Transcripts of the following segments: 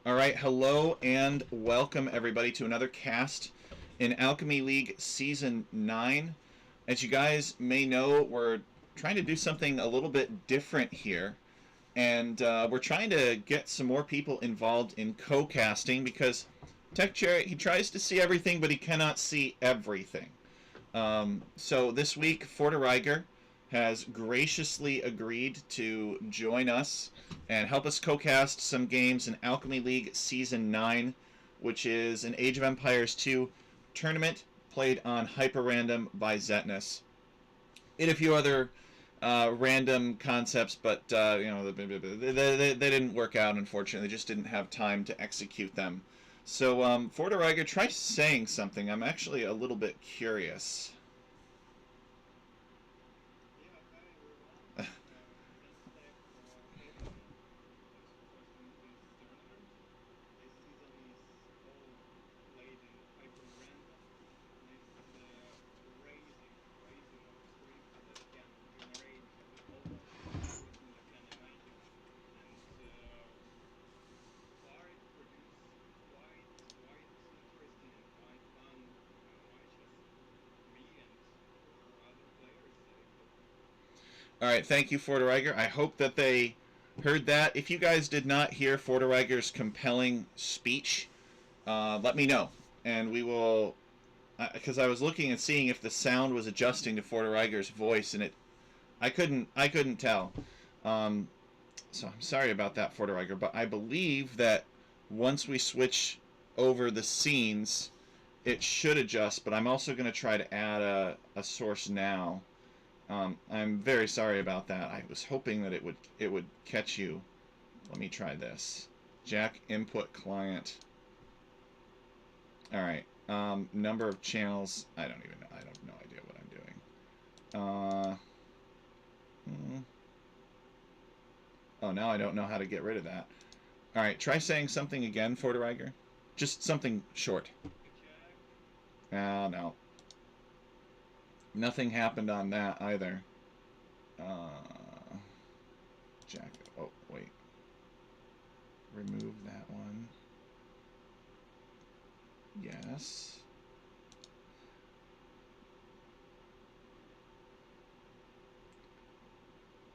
All right, hello and welcome everybody to another cast in Alchemy League Season 9. As you guys may know, we're trying to do something a little bit different here. And we're trying to get some more people involved in co-casting because Tech Chair, he tries to see everything, but he cannot see everything. So this week, Forteraiger has graciously agreed to join us and help us co-cast some games in Alchemy League Season 9, which is an Age of Empires 2 tournament played on Hyperrandom by Zetnus. And a few other random concepts, but they didn't work out, unfortunately. They just didn't have time to execute them. So, Forteraiger, try saying something. I'm actually a little bit curious. All right, thank you, Forteraiger. I hope that they heard that. If you guys did not hear Forteraiger's compelling speech, let me know, and we will. Because I was looking and seeing if the sound was adjusting to Forteraiger's voice, and I couldn't tell. So I'm sorry about that, Forteraiger. But I believe that once we switch over the scenes, it should adjust. But I'm also going to try to add a source now. I'm very sorry about that. I was hoping that it would catch you. Let me try this. Jack input client. All right. Number of channels. I don't even know. I have no idea what I'm doing. Oh, now I don't know how to get rid of that. All right. Try saying something again, Forteraiger. Just something short. No. Nothing happened on that either. Jack. Oh, wait. Remove that one. Yes.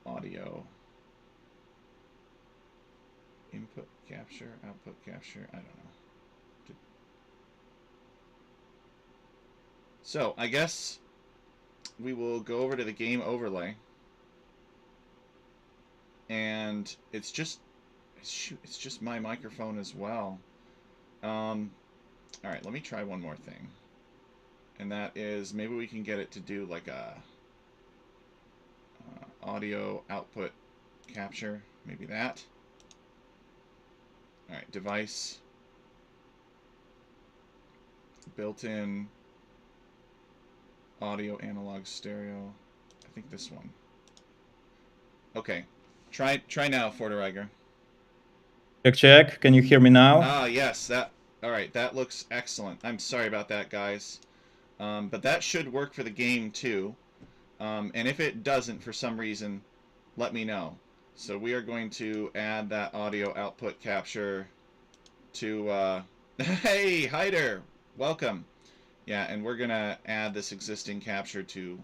Audio. Input capture, output capture. I don't know. So, I guess we will go over to the game overlay, and it's just my microphone as well. All right, let me try one more thing, and that is maybe we can get it to do like a audio output capture, maybe that. All right, device, built-in audio, analog, stereo. I think this one. Okay. Try now, Forteraiger. Check. Can you hear me now? Ah, yes. All right. That looks excellent. I'm sorry about that, guys. But that should work for the game too. And if it doesn't for some reason, let me know. So we are going to add that audio output capture to. Hey, Hyder, welcome. Yeah, and we're gonna add this existing capture to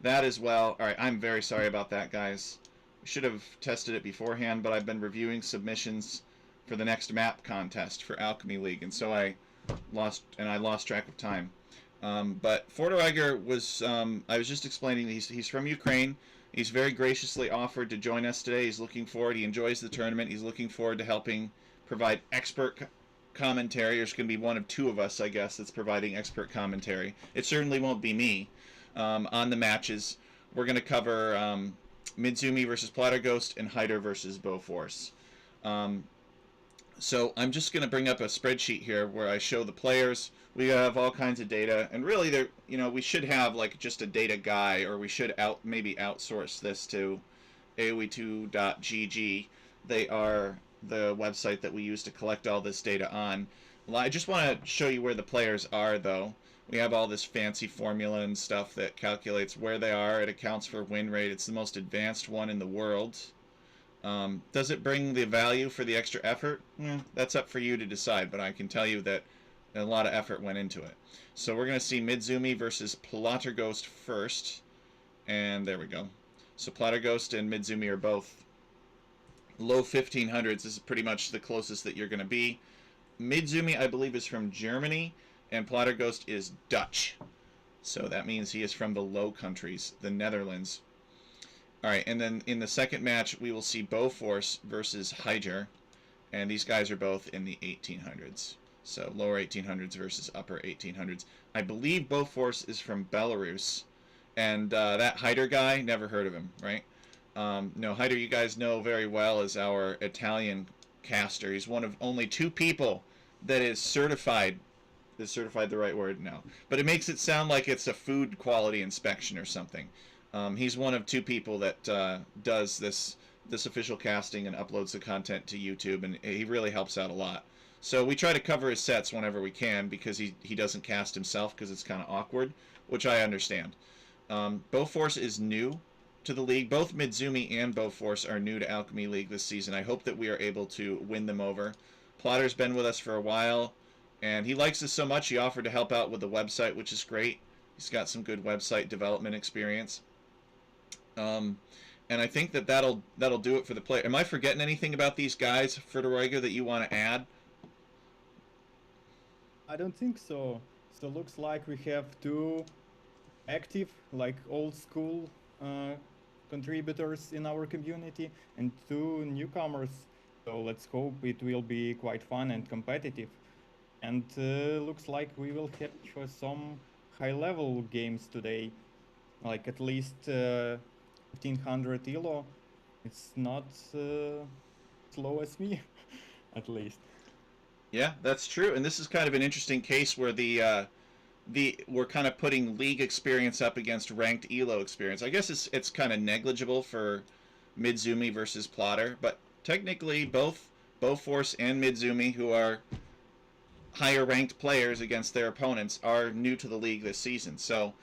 that as well. All right, I'm very sorry about that, guys. We should have tested it beforehand, but I've been reviewing submissions for the next map contest for Alchemy League, and so I lost track of time. But Forteraiger was, I was just explaining, he's from Ukraine. He's very graciously offered to join us today. He's looking forward. He enjoys the tournament. He's looking forward to helping provide expert commentary. There's going to be one of two of us, I guess, that's providing expert commentary. It certainly won't be me. On the matches, we're going to cover Mizumi versus Platterghost and Hyder versus Bowforce. So I'm just going to bring up a spreadsheet here where I show the players. We have all kinds of data, and really, there, we should have like just a data guy, or we should maybe outsource this to AOE2.gg. They are the website that we use to collect all this data on. Well, I just want to show you where the players are, though. We have all this fancy formula and stuff that calculates where they are. It accounts for win rate. It's the most advanced one in the world. Does it bring the value for the extra effort? That's up for you to decide, but I can tell you that a lot of effort went into it. So we're going to see Mizumi versus Plotterghost first. And there we go. So Plotterghost and Mizumi are both low 1500s. This is pretty much the closest that you're going to be. Mizumi, I believe, is from Germany, and Plotterghost is Dutch. So that means he is from the Low Countries, the Netherlands. All right, and then in the second match, we will see Bofors versus Hyger, and these guys are both in the 1800s. So lower 1800s versus upper 1800s. I believe Bofors is from Belarus, and that Hyder guy, never heard of him, right? No, Hyder, you guys know very well, is our Italian caster. He's one of only 2 people that is certified. Is certified the right word? No. But it makes it sound like it's a food quality inspection or something. He's one of 2 people that does this official casting and uploads the content to YouTube, and he really helps out a lot. So we try to cover his sets whenever we can because he doesn't cast himself because it's kind of awkward, which I understand. Bofors is new to the league. Both Mizumi and Bofors are new to Alchemy League this season. I hope that we are able to win them over. Plotter's been with us for a while, and he likes us so much he offered to help out with the website, which is great. He's got some good website development experience. And I think that'll do it for the player. Am I forgetting anything about these guys, Forteraiger, that you want to add? I don't think so. So looks like we have 2 active, like old school contributors in our community and 2 newcomers. So let's hope it will be quite fun and competitive. And looks like we will have some high-level games today, like at least 1500 elo. It's not slow as me, at least. Yeah, that's true. And this is kind of an interesting case where we're kind of putting league experience up against ranked elo experience. I guess it's kind of negligible for Mizumi versus Plotter, but technically both Bofors and Mizumi, who are higher ranked players against their opponents, are new to the league this season. So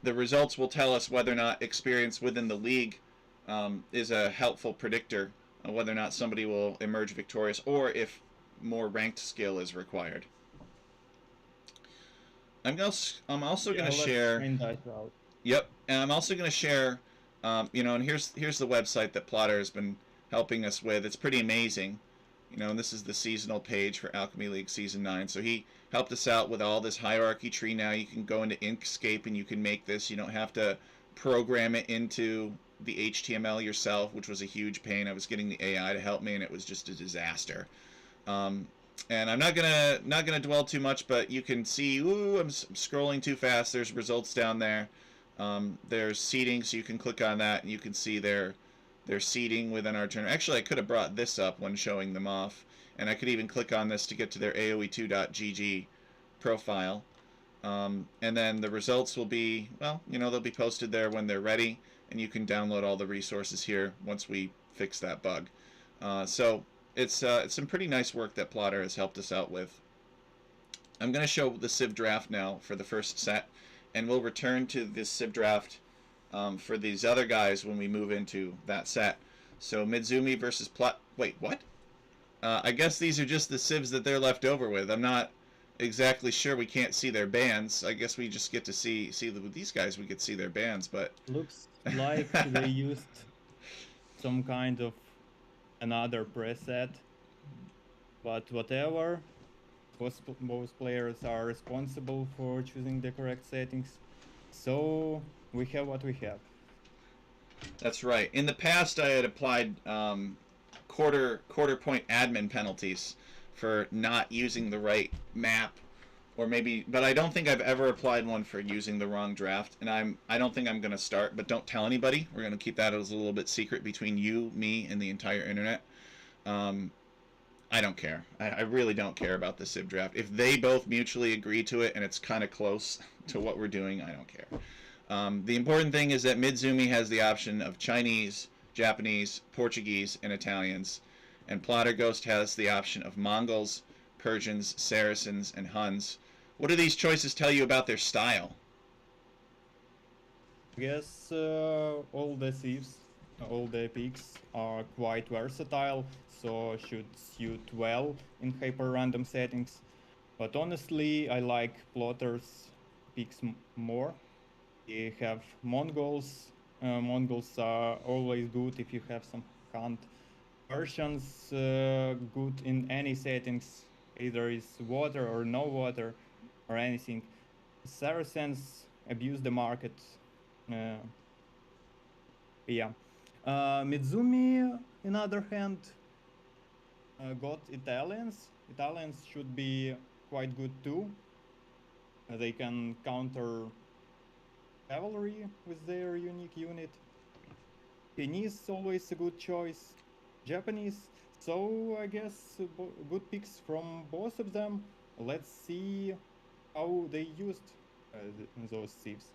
the results will tell us whether or not experience within the league is a helpful predictor of whether or not somebody will emerge victorious or if more ranked skill is required. I'm also going to share. Yep, and I'm also going to share. And here's the website that Plotter has been helping us with. It's pretty amazing. And this is the seasonal page for Alchemy League Season 9. So he helped us out with all this hierarchy tree. Now you can go into Inkscape and you can make this. You don't have to program it into the HTML yourself, which was a huge pain. I was getting the AI to help me, and it was just a disaster. And I'm not gonna dwell too much, but you can see. Ooh, I'm scrolling too fast. There's results down there. There's seating, so you can click on that, and you can see their seating within our tournament. Actually, I could have brought this up when showing them off, and I could even click on this to get to their AOE2.gg profile. And then the results will be, well, they'll be posted there when they're ready, and you can download all the resources here once we fix that bug. So it's some pretty nice work that Plotter has helped us out with. I'm going to show the Civ draft now for the first set, and we'll return to this Civ draft for these other guys when we move into that set. So Mizumi versus Wait, what? I guess these are just the civs that they're left over with. I'm not exactly sure. We can't see their bands. I guess we just get to see with these guys. We could see their bands, but looks like they used some kind of another preset. But whatever, most players are responsible for choosing the correct settings. So we have what we have. That's right. In the past, I had applied quarter point admin penalties for not using the right map, but I don't think I've ever applied one for using the wrong draft, and I don't think I'm going to start. But don't tell anybody. We're going to keep that as a little bit secret between you, me, and the entire internet. I don't care. I really don't care about the Civ draft. If they both mutually agree to it and it's kind of close to what we're doing, I don't care. The important thing is that Mizumi has the option of Chinese, Japanese, Portuguese, and Italians, and Plotterghost has the option of Mongols, Persians, Saracens, and Huns. What do these choices tell you about their style? I guess all the civs All the picks are quite versatile, so should suit well in hyper-random settings. But honestly, I like Plotter's picks more. We have Mongols. Mongols are always good if you have some hunt. Persians good in any settings, either is water or no water or anything. Saracens abuse the market. Uh, yeah. Mizumi, on the other hand, got Italians. Italians should be quite good too. They can counter cavalry with their unique unit. Chinese always a good choice. Japanese, so I guess good picks from both of them. Let's see how they used those thieves.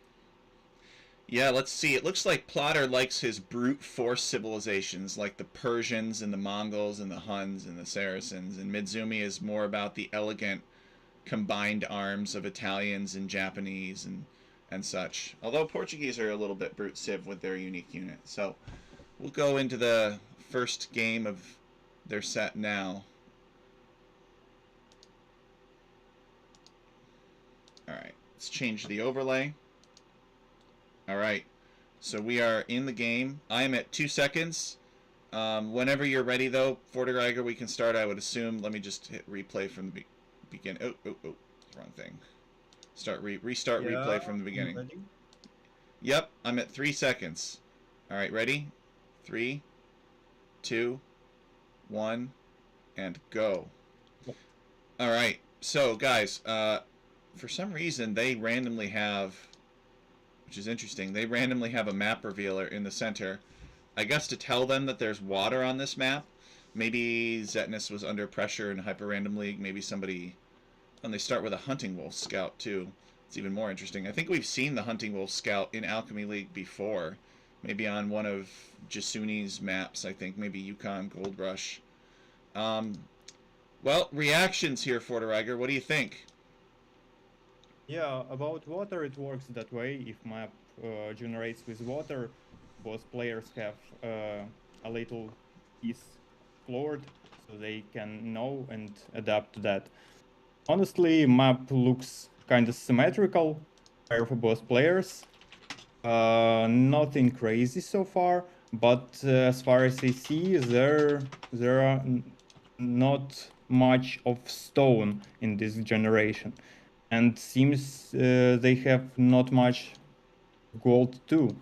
Yeah, let's see. It looks like Plotter likes his brute force civilizations, like the Persians and the Mongols and the Huns and the Saracens, and Mizumi is more about the elegant combined arms of Italians and Japanese and such. Although Portuguese are a little bit brute civ with their unique unit. So we'll go into the first game of their set now. Alright, let's change the overlay. Alright, so we are in the game. I am at 2 seconds. Whenever you're ready, though, Forteraiger, we can start, I would assume. Let me just hit replay from the beginning. Oh, wrong thing. Restart replay from the beginning. Ready? Yep, I'm at 3 seconds. Alright, ready? 3, 2, 1, and go. Alright, so guys, for some reason they randomly have, which is interesting, they randomly have a map revealer in the center. I guess to tell them that there's water on this map. Maybe Zetnus was under pressure in Hyperrandom League. Maybe somebody... And they start with a Hunting Wolf Scout, too. It's even more interesting. I think we've seen the Hunting Wolf Scout in Alchemy League before. Maybe on one of Jasuni's maps, I think. Maybe Yukon Gold Rush. Well, reactions here, Forteraiger. What do you think? Yeah, about water, it works that way. If map generates with water, both players have a little piece floored, so they can know and adapt to that. Honestly, map looks kind of symmetrical, fair for both players. Nothing crazy so far, but as far as I see, there are not much of stone in this generation, and seems they have not much gold too.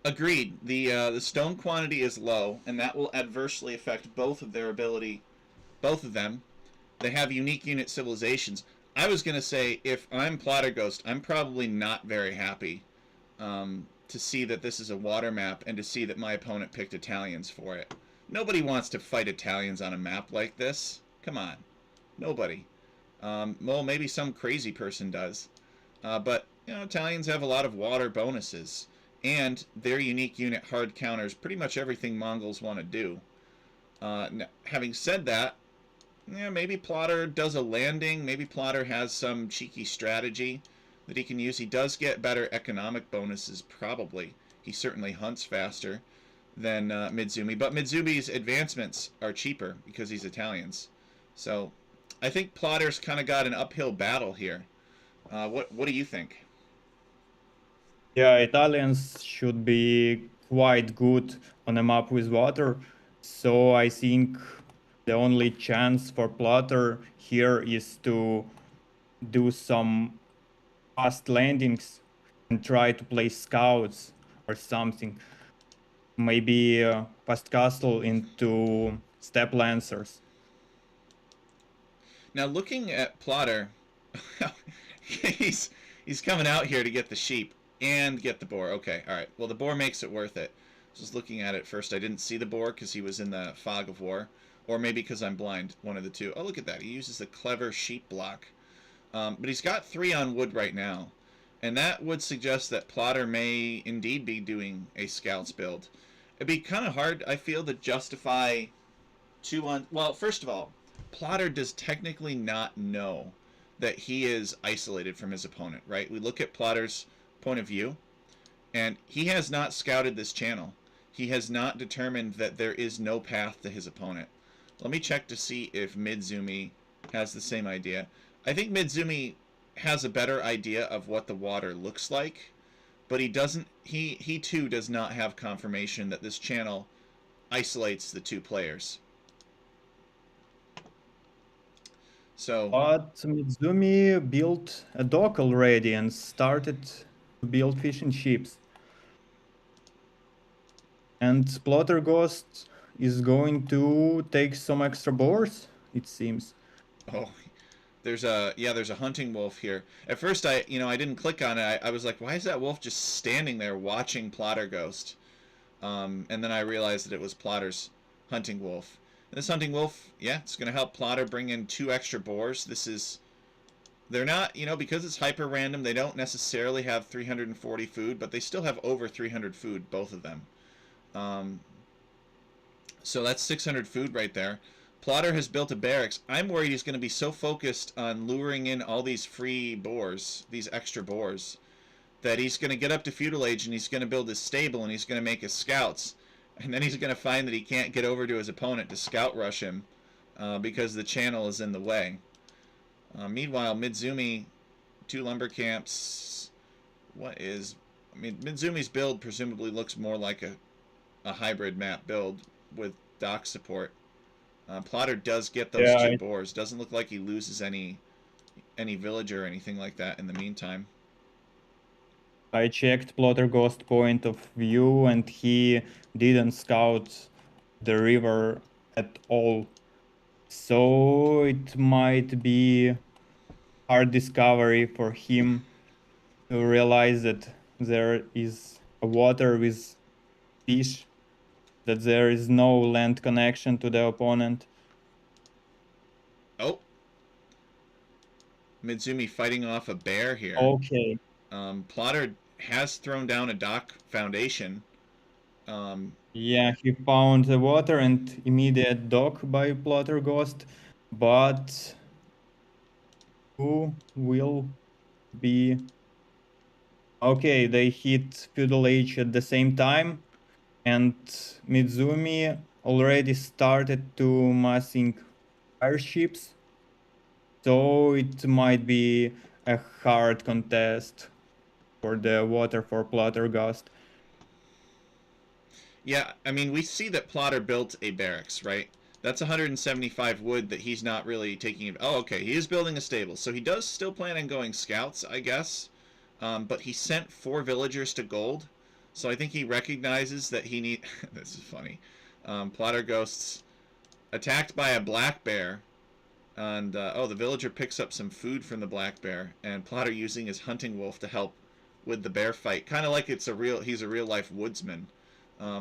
Agreed. The stone quantity is low, and that will adversely affect both of their ability. Both of them. They have unique unit civilizations. I was going to say, if I'm Plotter Ghost, I'm probably not very happy to see that this is a water map and to see that my opponent picked Italians for it. Nobody wants to fight Italians on a map like this. Come on. Nobody. Well, maybe some crazy person does. But, you know, Italians have a lot of water bonuses. And their unique unit hard counters pretty much everything Mongols want to do. Now, having said that, yeah, maybe Plotter does a landing. Maybe Plotter has some cheeky strategy that he can use. He does get better economic bonuses, probably. He certainly hunts faster than Mizumi. But Mizumi's advancements are cheaper because he's Italians. So I think Plotter's kind of got an uphill battle here. What do you think? Yeah, Italians should be quite good on a map with water, so I think the only chance for Plotter here is to do some fast landings and try to play scouts or something. Maybe fast castle into step lancers. Now, looking at Plotter, he's coming out here to get the sheep and get the boar. Okay, all right. Well, the boar makes it worth it. Just looking at it first, I didn't see the boar because he was in the fog of war, or maybe because I'm blind. One of the two. Oh, look at that. He uses the clever sheep block. But he's got 3 on wood right now, and that would suggest that Plotter may indeed be doing a scouts build. It'd be kind of hard, I feel, to justify 2 on... Well, first of all, Plotter does technically not know that he is isolated from his opponent, right? We look at Plotter's point of view, And he has not scouted this channel. He has not determined that there is no path to his opponent. Let me check to see if Mizumi has the same idea. I think Mizumi has a better idea of what the water looks like, but he doesn't. He too does not have confirmation that this channel isolates the two players. So, But Mizumi built a dock already and started to build fishing ships. And Plotter Ghost is going to take some extra boars, it seems. oh, there's a hunting wolf here. At first, I didn't click on it. I was like, why is that wolf just standing there watching Plotter Ghost? And then I realized that it was Plotter's hunting wolf. And this hunting wolf, yeah, it's going to help Plotter bring in 2 extra boars. They're not, because it's hyper random, they don't necessarily have 340 food, but they still have over 300 food, both of them. So that's 600 food right there. Plotter has built a barracks. I'm worried he's going to be so focused on luring in all these free boars, these extra boars, that he's going to get up to feudal age and he's going to build his stable and he's going to make his scouts. And then he's going to find that he can't get over to his opponent to scout rush him because the channel is in the way. Meanwhile, Mizumi, 2 lumber camps. Mizumi's build presumably looks more like a hybrid map build with dock support. Plotter does get those Yeah, 2 boars. Doesn't look like he loses any villager or anything like that in the meantime. I checked Plotter Ghost point of view and he didn't scout the river at all. So it might be hard discovery for him to realize that there is a water with fish, that there is no land connection to the opponent. Oh, Mizumi fighting off a bear here. Okay. Plotter has thrown down a dock foundation. Yeah, he found the water and immediate dock by Plotter Ghost, but who will be... Okay, they hit feudal age at the same time, and Mizumi already started to massing airships, so it might be a hard contest for the water for Plotter Ghost. Yeah, I mean, we see that Plotter built a barracks, right? That's 175 wood that he's not really taking. Oh, okay, he is building a stable. So he does still plan on going scouts, I guess. But he sent 4 villagers to gold. So I think he recognizes that he need... This is funny. Plotter Ghosts attacked by a black bear. And, the villager picks up some food from the black bear. And Plotter using his hunting wolf to help with the bear fight. Kind of like he's a real-life woodsman.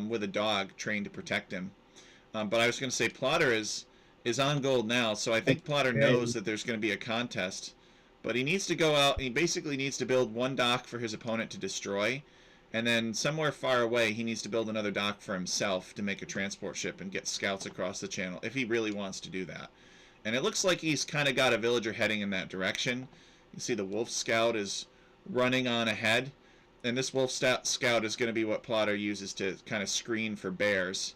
With a dog trained to protect him. But I was going to say Plotter is on gold now, so I think Plotter knows that there's going to be a contest. But he needs to go out, he basically needs to build 1 dock for his opponent to destroy, and then somewhere far away he needs to build another dock for himself to make a transport ship and get scouts across the channel, if he really wants to do that. And it looks like he's kind of got a villager heading in that direction. You see the wolf scout is running on ahead. And this wolf scout is going to be what Plotter uses to kind of screen for bears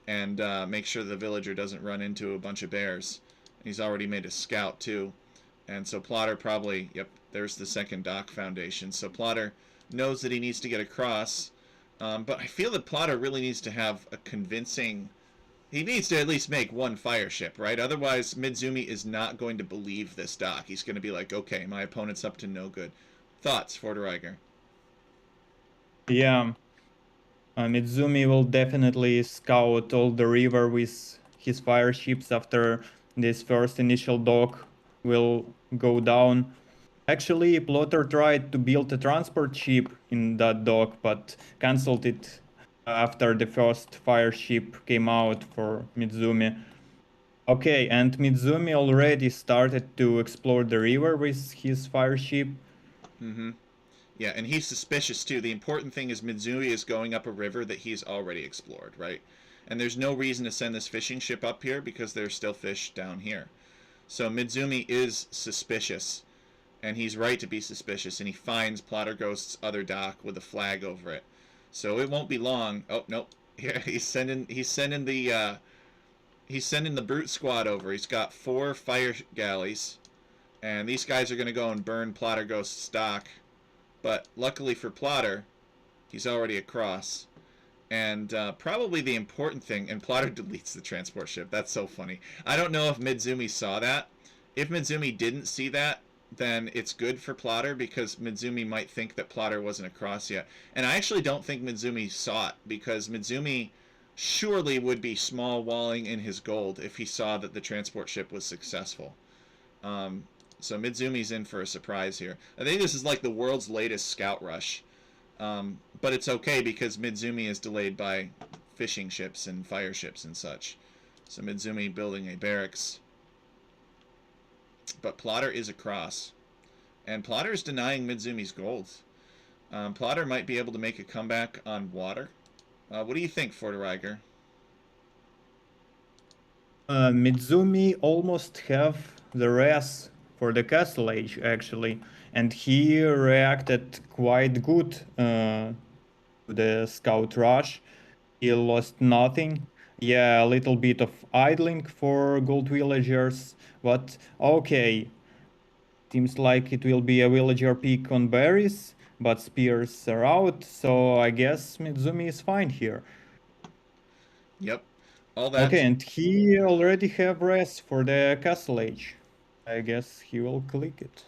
and make sure the villager doesn't run into a bunch of bears. He's already made a scout too. And so Plotter probably, yep, there's the second dock foundation. So Plotter knows that he needs to get across. But I feel that Plotter really needs to have a convincing... He needs to at least make 1 fire ship, right? Otherwise, Mizumi is not going to believe this dock. He's going to be like, okay, my opponent's up to no good. Thoughts, Forteraiger? Yeah, Mizumi will definitely scout all the river with his fire ships after this first initial dock will go down. Actually, Plotter tried to build a transport ship in that dock, but cancelled it after the first fire ship came out for Mizumi. Okay, and Mizumi already started to explore the river with his fire ship. Mm-hmm. Yeah, and he's suspicious too. The important thing is Mizumi is going up a river that he's already explored, right? And there's no reason to send this fishing ship up here because there's still fish down here. So Mizumi is suspicious. and he's right to be suspicious, and he finds Plotterghost's other dock with a flag over it. So it won't be long. Oh nope, here he's sending the brute squad over. He's got 4 fire galleys, and these guys are going to go and burn Plotterghost's dock. But luckily for Plotter, he's already across. And probably the important thing, and Plotter deletes the transport ship. That's so funny. I don't know if Mizumi saw that. If Mizumi didn't see that, then it's good for Plotter, because Mizumi might think that Plotter wasn't across yet. And I actually don't think Mizumi saw it, because Mizumi surely would be small walling in his gold if he saw that the transport ship was successful. So Midzumi's in for a surprise here. I think this is like the world's latest scout rush. But it's okay, because Mizumi is delayed by fishing ships and fire ships and such. So Mizumi building a barracks. But Plotter is across. And Plotter is denying Midzumi's gold. Plotter might be able to make a comeback on water. What do you think, Forteraiger? Mizumi almost have the res for the castle age, actually, and he reacted quite good to the scout rush. He lost nothing. Yeah, a little bit of idling for gold villagers, but okay. Seems like it will be a villager pick on berries, but spears are out, so I guess Mizumi is fine here. Yep. All that. Okay, and he already have res for the castle age. I guess he will click it.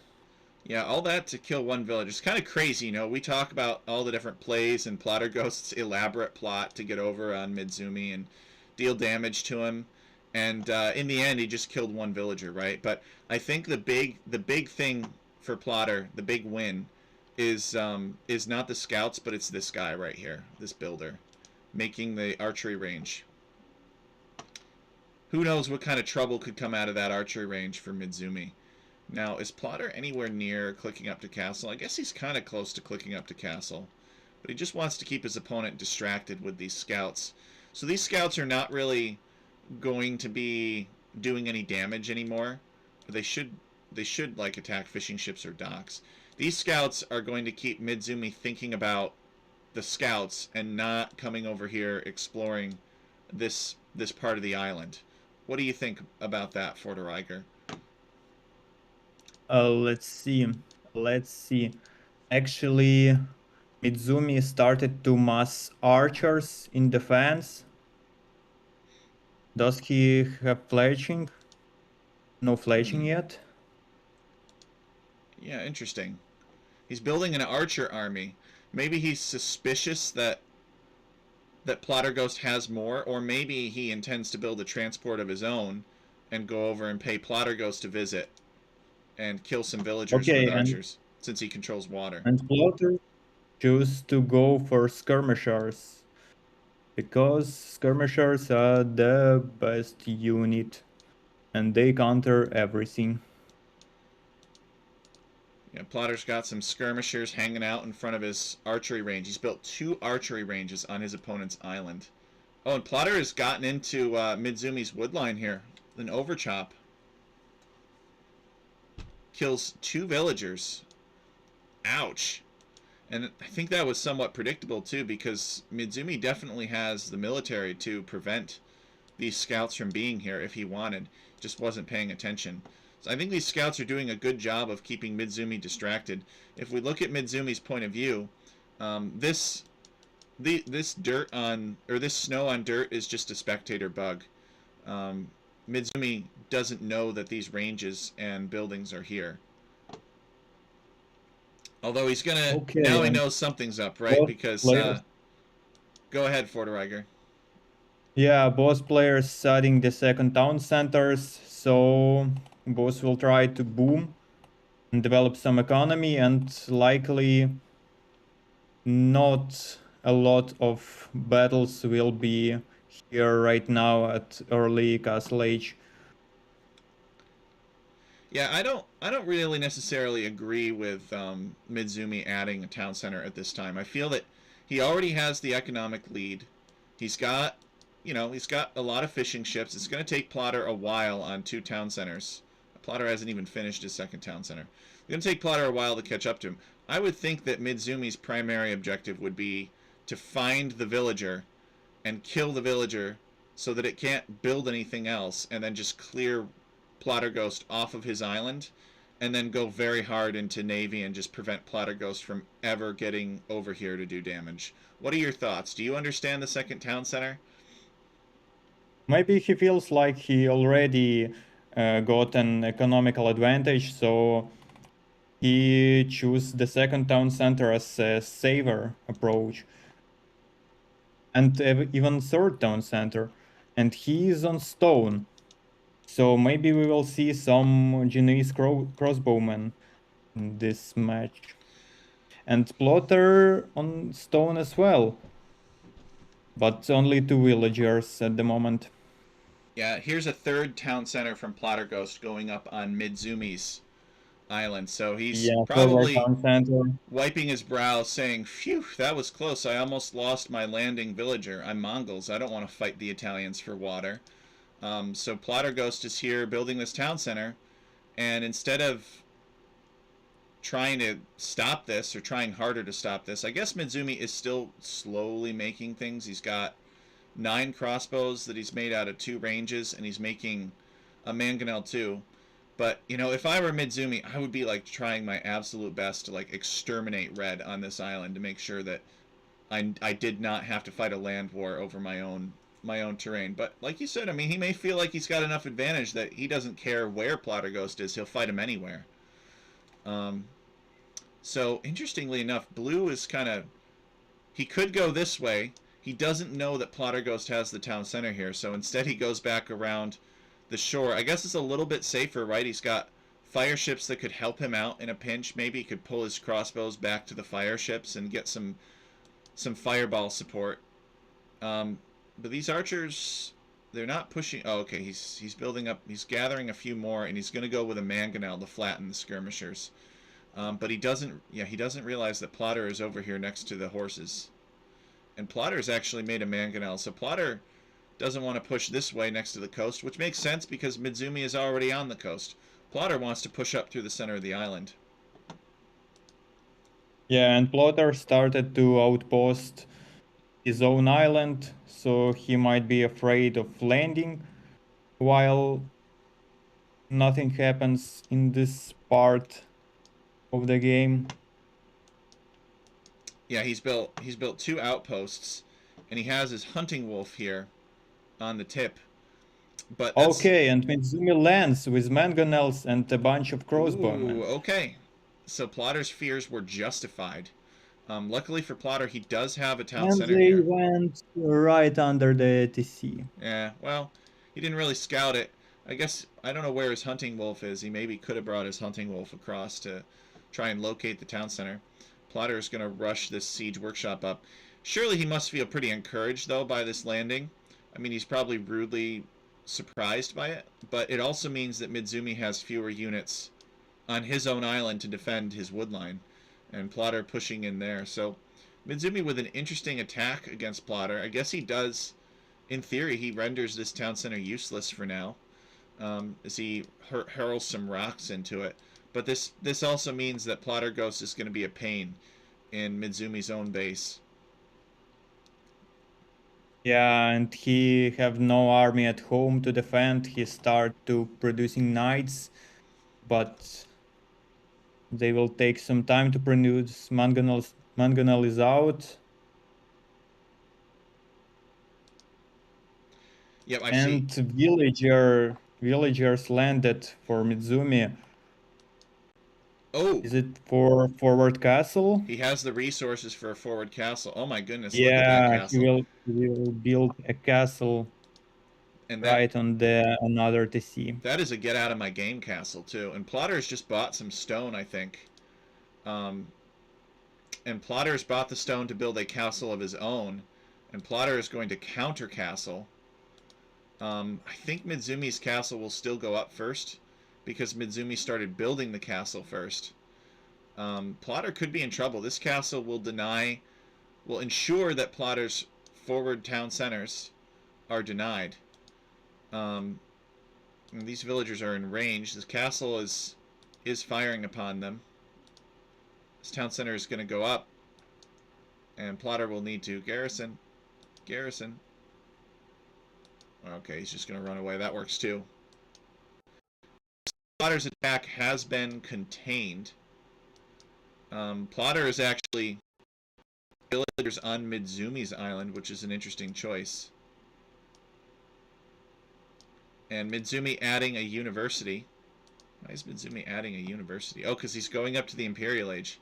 Yeah, all that to kill 1 village. It's kind of crazy, you know. We talk about all the different plays and Plotterghost's elaborate plot to get over on Mizumi and deal damage to him. And in the end, he just killed 1 villager, right? But I think the big thing for Plotter, the big win, is not the scouts, but it's this guy right here, this builder, making the archery range. Who knows what kind of trouble could come out of that archery range for Mizumi. Now, is Plotter anywhere near clicking up to castle? I guess he's kind of close to clicking up to castle. But he just wants to keep his opponent distracted with these scouts. So these scouts are not really going to be doing any damage anymore. They should like attack fishing ships or docks. These scouts are going to keep Mizumi thinking about the scouts and not coming over here exploring this part of the island. What do you think about that, Forteraiger? Let's see. Actually, Mizumi started to mass archers in defense. Does he have fletching? No fletching yet. Yeah, interesting. He's building an archer army. Maybe he's suspicious that Plotterghost has more, or maybe he intends to build a transport of his own and go over and pay Plotterghost to visit and kill some villagers with archers, since he controls water. And Plotter choose to go for skirmishers, because skirmishers are the best unit, and they counter everything. Yeah, Plotter's got some skirmishers hanging out in front of his archery range. He's built 2 archery ranges on his opponent's island. Oh, and Plotter has gotten into Midzumi's woodline here. An overchop. Kills 2 villagers. Ouch. And I think that was somewhat predictable too, because Mizumi definitely has the military to prevent these scouts from being here if he wanted. Just wasn't paying attention. So I think these scouts are doing a good job of keeping Mizumi distracted. If we look at Midzumi's point of view, this snow on dirt is just a spectator bug. Mizumi doesn't know that these ranges and buildings are here. Although he's gonna now he knows something's up, right? Because go ahead, Forteraiger. Yeah, both players adding the second town centers, so both will try to boom and develop some economy, and likely not a lot of battles will be here right now at early Castle Age. Yeah, I don't really necessarily agree with Mizumi adding a town center at this time. I feel that he already has the economic lead. He's got, he's got a lot of fishing ships. It's going to take Plotter a while on 2 town centers. Plotter hasn't even finished his second town center. It's going to take Plotter a while to catch up to him. I would think that Midzumi's primary objective would be to find the villager and kill the villager so that it can't build anything else, and then just clear Plotterghost off of his island, and then go very hard into Navy and just prevent Plotterghost from ever getting over here to do damage. What are your thoughts? Do you understand the second town center? Maybe he feels like he already got an economical advantage, so he chose the second town center as a saver approach, and even third town center, and he is on stone, so maybe we will see some Genoese crossbowmen in this match, and Plotter on stone as well, but only 2 villagers at the moment. Yeah, here's a third town center from Plotterghost going up on Midzumi's island. So he's Forward probably town center. wiping his brow, saying, "Phew, that was close. I almost lost my landing villager. I'm Mongols. I don't want to fight the Italians for water." So Plotterghost is here building this town center, and instead of trying to stop this or trying harder to stop this, I guess Midzumi is still slowly making things. He's got 9 crossbows that he's made out of 2 ranges, and he's making a mangonel too. But, you know, if I were Midzumi, I would be, like, trying my absolute best to, like, exterminate red on this island to make sure that I did not have to fight a land war over my own terrain. But, like you said, I mean, he may feel like he's got enough advantage that he doesn't care where Plotterghost is. He'll fight him anywhere. So, interestingly enough, Blue is kind of... He could go this way. He doesn't know that Plotterghost has the town center here, so instead he goes back around the shore. I guess it's a little bit safer, right? He's got fire ships that could help him out in a pinch. Maybe he could pull his crossbows back to the fire ships and get some fireball support. But these archers, they're not pushing. Oh, okay. He's building up. He's gathering a few more, and he's going to go with a mangonel to flatten the skirmishers. But he doesn't. Yeah, he doesn't realize that Plotter is over here next to the horses, and Plotter's actually made a mangonel. So Plotter doesn't want to push this way next to the coast, which makes sense because Midzumi is already on the coast. Plotter wants to push up through the center of the island. Yeah, and Plotter started to outpost his own island, so he might be afraid of landing while nothing happens in this part of the game. Yeah, he's built 2 outposts, and he has his hunting wolf here on the tip. But okay, and Midzumi lands with mangonels and a bunch of crossbowmen. Ooh, okay. So Plotter's fears were justified. Luckily for Plotter, he does have a town center they here. went right under the TC. Yeah, well, he didn't really scout it. I guess, I don't know where his hunting wolf is. He maybe could have brought his hunting wolf across to try and locate the town center. Plotter is going to rush this siege workshop up. Surely he must feel pretty encouraged, though, by this landing. I mean, he's probably rudely surprised by it, but it also means that Midzumi has fewer units on his own island to defend his woodline, and Plotter pushing in there. So Midzumi with an interesting attack against Plotter. I guess he does, in theory, he renders this town center useless for now, as he hurls some rocks into it. But this also means that Plotterghost is going to be a pain in Midzumi's own base. Yeah, and he have no army at home to defend. He start to producing knights, but they will take some time to produce. Mangonel is out. Yep, I and see. Villagers landed for Midzumi. Oh! Is it for forward castle? He has the resources for a forward castle. Oh my goodness, Yeah, look at that castle. he will build a castle And right on the another TC. that is a get out of my game castle too. And Plotter's just bought some stone, I think. And Plotter's bought the stone to build a castle of his own. And Plotter is going to counter castle. I think Midzumi's castle will still go up first, because Midzumi started building the castle first. Plotter could be in trouble. This castle will ensure that Plotter's forward town centers are denied. And these villagers are in range. This castle is firing upon them. This town center is going to go up. And Plotter will need to garrison. Garrison. Okay, he's just going to run away. That works too. Plotter's attack has been contained. Plotter is actually villagers on Midzumi's island, which is an interesting choice. And Midzumi adding a university. Why is Midzumi adding a university? Oh, because he's going up to the Imperial Age.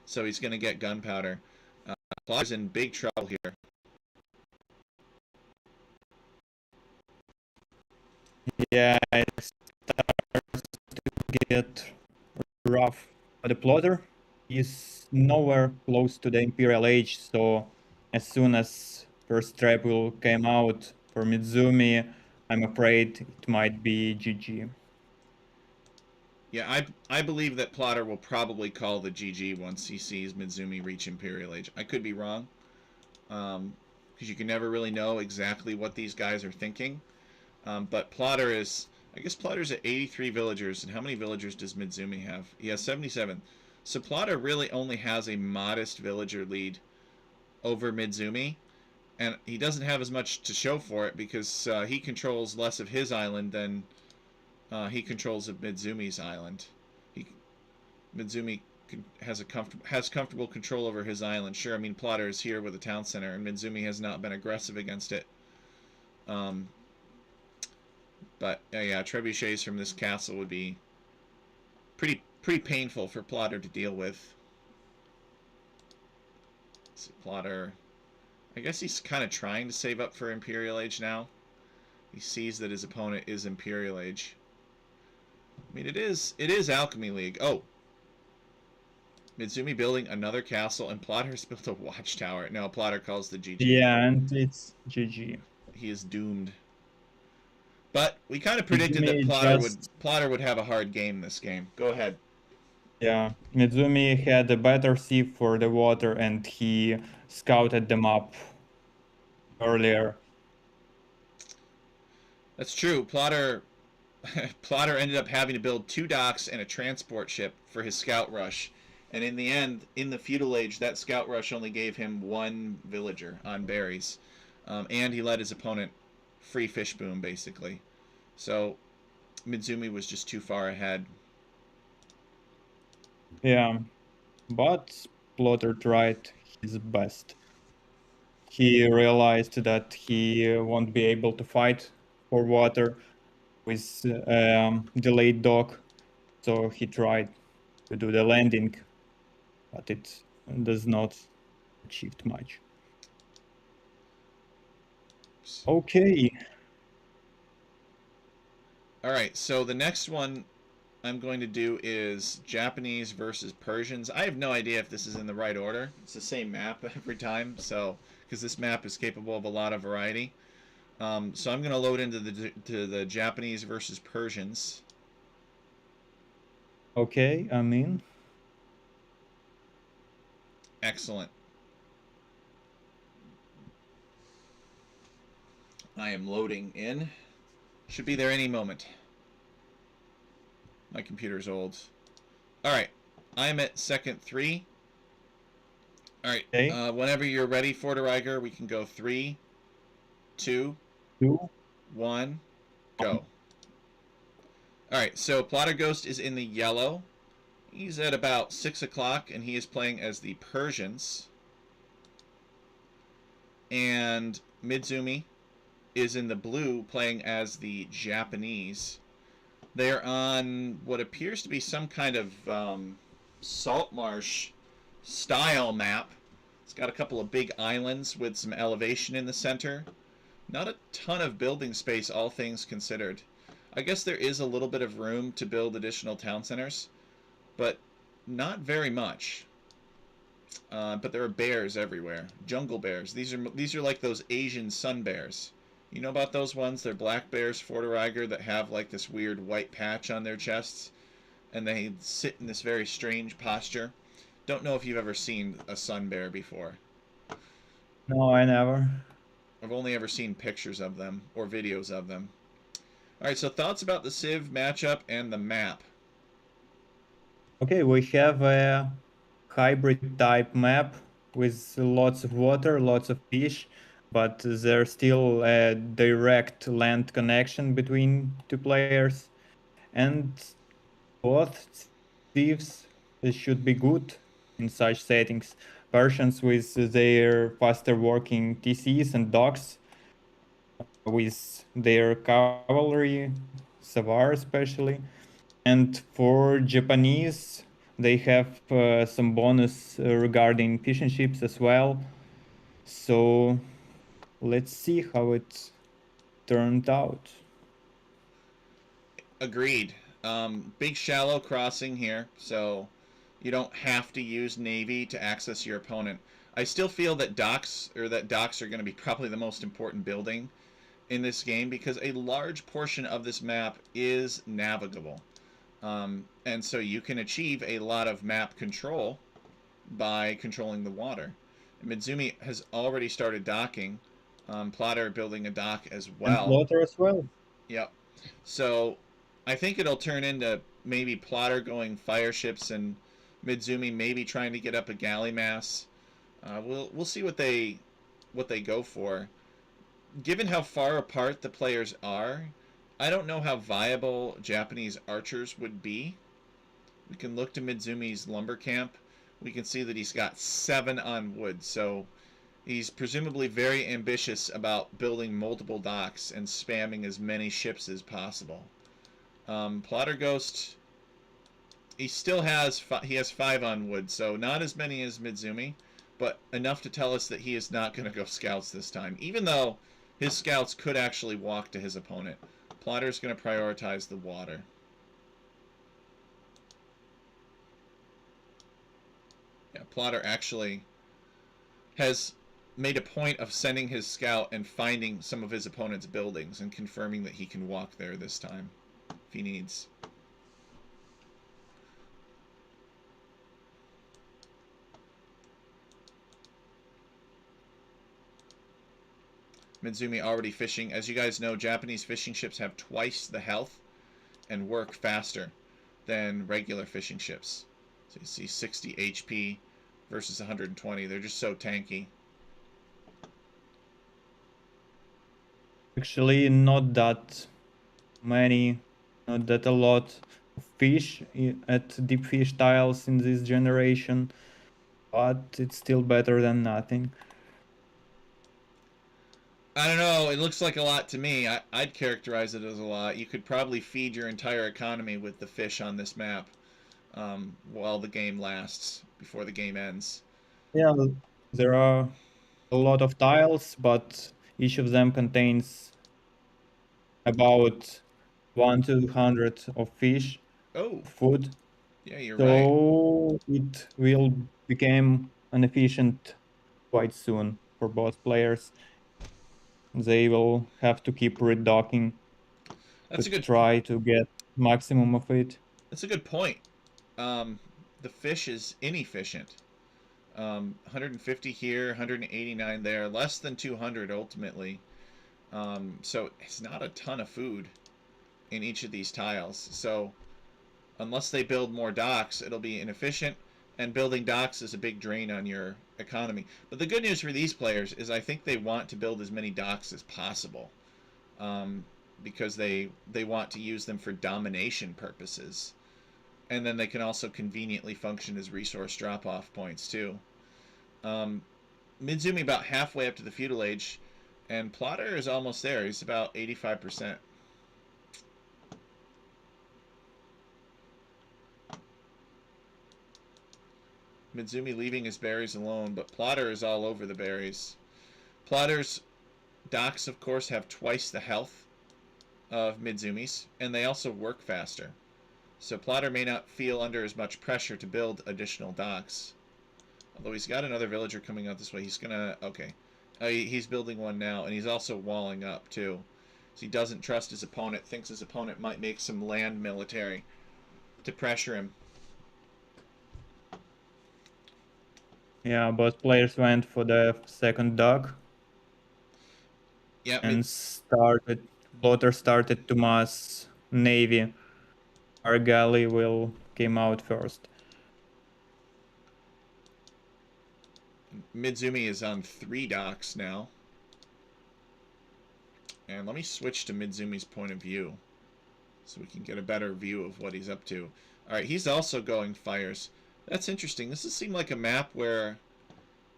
So he's going to get gunpowder. Plotter's in big trouble here. Yeah, it starts to get rough. But the plotter is nowhere close to the Imperial Age, so as soon as first trap will came out for Mizumi, I'm afraid it might be GG. Yeah, I believe that Plotter will probably call the GG once he sees Mizumi reach Imperial Age. I could be wrong, because you can never really know exactly what these guys are thinking. But Plotter is, I guess Plotter's at 83 villagers, and how many villagers does Mizumi have? He has 77. So Plotter really only has a modest villager lead over Mizumi, and he doesn't have as much to show for it because he controls less of his island than he controls of Midzumi's island. Mizumi has comfortable control over his island. Sure, I mean Plotter is here with a town center, and Mizumi has not been aggressive against it. But yeah, trebuchets from this castle would be pretty painful for Plotter to deal with. Let's see, Plotter, I guess he's kind of trying to save up for Imperial Age now. He sees that his opponent is Imperial Age. I mean, it is Alchemy League. Oh, Mizumi building another castle, and Plotter's built a watchtower. No, Plotter calls the GG. Yeah, and it's GG. He is doomed. But we kind of predicted that Plotter would have a hard game this game. Go ahead. Yeah, Mizumi had a better sieve for the water, and he scouted them up earlier. That's true. Plotter ended up having to build 2 docks and a transport ship for his scout rush. And in the end, in the feudal age, that scout rush only gave him 1 villager on berries. And he let his opponent free fish boom, basically. So Mizumi was just too far ahead. Yeah, but Plotter tried his best. He realized that he won't be able to fight for water with delayed dock, so he tried to do the landing, but it does not achieve much. Okay. All right, so the next one I'm going to do is Japanese versus Persians. I have no idea if this is in the right order. It's the same map every time, so because this map is capable of a lot of variety. So I'm going to load into the Japanese versus Persians. Okay, I'm in. Excellent. I am loading in. Should be there any moment. My computer's old. Alright. I'm at second 3. Alright. Okay. Whenever you're ready, Forteraiger, we can go 3, 2, 1, go. Alright, so Plotter Ghost is in the yellow. He's at about 6 o'clock, and he is playing as the Persians. And Mizumi is in the blue, playing as the Japanese. They're on what appears to be some kind of salt marsh style map. It's got a couple of big islands with some elevation in the center. Not a ton of building space, all things considered. I guess there is a little bit of room to build additional town centers, but not very much. But there are bears everywhere. Jungle bears. These are like those Asian sun bears. You know about those ones? They're black bears, Forteraiger, that have like this weird white patch on their chests, and they sit in this very strange posture. Don't know if you've ever seen a sun bear before. No, I never. I've only ever seen pictures of them or videos of them. All right, so thoughts about the Civ matchup and the map. Okay, we have a hybrid type map with lots of water, lots of fish, but there's still a direct land connection between two players. And both thieves should be good in such settings. Persians with their faster working TCs and docks, with their cavalry, Savar especially. And for Japanese, they have some bonus regarding fishing ships as well. So let's see how it turned out. Agreed. Big shallow crossing here, so you don't have to use navy to access your opponent. I still feel that docks are going to be probably the most important building in this game because a large portion of this map is navigable. And so you can achieve a lot of map control by controlling the water. Mizumi has already started docking. Plotter building a dock as And well. Slaughter as well. Yep. So I think it'll turn into maybe Plotter going fire ships and Mizumi maybe trying to get up a galley mass. We'll see what they go for. Given how far apart the players are, I don't know how viable Japanese archers would be. We can look to Mizumi's lumber camp. We can see that he's got 7 on wood, so he's presumably very ambitious about building multiple docks and spamming as many ships as possible. Plotter Ghost, he has 5 on wood, so not as many as Mizumi, but enough to tell us that he is not going to go scouts this time, even though his scouts could actually walk to his opponent. Plotter's going to prioritize the water. Yeah, Plotter actually has made a point of sending his scout and finding some of his opponent's buildings and confirming that he can walk there this time if he needs. Mizumi already fishing. As you guys know, Japanese fishing ships have twice the health and work faster than regular fishing ships. So you see 60 HP versus 120. They're just so tanky. Actually, not that many, not that a lot of fish at deep fish tiles in this generation, but it's still better than nothing. I don't know. It looks like a lot to me. I'd characterize it as a lot. You could probably feed your entire economy with the fish on this map while the game lasts, before the game ends. Yeah, there are a lot of tiles, but each of them contains about 1 to 100 of fish, Oh, food. yeah, you're right. So it will become inefficient quite soon for both players. They will have to keep redocking That's to a good try to get maximum of it. that's a good point. Um, the fish is inefficient. 150 here, 189 there, less than 200 ultimately. So it's not a ton of food in each of these tiles. So unless they build more docks, it'll be inefficient. And building docks is a big drain on your economy. But the good news for these players is I think they want to build as many docks as possible, um, because they want to use them for domination purposes. And then they can also conveniently function as resource drop-off points too. Um, Mizumi about halfway up to the feudal age, and Plotter is almost there. He's about 85%. Mizumi leaving his berries alone, but Plotter is all over the berries. Plotter's docks, of course, have twice the health of Mizumi's, and they also work faster. So Plotter may not feel under as much pressure to build additional docks. Although he's got another villager coming out this way. He's gonna... Okay. He's building one now, and he's also walling up, too. So he doesn't trust his opponent, thinks his opponent might make some land military to pressure him. Yeah, both players went for the second dock Yeah, and started. Plotter started to mass navy. Our galley will came out first. Mizumi is on 3 docks now. And let me switch to Mizumi's point of view so we can get a better view of what he's up to. Alright, he's also going fires. That's interesting. This does seem like a map where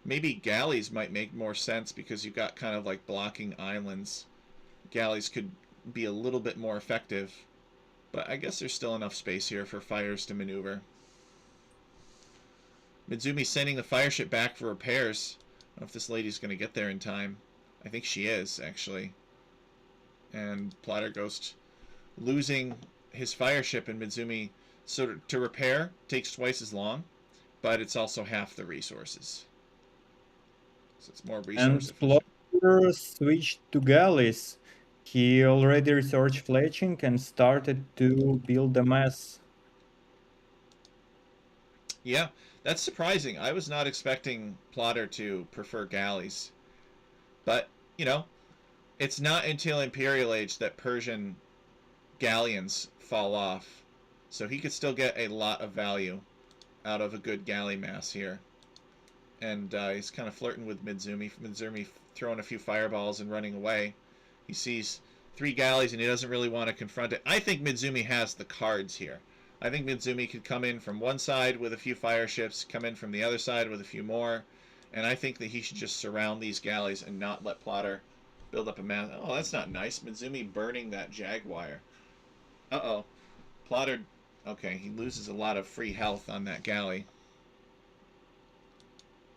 maybe galleys might make more sense because you've got kind of like blocking islands. Galleys could be a little bit more effective. But I guess there's still enough space here for fires to maneuver. Mizumi's sending the fire ship back for repairs. I don't know if this lady's going to get there in time. I think she is, actually. And Plotterghost losing his fire ship in Mizumi. So to repair takes twice as long, but it's also half the resources. So it's more resource And efficient. Plotter switched to galleys. He already researched fletching and started to build a mess. Yeah, that's surprising. I was not expecting Plotter to prefer galleys. But, you know, it's not until Imperial Age that Persian galleons fall off. So he could still get a lot of value out of a good galley mass here. And he's kind of flirting with Mizumi. Mizumi throwing a few fireballs and running away. He sees 3 galleys and he doesn't really want to confront it. I think Mizumi has the cards here. I think Mizumi could come in from one side with a few fire ships, come in from the other side with a few more, and I think that he should just surround these galleys and not let Plotter build up a mass. Oh, that's not nice. Mizumi burning that Jaguar. Uh-oh. Plotter... Okay, he loses a lot of free health on that galley.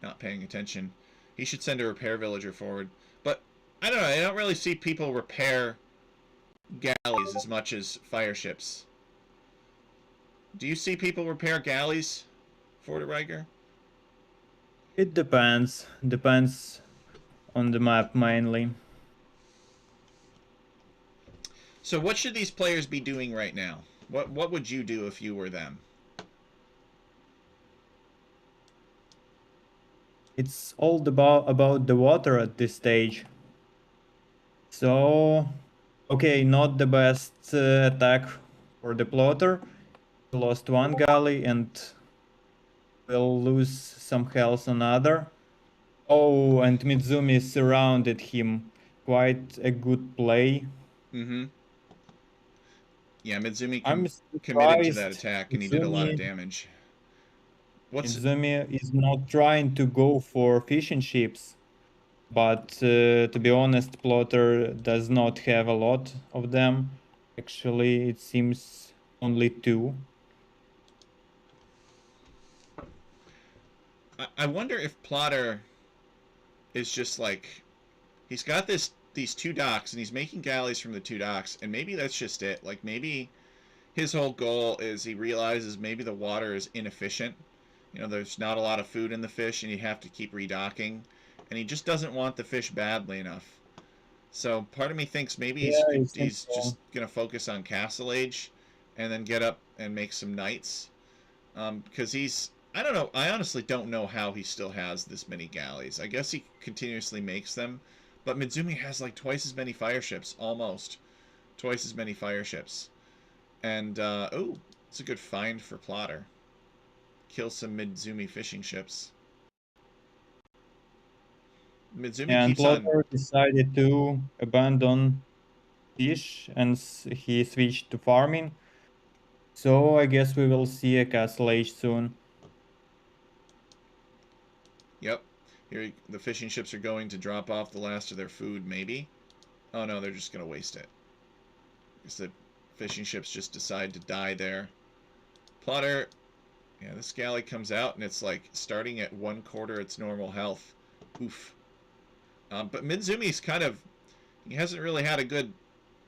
Not paying attention. He should send a repair villager forward. But, I don't know, I don't really see people repair galleys as much as fire ships. Do you see people repair galleys, Forteraiger? It depends. Depends on the map mainly. So what should these players be doing right now? What would you do if you were them? It's all about the water at this stage. So, okay, not the best attack for the Plotter. He lost 1 galley and will lose some health on other. Oh, and Mizumi surrounded him. Quite a good play. Mm-hmm. Yeah, Mizumi I'm committed to that surprised attack, and he did a lot of Mizumi, damage. What's... Mizumi is not trying to go for fishing ships, but to be honest, Plotter does not have a lot of them. Actually, it seems only 2. I wonder if Plotter is just like... He's got these 2 docks, and he's making galleys from the 2 docks, and maybe that's just it. Like, maybe his whole goal is he realizes maybe the water is inefficient. You know, there's not a lot of food in the fish, and you have to keep redocking. And he just doesn't want the fish badly enough. So part of me thinks maybe Yeah, it seems he's so. just going to focus on Castle Age and then get up and make some knights. Because he's... I don't know. I honestly don't know how he still has this many galleys. I guess he continuously makes them. But Mizumi has like twice as many fire ships. Almost. Twice as many fire ships. And, oh, it's a good find for Plotter. Kill some Mizumi fishing ships. Mizumi And keeps on... Plotter decided to abandon fish and he switched to farming. So I guess we will see a Castle Age soon. Yep. Here, the fishing ships are going to drop off the last of their food, maybe. Oh no, they're just going to waste it. Because the fishing ships just decide to die there. Plotter... Yeah, this galley comes out and it's like starting at 1/4 its normal health. Oof. But Mizumi's kind of... He hasn't really had a good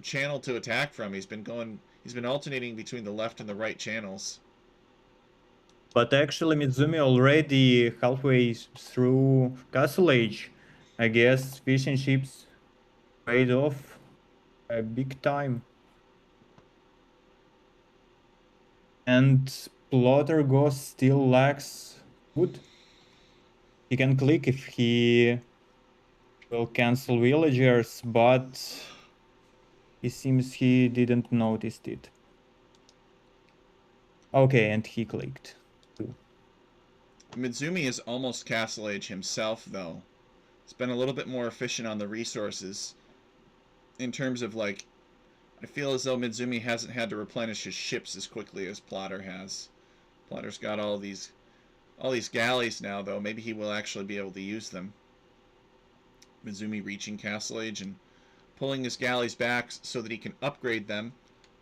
channel to attack from. He's been alternating between the left and the right channels. But actually Mizumi already halfway through Castle Age. I guess fishing ships paid off a big time. And Plotter Ghost still lacks food. He can click if he will cancel villagers, but It seems he didn't notice it. Okay, and he clicked. Mizumi is almost Castle Age himself, though. It's been a little bit more efficient on the resources in terms of, like, I feel as though Mizumi hasn't had to replenish his ships as quickly as Plotter has. Plotter's got all these galleys now, though. Maybe he will actually be able to use them. Mizumi reaching Castle Age and pulling his galleys back so that he can upgrade them.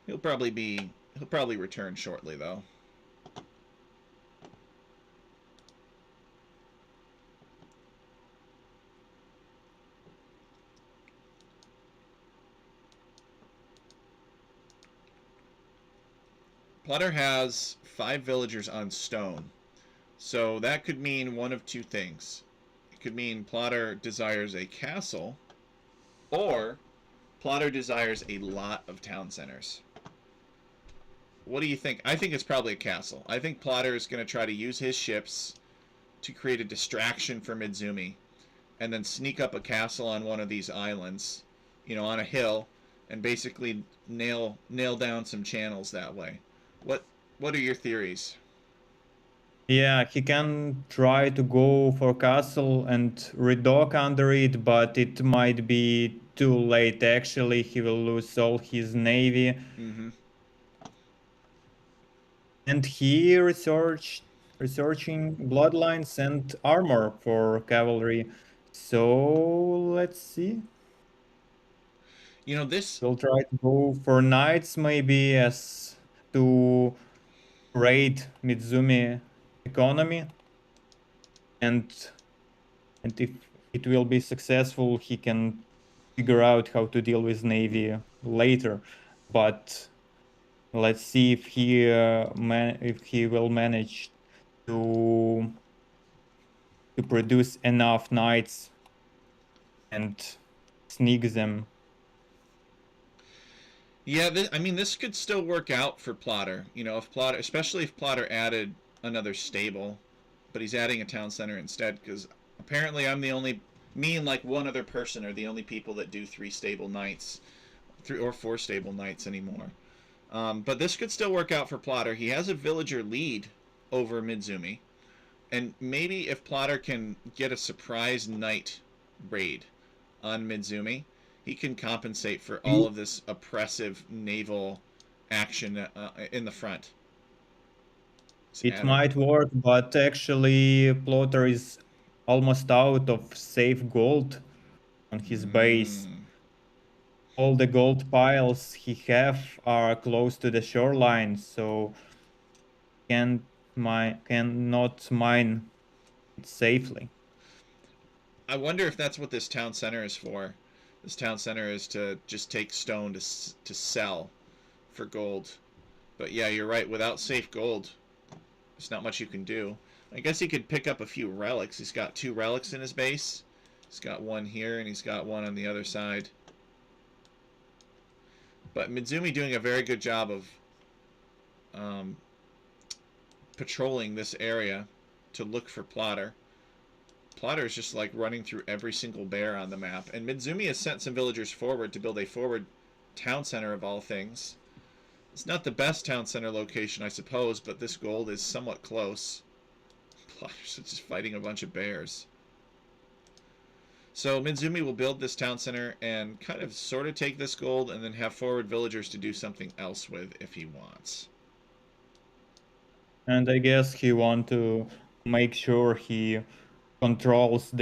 He'll probably return shortly, though. Plotter has 5 villagers on stone. So that could mean one of two things. It could mean Plotter desires a castle, or Plotter desires a lot of town centers. What do you think? I think it's probably a castle. I think Plotter is going to try to use his ships to create a distraction for Mizumi, and then sneak up a castle on one of these islands, on a hill, and basically nail down some channels that way. What are your theories? Yeah, he can try to go for castle and redock under it, but it might be too late. Actually, he will lose all his navy. Mm-hmm. And he researching bloodlines and armor for cavalry. So let's see. This. We'll try to go for knights maybe as to raid Mizumi economy, and if it will be successful, he can figure out how to deal with navy later. But let's see if he will manage to produce enough knights and sneak them. Yeah, this could still work out for Plotter. If Plotter, especially if Plotter added another stable, but he's adding a town center instead, because apparently me and like one other person are the only people that do 3 stable knights, 3 or 4 stable knights anymore. But this could still work out for Plotter. He has a villager lead over Mizumi, and maybe if Plotter can get a surprise knight raid on Mizumi, he can compensate for all of this oppressive naval action in the front. It might work, but actually Plotter is almost out of safe gold on his base. All the gold piles he have are close to the shoreline, so cannot mine it safely. I wonder if that's what this town center is for. This town center is to just take stone to sell for gold. But yeah, you're right. Without safe gold, there's not much you can do. I guess he could pick up a few relics. He's got 2 relics in his base. He's got one here, and he's got one on the other side. But Mizumi doing a very good job of patrolling this area to look for Plotter. Plotter is just like running through every single bear on the map. And Mizumi has sent some villagers forward to build a forward town center of all things. It's not the best town center location, I suppose, but this gold is somewhat close. Plotter's just fighting a bunch of bears. So Mizumi will build this town center and kind of sort of take this gold and then have forward villagers to do something else with if he wants. And I guess he want to make sure he controls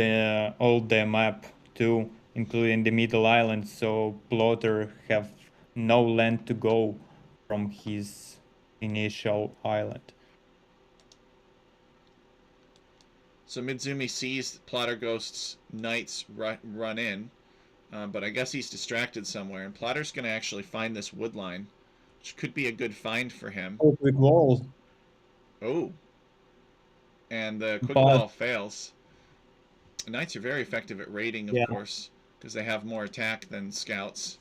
all the map too, including the middle island, so Plotter have no land to go from his initial island. So Mizumi sees Plotter Ghost's knights run in, but I guess he's distracted somewhere, and Plotter's going to actually find this wood line, which could be a good find for him. Oh, quick wall. Oh. And the quick wall fails. The knights are very effective at raiding, of course, because they have more attack than scouts.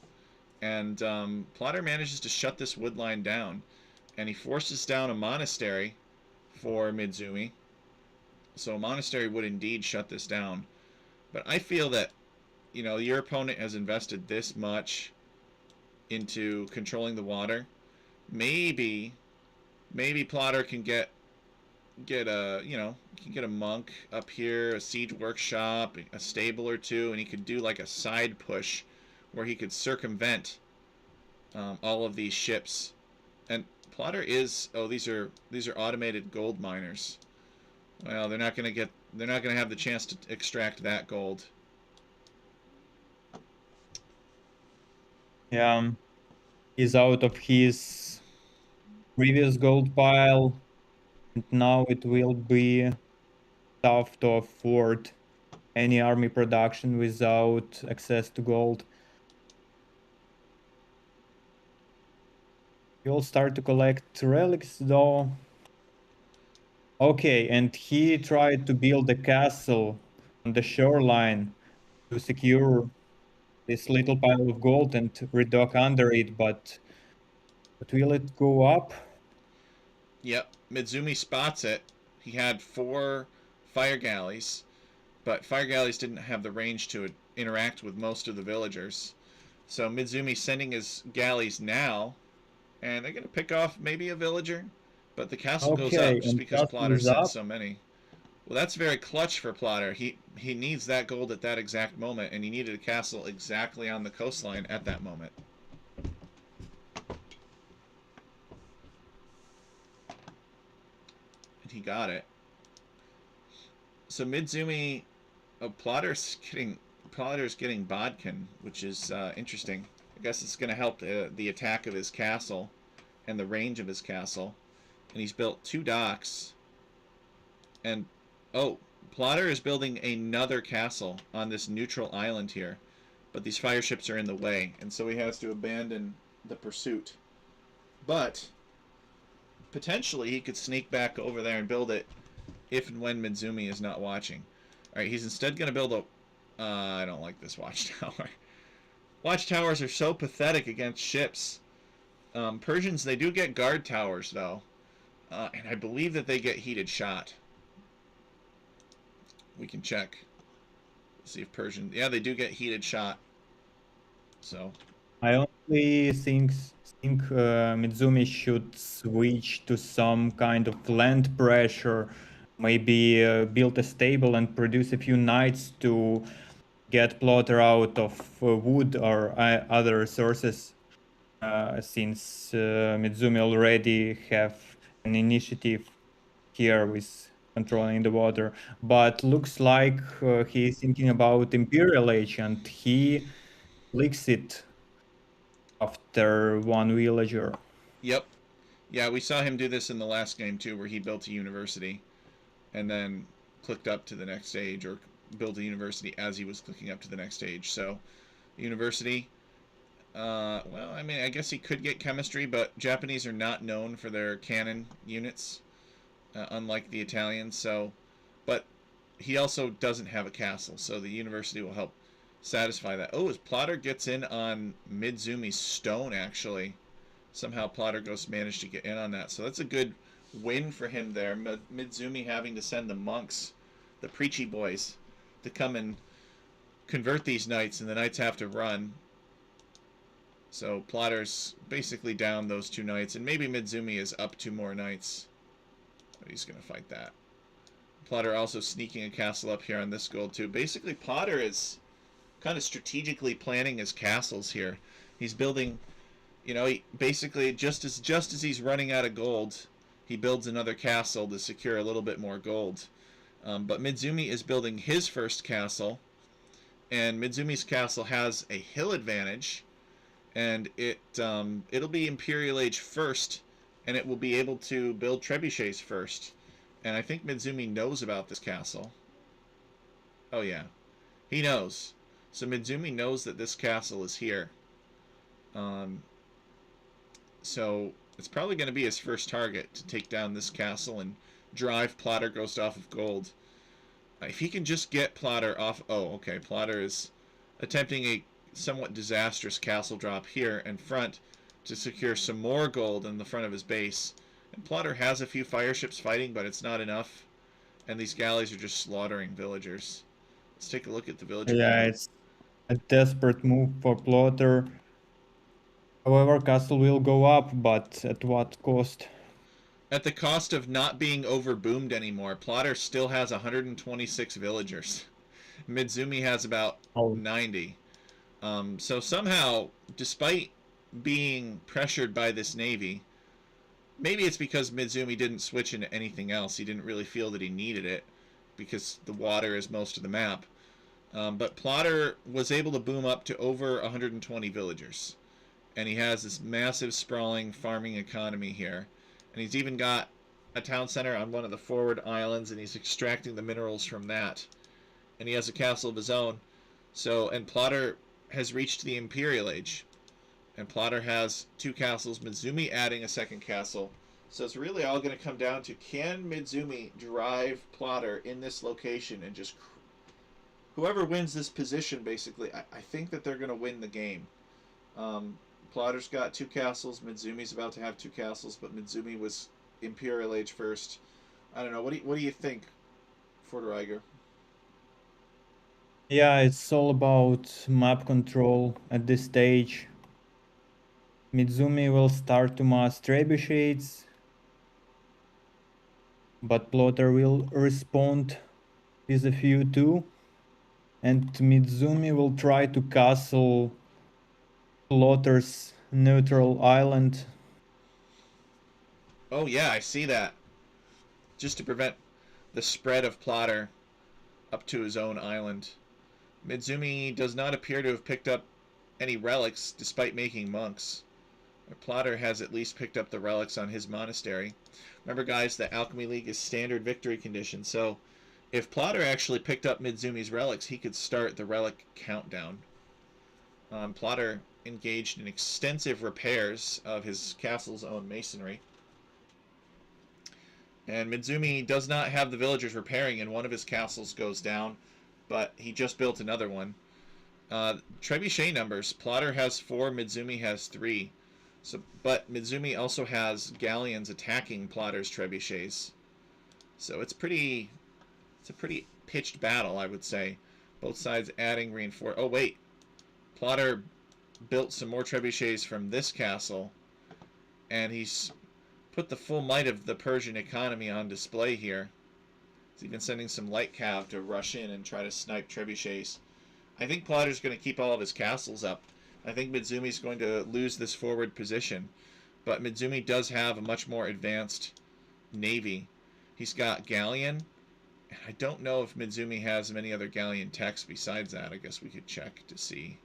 And Plotter manages to shut this wood line down, and he forces down a monastery for Mizumi. So a monastery would indeed shut this down. But I feel that, your opponent has invested this much into controlling the water. Maybe Plotter can get a can get a monk up here, a siege workshop, a stable or two, and he could do like a side push where he could circumvent all of these ships. And Plotter is these are automated gold miners. Well, they're not gonna have the chance to extract that gold. Yeah, he's out of his previous gold pile, and now it will be tough to afford any army production without access to gold. He'll start to collect relics though. Okay, and he tried to build a castle on the shoreline to secure this little pile of gold and redock under it, but will it go up? Yep, Mizumi spots it. He had 4 fire galleys, but fire galleys didn't have the range to interact with most of the villagers. So Midzumi's sending his galleys now, and they're going to pick off maybe a villager, but the castle goes Okay, up just and because castle Plotter is sent up. so many. Well, that's very clutch for Plotter. He needs that gold at that exact moment, and he needed a castle exactly on the coastline at that moment. And he got it. So Mizumi, Plotter's getting Bodkin, which is interesting. I guess it's going to help the attack of his castle and the range of his castle. And he's built 2 docks. And oh, Plotter is building another castle on this neutral island here, but these fire ships are in the way, and so he has to abandon the pursuit. But potentially he could sneak back over there and build it if and when Mizumi is not watching. All right, he's instead going to build a. I don't like this watchtower. Watchtowers are so pathetic against ships. Persians, they do get guard towers though, and I believe that they get heated shot. We can check. See if Persian. Yeah, they do get heated shot. So. I only think Mizumi should switch to some kind of land pressure, maybe build a stable and produce a few knights to get Plotter out of wood or other resources, since Mizumi already have an initiative here with controlling the water. But looks like he's thinking about Imperial Age, and he leaks it after one villager. Yep. Yeah, we saw him do this in the last game too, where he built a university and then clicked up to the next stage, or built a university as he was clicking up to the next stage. So, university. Well, I mean, I guess he could get chemistry, but Japanese are not known for their cannon units, unlike the Italians. So, but he also doesn't have a castle, so the university will help satisfy that. Oh, as Plotter gets in on Midzumi's stone, actually. Somehow Plotter Ghost managed to get in on that. So that's a good win for him there. Mizumi having to send the monks, the preachy boys, to come and convert these knights, and the knights have to run. So Plotter's basically down those 2 knights, and maybe Mizumi is up 2 more knights. But he's going to fight that. Plotter also sneaking a castle up here on this gold too. Basically, Plotter is kind of strategically planning his castles here. He's building, he basically just as he's running out of gold, he builds another castle to secure a little bit more gold. But Mizumi is building his first castle, and Midzumi's castle has a hill advantage, and it'll be Imperial Age first, and it will be able to build trebuchets first. And I think Mizumi knows about this castle. Oh yeah, he knows. So Mizumi knows that this castle is here. So it's probably going to be his first target, to take down this castle and drive Plotter Ghost off of gold. If he can just get Plotter off... Oh, okay. Plotter is attempting a somewhat disastrous castle drop here in front to secure some more gold in the front of his base. And Plotter has a few fire ships fighting, but it's not enough. And these galleys are just slaughtering villagers. Let's take a look at the villager Yeah, count. it's a desperate move for Plotter. However, castle will go up, but at what cost? At the cost of not being overboomed anymore. Plotter still has 126 villagers. Mizumi has about Oh, 90. So somehow, despite being pressured by this navy, maybe it's because Mizumi didn't switch into anything else. He didn't really feel that he needed it because the water is most of the map. But Plotter was able to boom up to over 120 villagers. And he has this massive, sprawling farming economy here. And he's even got a town center on one of the forward islands, and he's extracting the minerals from that. And he has a castle of his own. So, and Plotter has reached the Imperial Age. And Plotter has 2 castles, Mizumi adding a second castle. So it's really all going to come down to, can Mizumi drive Plotter in this location and just whoever wins this position, basically, I think that they're going to win the game. Plotter's got 2 castles. Mitsumi's about to have 2 castles, but Mizumi was Imperial Age first. I don't know. What do you think, Forteraiger? yeah, it's all about map control at this stage. Mizumi will start to mass trebuchets, but Plotter will respond with a few too, and Mizumi will try to castle Plotter's neutral island. Oh yeah, I see that. Just to prevent the spread of Plotter up to his own island. Mizumi does not appear to have picked up any relics despite making monks. Plotter has at least picked up the relics on his monastery. Remember, guys, the Alchemy League is standard victory condition, so if Plotter actually picked up Midzumi's relics, he could start the relic countdown. Plotter engaged in extensive repairs of his castle's own masonry. And Mizumi does not have the villagers repairing, and one of his castles goes down, but he just built another one. Trebuchet numbers. Plotter has 4, Mizumi has 3. So, but Mizumi also has galleons attacking Plotter's trebuchets. So it's a pretty pitched battle, I would say. Both sides adding reinforce. Oh wait, Plotter built some more trebuchets from this castle, and he's put the full might of the Persian economy on display here. He's even sending some light cav to rush in and try to snipe trebuchets. I think Plotter's going to keep all of his castles up. I think Mitsumi's going to lose this forward position. But Mizumi does have a much more advanced navy. He's got galleon. I don't know if Mizumi has many other galleon techs besides that. I guess we could check to see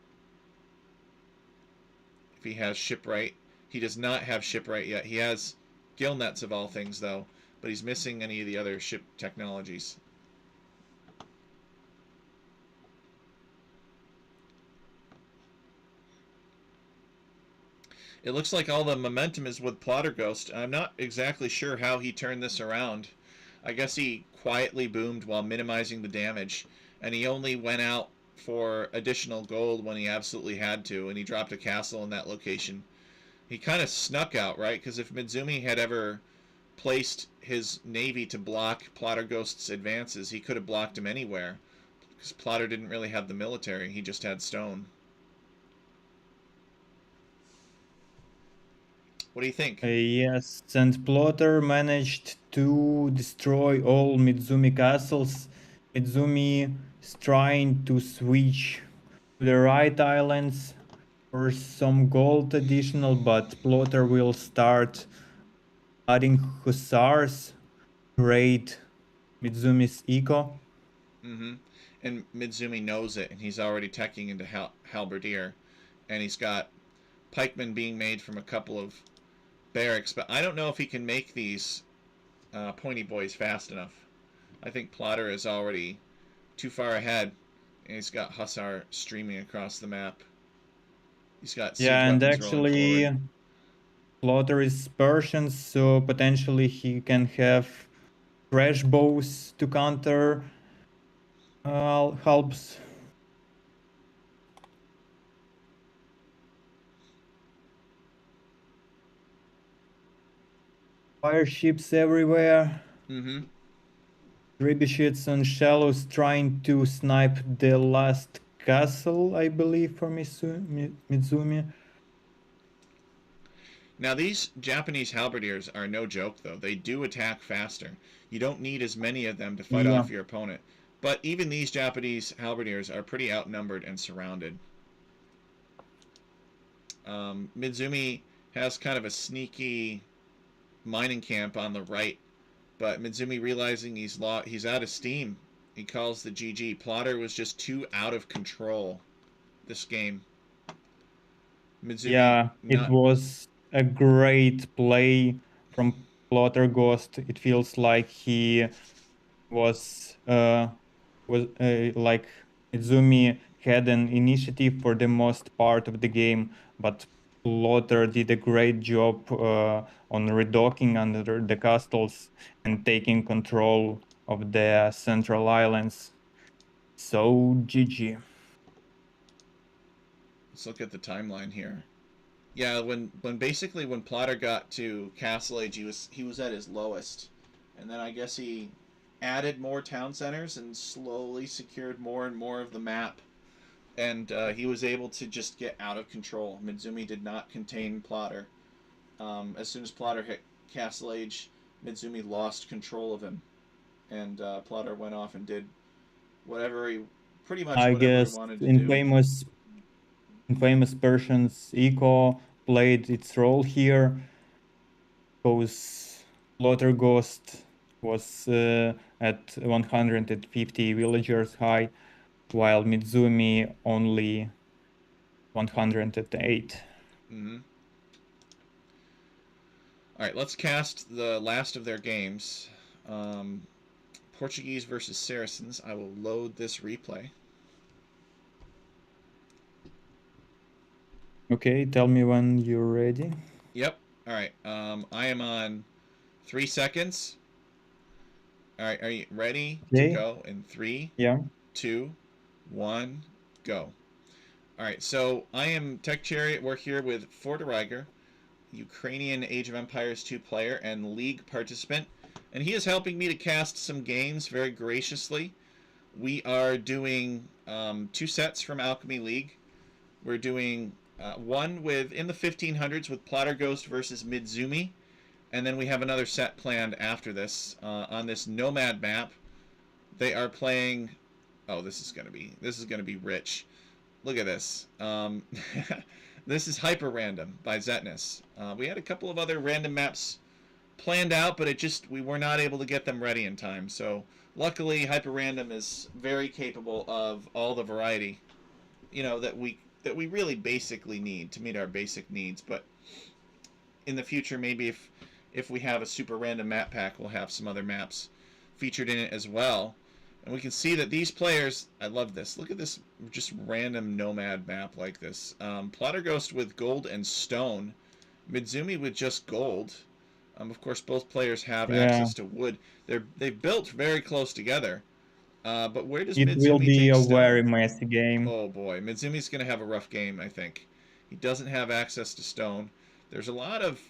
if he has shipwright. He does not have shipwright yet. He has gill nets of all things, though, but he's missing any of the other ship technologies. It looks like all the momentum is with Plotter Ghost. I'm not exactly sure how he turned this around. I guess he quietly boomed while minimizing the damage, and he only went out for additional gold when he absolutely had to, and he dropped a castle in that location. He kind of snuck out, right? Because if Mizumi had ever placed his navy to block Plotter Ghost's advances, he could have blocked him anywhere, because Plotter didn't really have the military. He just had stone. What do you think? Yes, and Plotter managed to destroy all Mizumi castles. Mizumi is trying to switch to the right islands for some gold additional, but Plotter will start adding hussars to raid Mizumi's eco. Mm-hmm. And Mizumi knows it, and he's already teching into halberdier, and he's got pikemen being made from a couple of barracks, but I don't know if he can make these pointy boys fast enough. I think Plotter is already too far ahead, and he's got hussar streaming across the map. He's got siege Yeah, and weapons rolling forward. actually Plotter is Persian, so potentially he can have crash bows to counter helps. Fire ships everywhere. Mm-hmm. Trebuchets on shallows trying to snipe the last castle, I believe, for Mizumi. Now, these Japanese halberdiers are no joke, though. They do attack faster. You don't need as many of them to fight Yeah, off your opponent. But even these Japanese halberdiers are pretty outnumbered and surrounded. Mizumi has kind of a sneaky mining camp on the right, but Mizumi, realizing he's out of steam, he calls the GG. Plotter was just too out of control this game. Mizumi yeah, it not. was a great play from Plotter Ghost. It feels like he was like Izumi had an initiative for the most part of the game, but Plotter did a great job on redocking under the castles and taking control of the central islands. So GG. Let's look at the timeline here. Yeah, when Plotter got to Castle Age, he was at his lowest, and then I guess he added more town centers and slowly secured more and more of the map, and he was able to just get out of control. Mizumi did not contain Plotter. As soon as Plotter hit Castle Age, Mizumi lost control of him, and Plotter went off and did pretty much I whatever he guess wanted to in do. famous Persians, Eco played its role here because Slaughter Ghost was at 150 villagers high, while Mizumi only 108. Mm-hmm. All right, let's cast the last of their games. Um, Portuguese versus Saracens. I will load this replay. Okay, tell me when you're ready. Yep. All right. I am on 3 seconds. All right. Are you ready to Okay, go? In three, yeah. 2, 1, go. All right. So I am Tech Chariot. We're here with Forteraiger, Ukrainian Age of Empires 2 player and league participant, and he is helping me to cast some games very graciously. We are doing 2 sets from Alchemy League. We're doing one with in the 1500s with Plotter Ghost versus Mizumi, and then we have another set planned after this on this Nomad map. They are playing. Oh, this is gonna be rich. Look at this. This is Hyperrandom by Zetnus. We had a couple of other random maps planned out, but we were not able to get them ready in time. So luckily, Hyperrandom is very capable of all the variety, that we really basically need to meet our basic needs. But in the future, maybe if we have a super random map pack, we'll have some other maps featured in it as well. And we can see that these players, I love this. Look at this just random nomad map like this. Plotter Ghost with gold and stone. Mizumi with just gold. Of course, both players have Yeah, access to wood. They've built very close together. But where does it will Mizumi be take a stone? very messy game. Oh boy, Mizumi's going to have a rough game, I think. He doesn't have access to stone. There's a lot of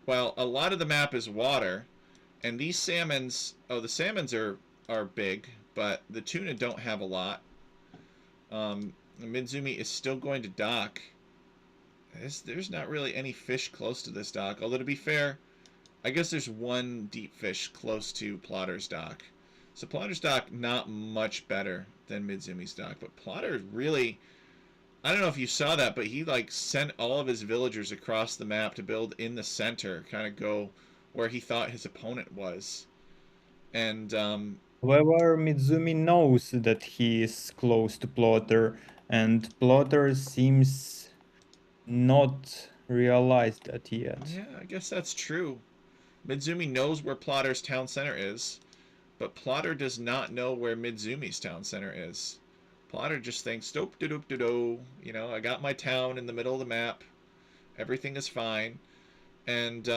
the map is water, and these salmons, the salmons are big, but the tuna don't have a lot. Mizumi is still going to dock. There's not really any fish close to this dock, although to be fair, I guess there's one deep fish close to Plotter's dock. So Plotter's dock not much better than Mizumi's dock, but Plotter really, I don't know if you saw that, but he like sent all of his villagers across the map to build in the center, kind of go where he thought his opponent was. And However, Mizumi knows that he is close to Plotter, and Plotter seems not realized that yet. yeah, I guess that's true. Mizumi knows where Plotter's town center is, but Plotter does not know where Mizumi's town center is. Plotter just thinks, dope, do dope, do do. I got my town in the middle of the map. Everything is fine. And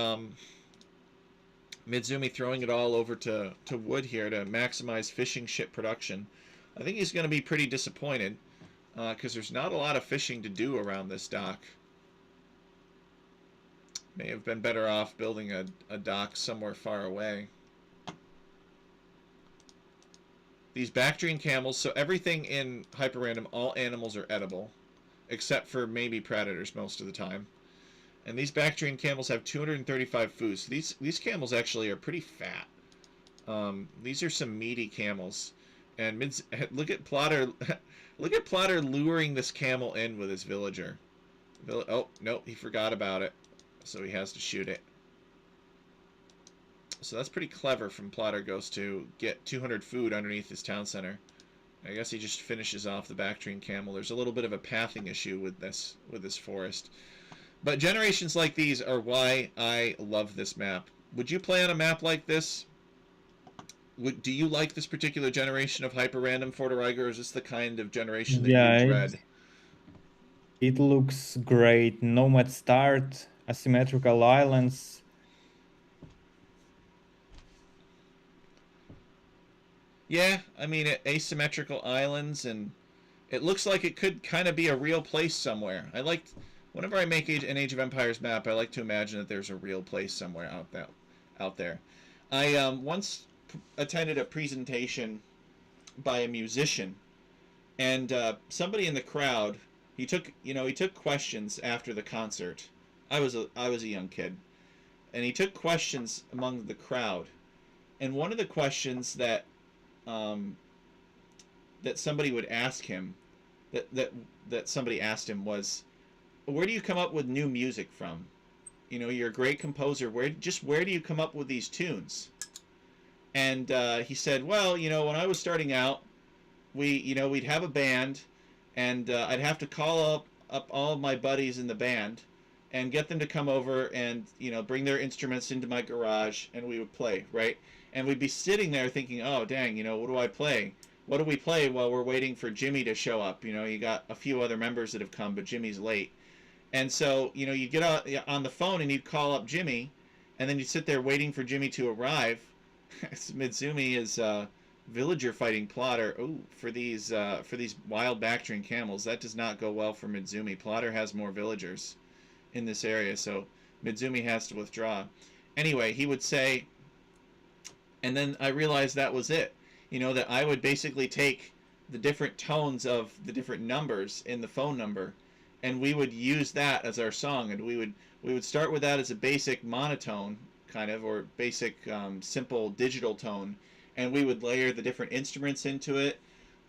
Mizumi throwing it all over to wood here to maximize fishing ship production. I think he's going to be pretty disappointed because there's not a lot of fishing to do around this dock. May have been better off building a dock somewhere far away. These Bactrian camels, so everything in Hyperrandom, all animals are edible, except for maybe predators most of the time. And these Bactrian camels have 235 food. So these camels actually are pretty fat. These are some meaty camels. And look at Plotter, look at Plotter luring this camel in with his villager. Oh, no, he forgot about it. So he has to shoot it. So that's pretty clever from Plotter Goes to get 200 food underneath his town center. I guess he just finishes off the Bactrian camel. There's a little bit of a pathing issue with this forest. But generations like these are why I love this map. Would you play on a map like this? Do you like this particular generation of Hyperrandom, Forteraiger, or is this the kind of generation that you Yeah, dread? it looks great. Nomad start, asymmetrical islands. Yeah, I mean, asymmetrical islands, and it looks like it could kind of be a real place somewhere. Whenever I make an Age of Empires map, I like to imagine that there's a real place somewhere out there. I once attended a presentation by a musician, and somebody in the crowd, he took questions after the concert. I was a young kid, and he took questions among the crowd, and one of the questions um, that somebody would ask him, that somebody asked him was, where do you come up with new music from? You're a great composer. Where do you come up with these tunes? And he said, well, when I was starting out, we'd have a band, and I'd have to call up all of my buddies in the band and get them to come over and bring their instruments into my garage, and we would play, right? And we'd be sitting there thinking, oh dang, what do I play? What do we play while we're waiting for Jimmy to show up? You got a few other members that have come, but Jimmy's late. And so you'd get on the phone and you'd call up Jimmy, and then you'd sit there waiting for Jimmy to arrive. Mizumi is villager fighting Plotter. Oh, for these wild Bactrian camels, that does not go well for Mizumi. Plotter has more villagers in this area, so Mizumi has to withdraw. Anyway, he would say, and then I realized that was it. That I would basically take the different tones of the different numbers in the phone number, and we would use that as our song, and we would start with that as a basic monotone kind of, or basic simple digital tone, and we would layer the different instruments into it,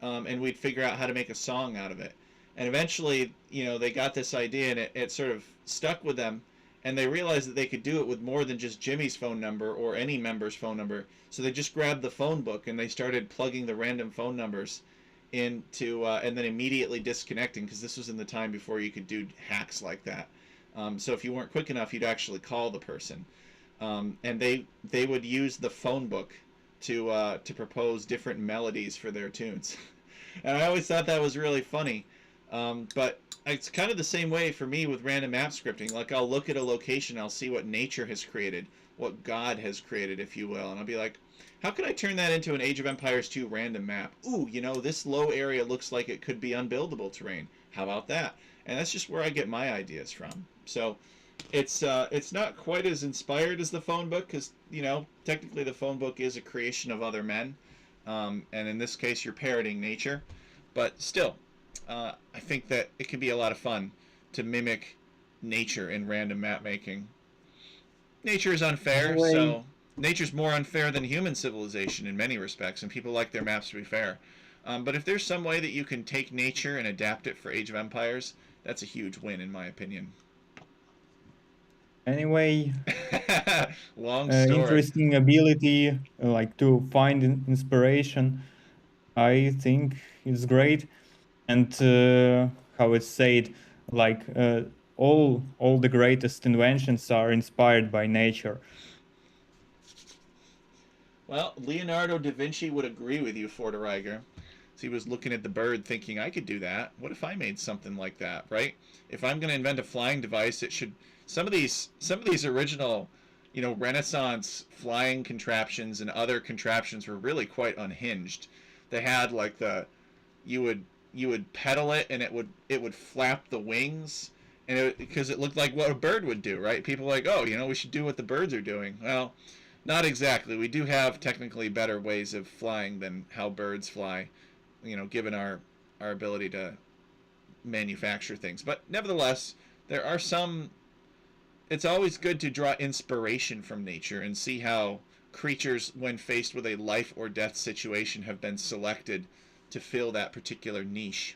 and we'd figure out how to make a song out of it. And eventually, they got this idea, and it sort of stuck with them, and they realized that they could do it with more than just Jimmy's phone number or any member's phone number. So they just grabbed the phone book and they started plugging the random phone numbers into, and then immediately disconnecting, because this was in the time before you could do hacks like that. So if you weren't quick enough, you'd actually call the person. And they would use the phone book to propose different melodies for their tunes. And I always thought that was really funny. But it's kind of the same way for me with random map scripting. Like, I'll look at a location, I'll see what nature has created, what God has created, if you will, and I'll be like, how could I turn that into an Age of Empires 2 random map? Ooh, this low area looks like it could be unbuildable terrain. How about that? And that's just where I get my ideas from. So it's not quite as inspired as the phone book, because technically the phone book is a creation of other men, and in this case you're parroting nature, but still, I think that it can be a lot of fun to mimic nature in random map making. Nature is unfair, Anyway, so nature's more unfair than human civilization in many respects, and people like their maps to be fair. But if there's some way that you can take nature and adapt it for Age of Empires, that's a huge win in my opinion. anyway, Long story. interesting ability, like to find inspiration. I think it's great, and how it's said, like all the greatest inventions are inspired by nature. Well, Leonardo da Vinci would agree with you, Forteraiger. So he was looking at the bird thinking, I could do that. What if I made something like that, right? If I'm going to invent a flying device, it should... Some of these original, Renaissance flying contraptions and other contraptions were really quite unhinged. They had like you would pedal it and it would flap the wings, and because it looked like what a bird would do, right? People were like, oh, we should do what the birds are doing. Well, not exactly. We do have technically better ways of flying than how birds fly, given our ability to manufacture things. But nevertheless, there are some it's always good to draw inspiration from nature and see how creatures, when faced with a life or death situation, have been selected to fill that particular niche.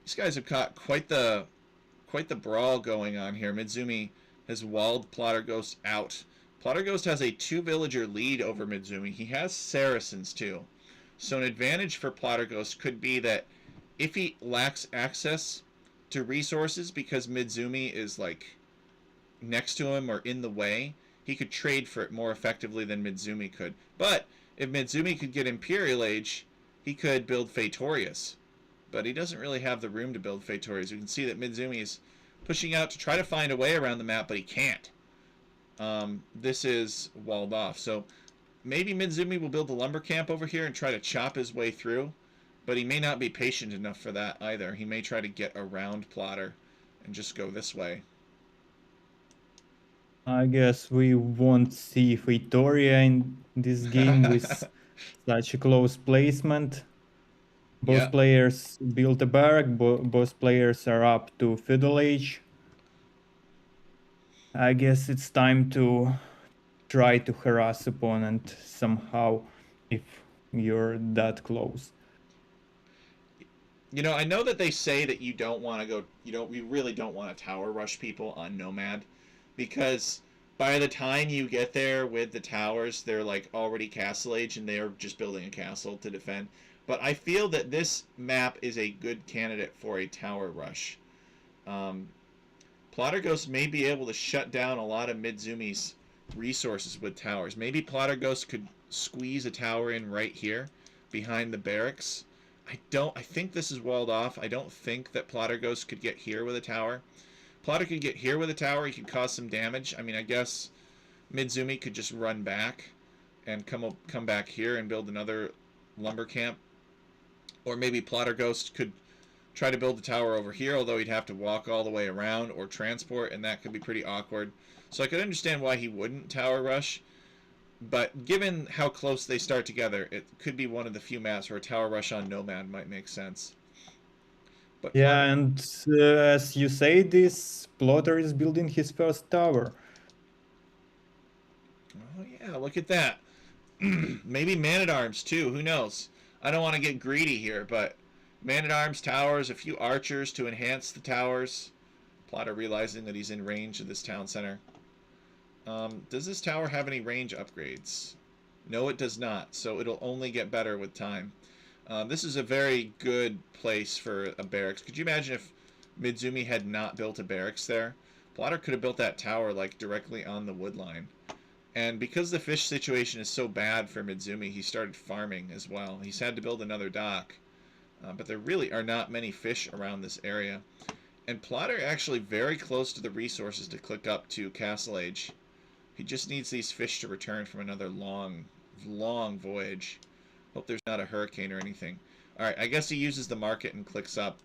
These guys have caught quite the brawl going on here. Mizumi has walled Plotter Ghost out. Plotter Ghost has a 2-villager lead over Mizumi. He has Saracens too. So an advantage for Plotter Ghost could be that if he lacks access to resources because Mizumi is like next to him or in the way, he could trade for it more effectively than Mizumi could. But if Mizumi could get Imperial Age, he could build Fatorius. But he doesn't really have the room to build Fatorius. You can see that Mizumi is pushing out to try to find a way around the map, but he can't. This is walled off. So maybe Mizumi will build a lumber camp over here and try to chop his way through. But he may not be patient enough for that either. He may try to get around Plotter and just go this way. I guess we won't see Victoria in this game with such a close placement. Both Yep. players built a barrack, both players are up to feudal age. I guess it's time to try to harass opponent somehow if you're that close. You know, I know that they say that you don't want to go, you really don't want to tower rush people on Nomad, because by the time you get there with the towers, they're like already castle age and they're just building a castle to defend. But I feel that this map is a good candidate for a tower rush. Plotter Ghost may be able to shut down a lot of Mizumi's resources with towers. Maybe Plotter Ghost could squeeze a tower in right here behind the barracks. I think this is walled off. I don't think that Plotter Ghost could get here with a tower. Plotter could get here with a tower. He could cause some damage. I mean, I guess Mizumi could just run back and come back here and build another lumber camp. Or maybe Plotter Ghost could try to build the tower over here, although he'd have to walk all the way around or transport, and that could be pretty awkward. So I could understand why he wouldn't tower rush. But given how close they start together, it could be one of the few maps where a tower rush on Nomad might make sense. But Yeah, and as you say this, Plotter is building his first tower. Oh yeah, look at that. Maybe Man-at-Arms too, who knows? I don't want to get greedy here, but Man-at-Arms towers, a few archers to enhance the towers. Plotter realizing that he's in range of this town center. Does this tower have any range upgrades? No, it does not, so it'll only get better with time. This is a very good place for a barracks. Could you imagine if Mizumi had not built a barracks there? Plotter could have built that tower like directly on the wood line. And because the fish situation is so bad for Mizumi, he started farming as well. He's had to build another dock. But there really are not many fish around this area. And Plotter actually very close to the resources to click up to Castle Age. He just needs these fish to return from another long, long voyage. Hope there's not a hurricane or anything. Alright, I guess he uses the market and clicks up.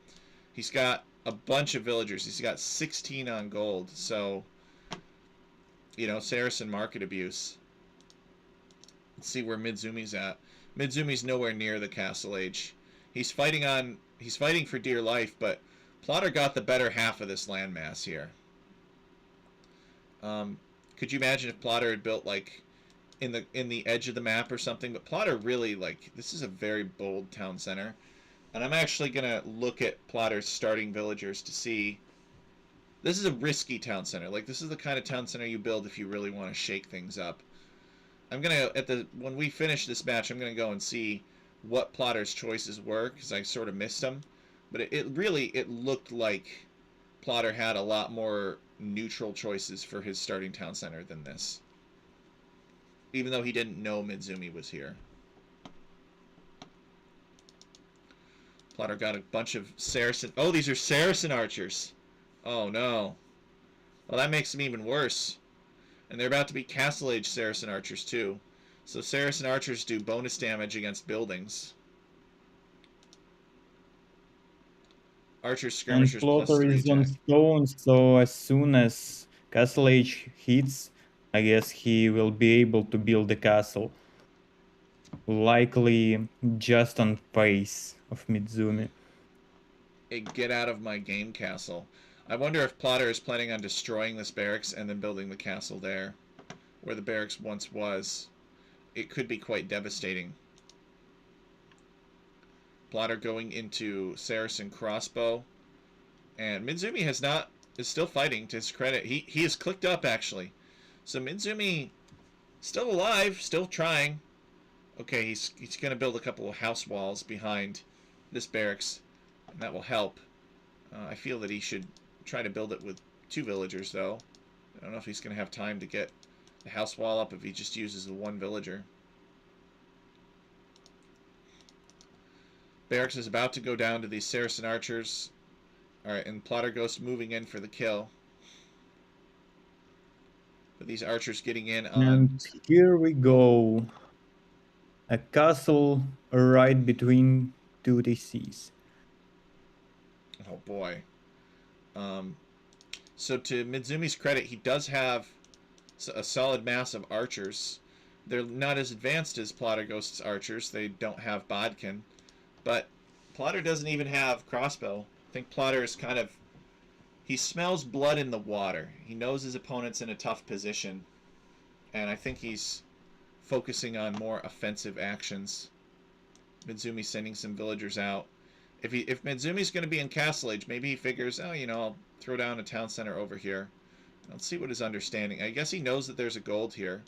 He's got a bunch of villagers. He's got 16 on gold. So, you know, Saracen market abuse. Let's see where Mizumi's at. Mizumi's nowhere near the Castle Age. He's fighting for dear life, but Plotter got the better half of this landmass here. Could you imagine if Plotter had built like in the edge of the map or something? But Plotter really, like, this is a very bold town center. And I'm actually gonna look at Plotter's starting villagers to see. This is a risky town center. Like, this is the kind of town center you build if you really want to shake things up. I'm gonna when we finish this match, I'm gonna go and see what Plotter's choices were, because I sort of missed them. But it looked like Plotter had a lot more neutral choices for his starting town center than this. Even though he didn't know Mizumi was here. Plotter got a bunch of Saracen... Oh, these are Saracen archers. Oh, no. Well, that makes them even worse. And they're about to be Castle Age Saracen archers, too. So Saracen archers do bonus damage against buildings. Archer skirmishers And plus Plotter 3 is on attack. stone, so as soon as Castle Age hits, I guess he will be able to build the castle. Likely just on pace of Mizumi. Hey, get out of my game castle. I wonder if Plotter is planning on destroying this barracks and then building the castle there, where the barracks once was. It could be quite devastating. Plotter going into Saracen crossbow. And Mizumi is still fighting, to his credit. He is clicked up, actually. So Mizumi still alive, still trying. Okay, he's going to build a couple of house walls behind this barracks, and that will help. I feel that he should try to build it with 2 villagers, though. I don't know if he's going to have time to get the house wall up if he just uses the 1 villager. Barracks is about to go down to these Saracen archers. Alright, and Plotter Ghost moving in for the kill. But these archers getting in on... And here we go. A castle right between 2 DCs. Oh boy. So to Mizumi's credit, he does have a solid mass of archers. They're not as advanced as Plotter Ghost's archers. They don't have Bodkin. But Plotter doesn't even have crossbow. I think Plotter is kind of... He smells blood in the water. He knows his opponent's in a tough position. And I think he's focusing on more offensive actions. Mizumi sending some villagers out. If Mizumi's going to be in Castle Age, maybe he figures, oh, you know, I'll throw down a town center over here. Let's see what his understanding. I guess he knows that there's a gold here,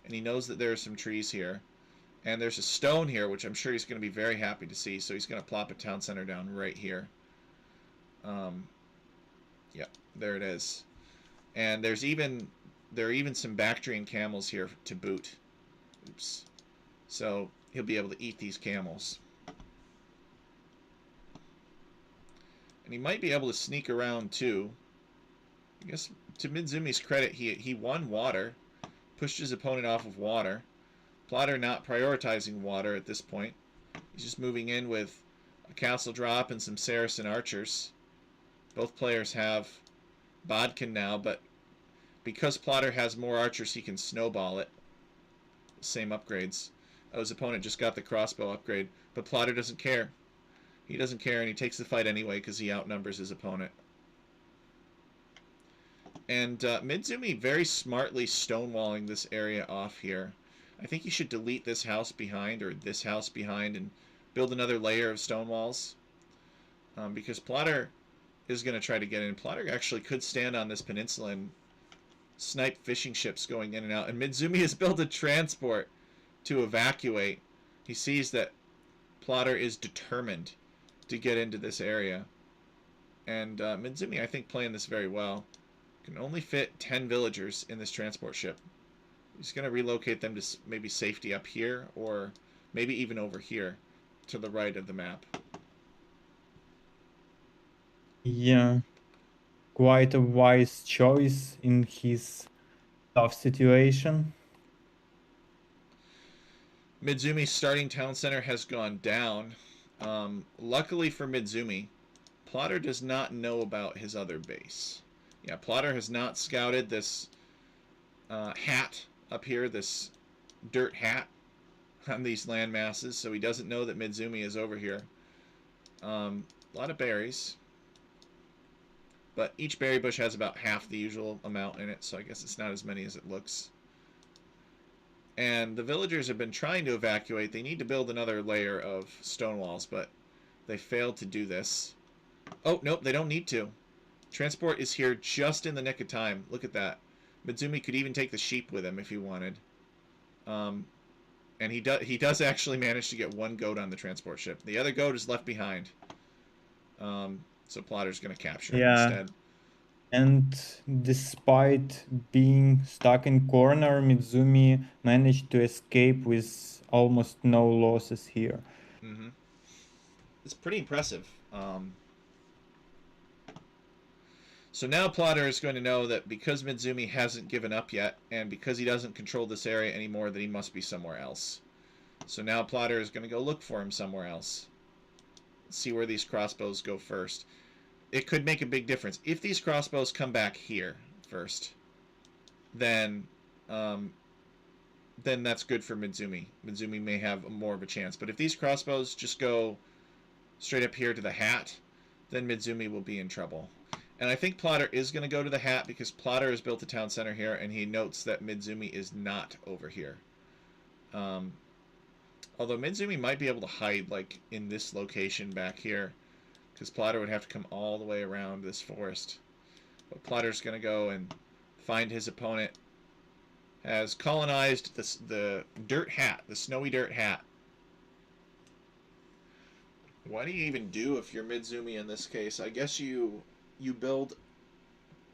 and he knows that there are some trees here, and there's a stone here, which I'm sure he's going to be very happy to see. So he's going to plop a town center down right here. Yeah, there it is. And there are even some Bactrian camels here to boot. Oops. So he'll be able to eat these camels. And he might be able to sneak around too. I guess to Mizumi's credit, he won water. Pushed his opponent off of water. Plotter not prioritizing water at this point. He's just moving in with a castle drop and some Saracen archers. Both players have Bodkin now, but because Plotter has more archers, he can snowball it. Same upgrades. Oh, his opponent just got the crossbow upgrade, but Plotter doesn't care. He doesn't care, and he takes the fight anyway because he outnumbers his opponent. And Mizumi very smartly stonewalling this area off here. I think he should delete this house behind, or this house behind, and build another layer of stone walls. Because Plotter is going to try to get in. Plotter actually could stand on this peninsula and snipe fishing ships going in and out. And Mizumi has built a transport to evacuate. He sees that Plotter is determined to get into this area. And Mizumi, I think, playing this very well. Can only fit 10 villagers in this transport ship. He's going to relocate them to maybe safety up here, or maybe even over here to the right of the map. Yeah, quite a wise choice in his tough situation. Mizumi's starting town center has gone down. Luckily for Mizumi, Plotter does not know about his other base. Yeah, Plotter has not scouted this hat up here, this dirt hat on these land masses, so he doesn't know that Mizumi is over here. A lot of berries. But each berry bush has about half the usual amount in it, so I guess it's not as many as it looks. And the villagers have been trying to evacuate. They need to build another layer of stone walls, but they failed to do this. Oh, nope, they don't need to. Transport is here just in the nick of time. Look at that. Mizumi could even take the sheep with him if he wanted. And he does actually manage to get 1 goat on the transport ship. The other goat is left behind. So Plotter's going to capture him instead. And despite being stuck in corner, Mizumi managed to escape with almost no losses here. Mm-hmm. It's pretty impressive. So now Plotter is going to know that because Mizumi hasn't given up yet, and because he doesn't control this area anymore, that he must be somewhere else. So now Plotter is going to go look for him somewhere else. See where these crossbows go first. It could make a big difference. If these crossbows come back here first, then that's good for Mizumi. Mizumi may have more of a chance. But if these crossbows just go straight up here to the hat, then Mizumi will be in trouble. And I think Plotter is going to go to the hat because Plotter has built a town center here, and he notes that Mizumi is not over here. Although Mizumi might be able to hide, like, in this location back here, because Plotter would have to come all the way around this forest. But Plotter's going to go and find his opponent has colonized the dirt hat, the snowy dirt hat. What do you even do if you're Mizumi in this case? I guess you build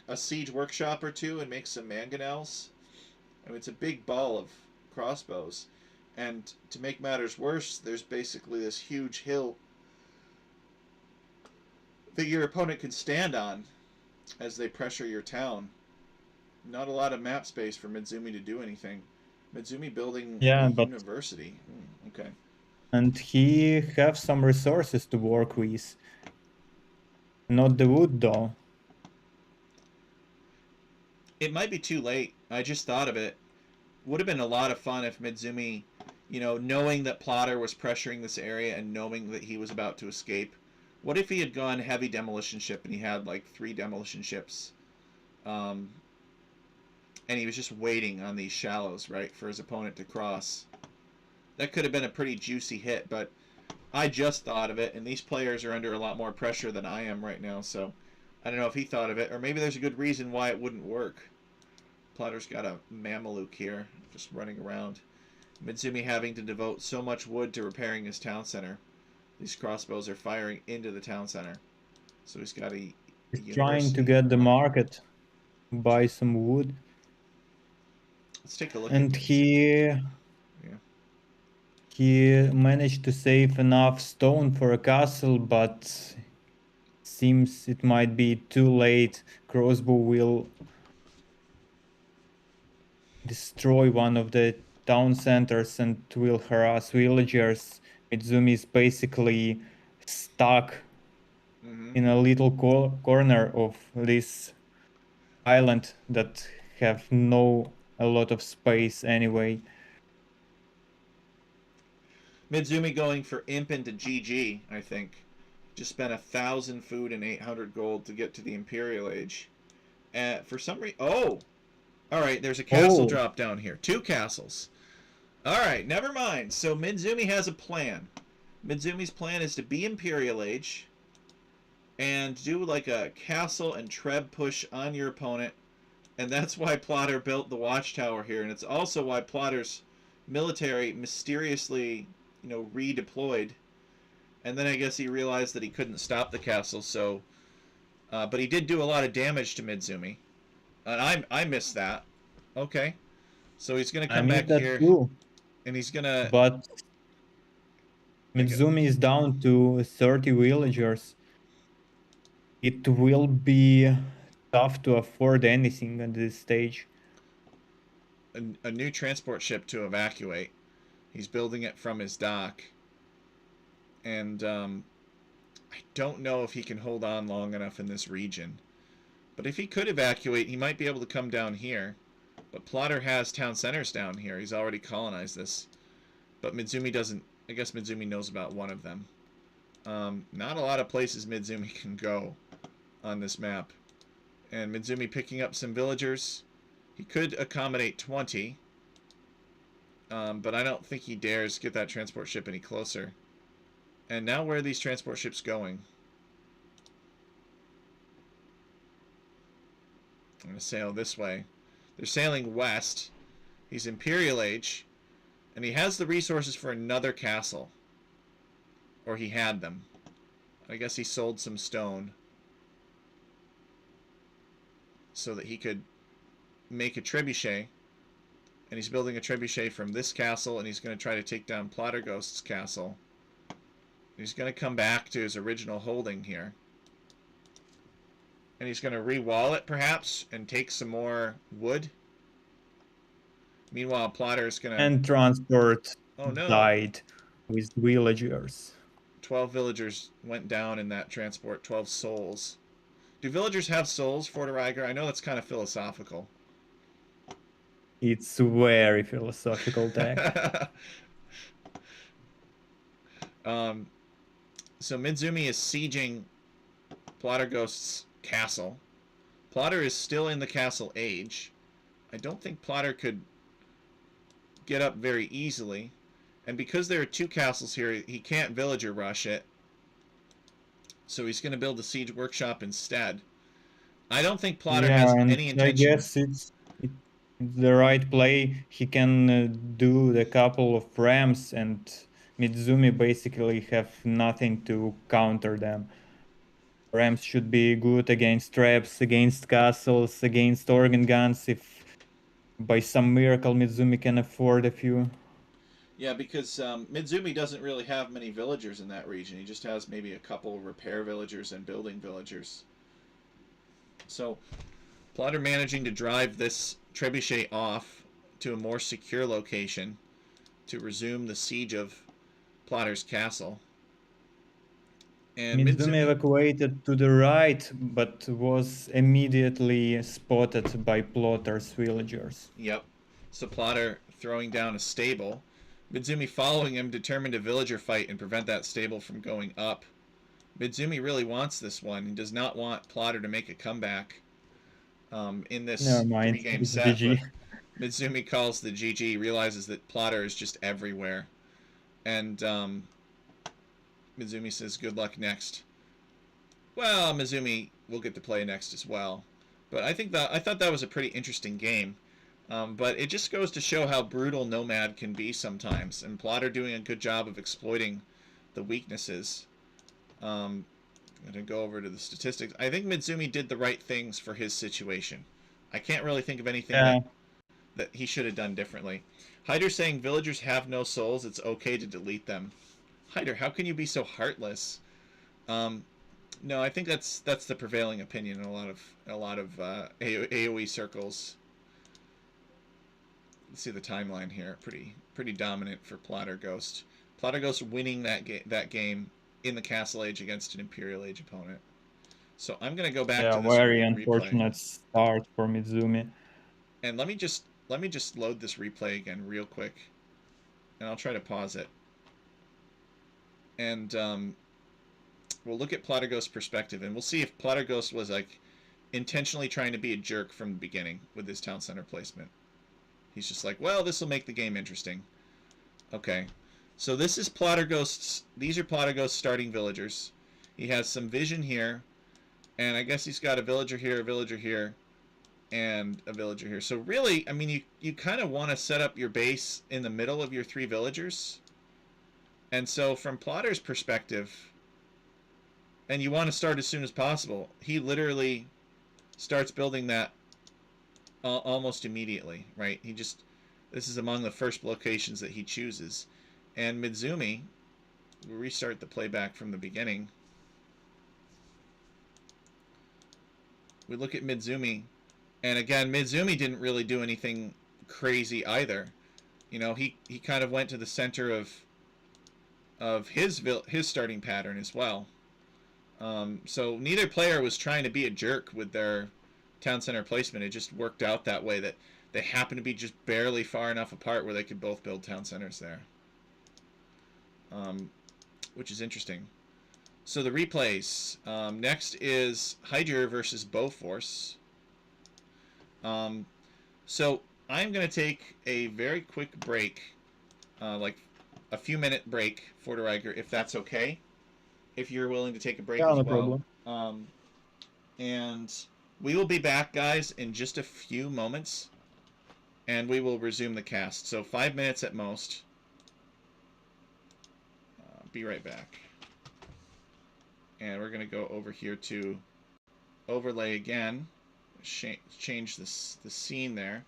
a siege workshop or two and make some mangonels. I mean, it's a big ball of crossbows. And to make matters worse, there's basically this huge hill that your opponent can stand on as they pressure your town. Not a lot of map space for Mizumi to do anything. Mizumi building Yeah, a but university. Okay. and he have some resources to work with. Not the wood though. It might be too late. I just thought of it. Would have been a lot of fun if Mizumi, knowing that Plotter was pressuring this area and knowing that he was about to escape. What if he had gone heavy demolition ship and he had like 3 demolition ships? And he was just waiting on these shallows, right, for his opponent to cross. That could have been a pretty juicy hit, but I just thought of it, and these players are under a lot more pressure than I am right now, so I don't know if he thought of it, or maybe there's a good reason why it wouldn't work. Plotter's got a Mameluke here, just running around. Mizumi having to devote so much wood to repairing his town center. These crossbows are firing into the town center. So he's got a He's trying to university. get the market, buy some wood. Let's take a look And at Mizumi. he managed to save enough stone for a castle, but seems it might be too late. Crossbow will destroy one of the town centers and will harass villagers. Mizumi is basically stuck in a little corner of this island that have a lot of space anyway. Mizumi going for imp into GG, I think. Just spent 1,000 food and 800 gold to get to the Imperial Age. For some reason... Oh! Alright, there's a castle drop down here. 2 castles. Alright, never mind. So Mizumi has a plan. Mizumi's plan is to be Imperial Age and do like a castle and treb push on your opponent. And that's why Plotter built the watchtower here. And it's also why Plotter's military mysteriously, redeployed. And then I guess he realized that he couldn't stop the castle, so... but he did do a lot of damage to Mizumi. And I missed that. Okay. So he's going to come back here. Too. And he's going to... But Mizumi is down to 30 villagers. It will be tough to afford anything at this stage. A new transport ship to evacuate. He's building it from his dock. And I don't know if he can hold on long enough in this region. But if he could evacuate, he might be able to come down here. But Plotter has town centers down here. He's already colonized this. But Mizumi doesn't... I guess Mizumi knows about one of them. Not a lot of places Mizumi can go on this map. And Mizumi picking up some villagers. He could accommodate 20. But I don't think he dares get that transport ship any closer. And now where are these transport ships going? I'm going to sail this way. They're sailing west. He's Imperial Age. And he has the resources for another castle. Or he had them. I guess he sold some stone. So that he could make a trebuchet. And he's building a trebuchet from this castle. And he's going to try to take down Plotterghost's castle. He's going to come back to his original holding here. And he's going to re-wall it, perhaps, and take some more wood. Meanwhile, Plotter's going to... And transport died with villagers. 12 villagers went down in that transport. 12 souls. Do villagers have souls, Forteraiger? I know that's kind of philosophical. It's very philosophical tech. So Mizumi is sieging Plotterghost's castle. Plotter is still in the castle age. I don't think Plotter could get up very easily. And because there are 2 castles here, he can't villager rush it. So he's going to build a siege workshop instead. I don't think Plotter Yeah, has and any I intention. guess it's the right play. He can do the couple of rams, and Mizumi basically have nothing to counter them. Rams should be good against traps, against castles, against organ guns, if by some miracle Mizumi can afford a few. Yeah, because Mizumi doesn't really have many villagers in that region. He just has maybe a couple repair villagers and building villagers. So Plotter managing to drive this trebuchet off to a more secure location to resume the siege of Plotter's castle. And Mizumi Mizumi, evacuated to the right, but was immediately spotted by Plotter's villagers. yep. So Plotter throwing down a stable. Mizumi following him, determined to villager fight and prevent that stable from going up. Mizumi really wants this one. He does not want Plotter to make a comeback in Never this mind, 3-game it's set, but GG. Mizumi calls the GG, realizes that Plotter is just everywhere. And Mizumi says, good luck next. Well, Mizumi will get to play next as well. But I thought that was a pretty interesting game. But it just goes to show how brutal Nomad can be sometimes, and Plotter doing a good job of exploiting the weaknesses. I'm going to go over to the statistics. I think Mizumi did the right things for his situation. I can't really think of anything Yeah, that he should have done differently. Hyder saying villagers have no souls, it's okay to delete them. Hyder, how can you be so heartless? Um, no, I think that's the prevailing opinion in a lot of AOE circles. Let's see the timeline here. Pretty dominant for Plotter Ghost. Plotter Ghost winning that game in the Castle Age against an Imperial Age opponent. So I'm gonna go back yeah, to this very replay, unfortunate start for Mizumi. and let me just load this replay again real quick, and I'll try to pause it, and we'll look at Plotter Ghost's perspective, and we'll see if Plotter Ghost was like intentionally trying to be a jerk from the beginning with his town center placement. He's just like, well, this will make the game interesting. Okay, so this is Plotter Ghost's. These are Plotter Ghost's starting villagers. He has some vision here, and I guess he's got a villager here, and a villager here. So really, I mean, you kind of want to set up your base in the middle of your 3 villagers. And so from Plotter's perspective, and you want to start as soon as possible, he literally starts building that almost immediately, right? This is among the first locations that he chooses. And Mizumi, we'll restart the playback from the beginning. We look at Mizumi, and again, Mizumi didn't really do anything crazy either. You know, he kind of went to the center of his starting pattern as well. So neither player was trying to be a jerk with their town center placement. It just worked out that way, that they happened to be just barely far enough apart where they could both build town centers there, which is interesting. So the replays. Next is Hydra versus Bowforce. So I'm going to take a very quick break, like a few minute break, Forteraiger, if that's okay. If you're willing to take a break Yeah, as no well. problem. And we will be back, guys, in just a few moments, and we will resume the cast. So 5 minutes at most. Be right back. And we're going to go over here to overlay again. Change the scene there.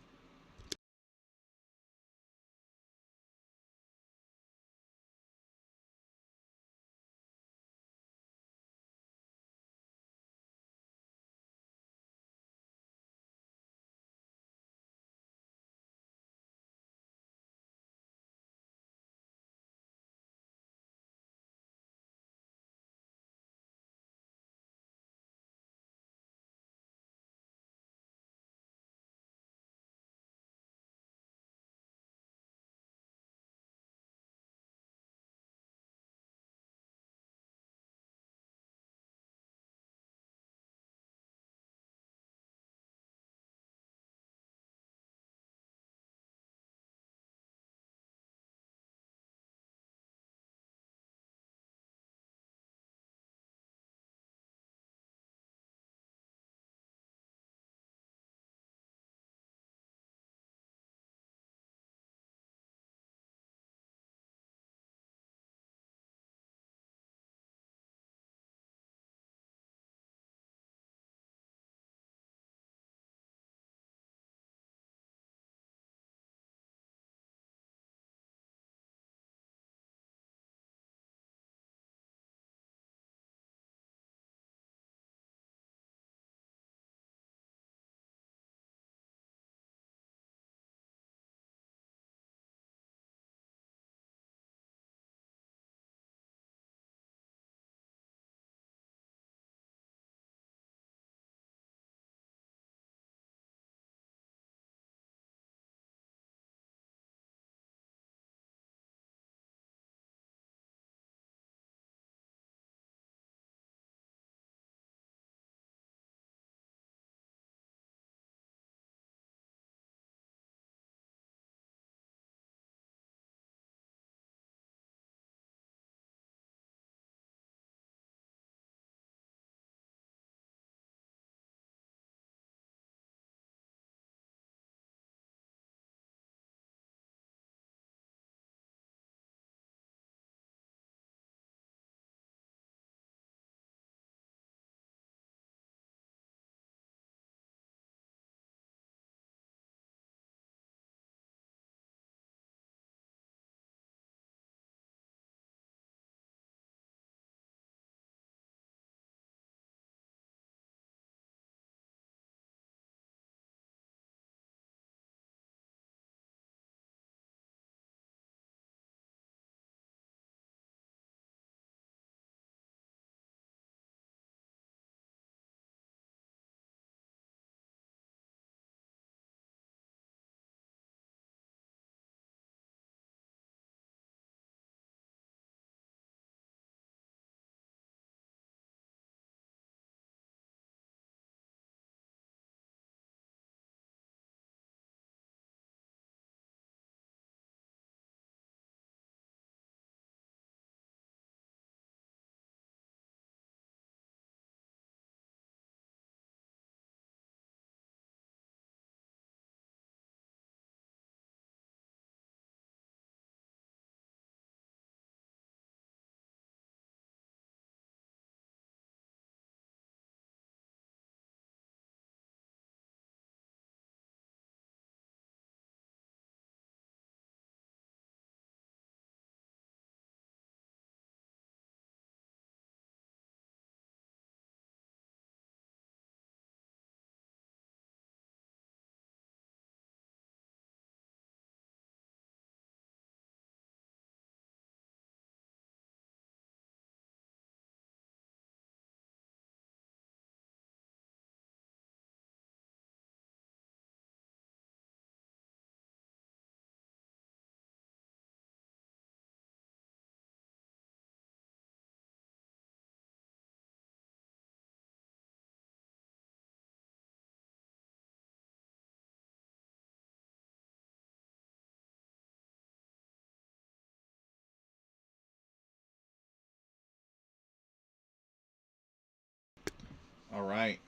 All right.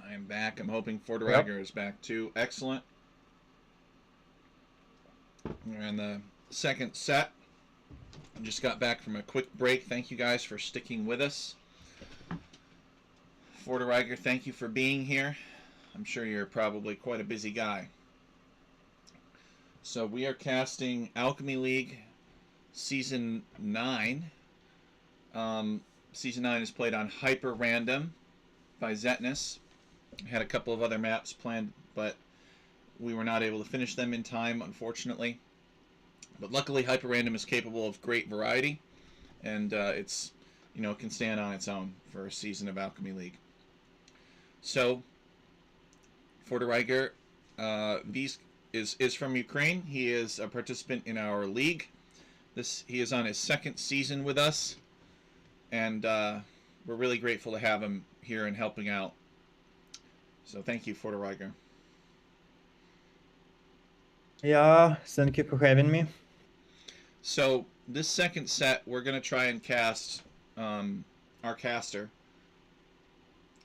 I am back. I'm hoping Yep. Forteraiger is back too. Excellent. We're in the second set. Just got back from a quick break. Thank you guys for sticking with us. Forteraiger, thank you for being here. I'm sure you're probably quite a busy guy. So we are casting Alchemy League Season 9. Season 9 is played on Hyperrandom by Zetnus. I had a couple of other maps planned, but we were not able to finish them in time, unfortunately. But luckily, Hyperrandom is capable of great variety, and it's, can stand on its own for a season of Alchemy League. So, Forteraiger, is from Ukraine. He is a participant in our league. He is on his second season with us, and we're really grateful to have him here and helping out. So thank you, Forteraiger. Yeah, thank you for having me. So this second set, we're going to try and cast our caster.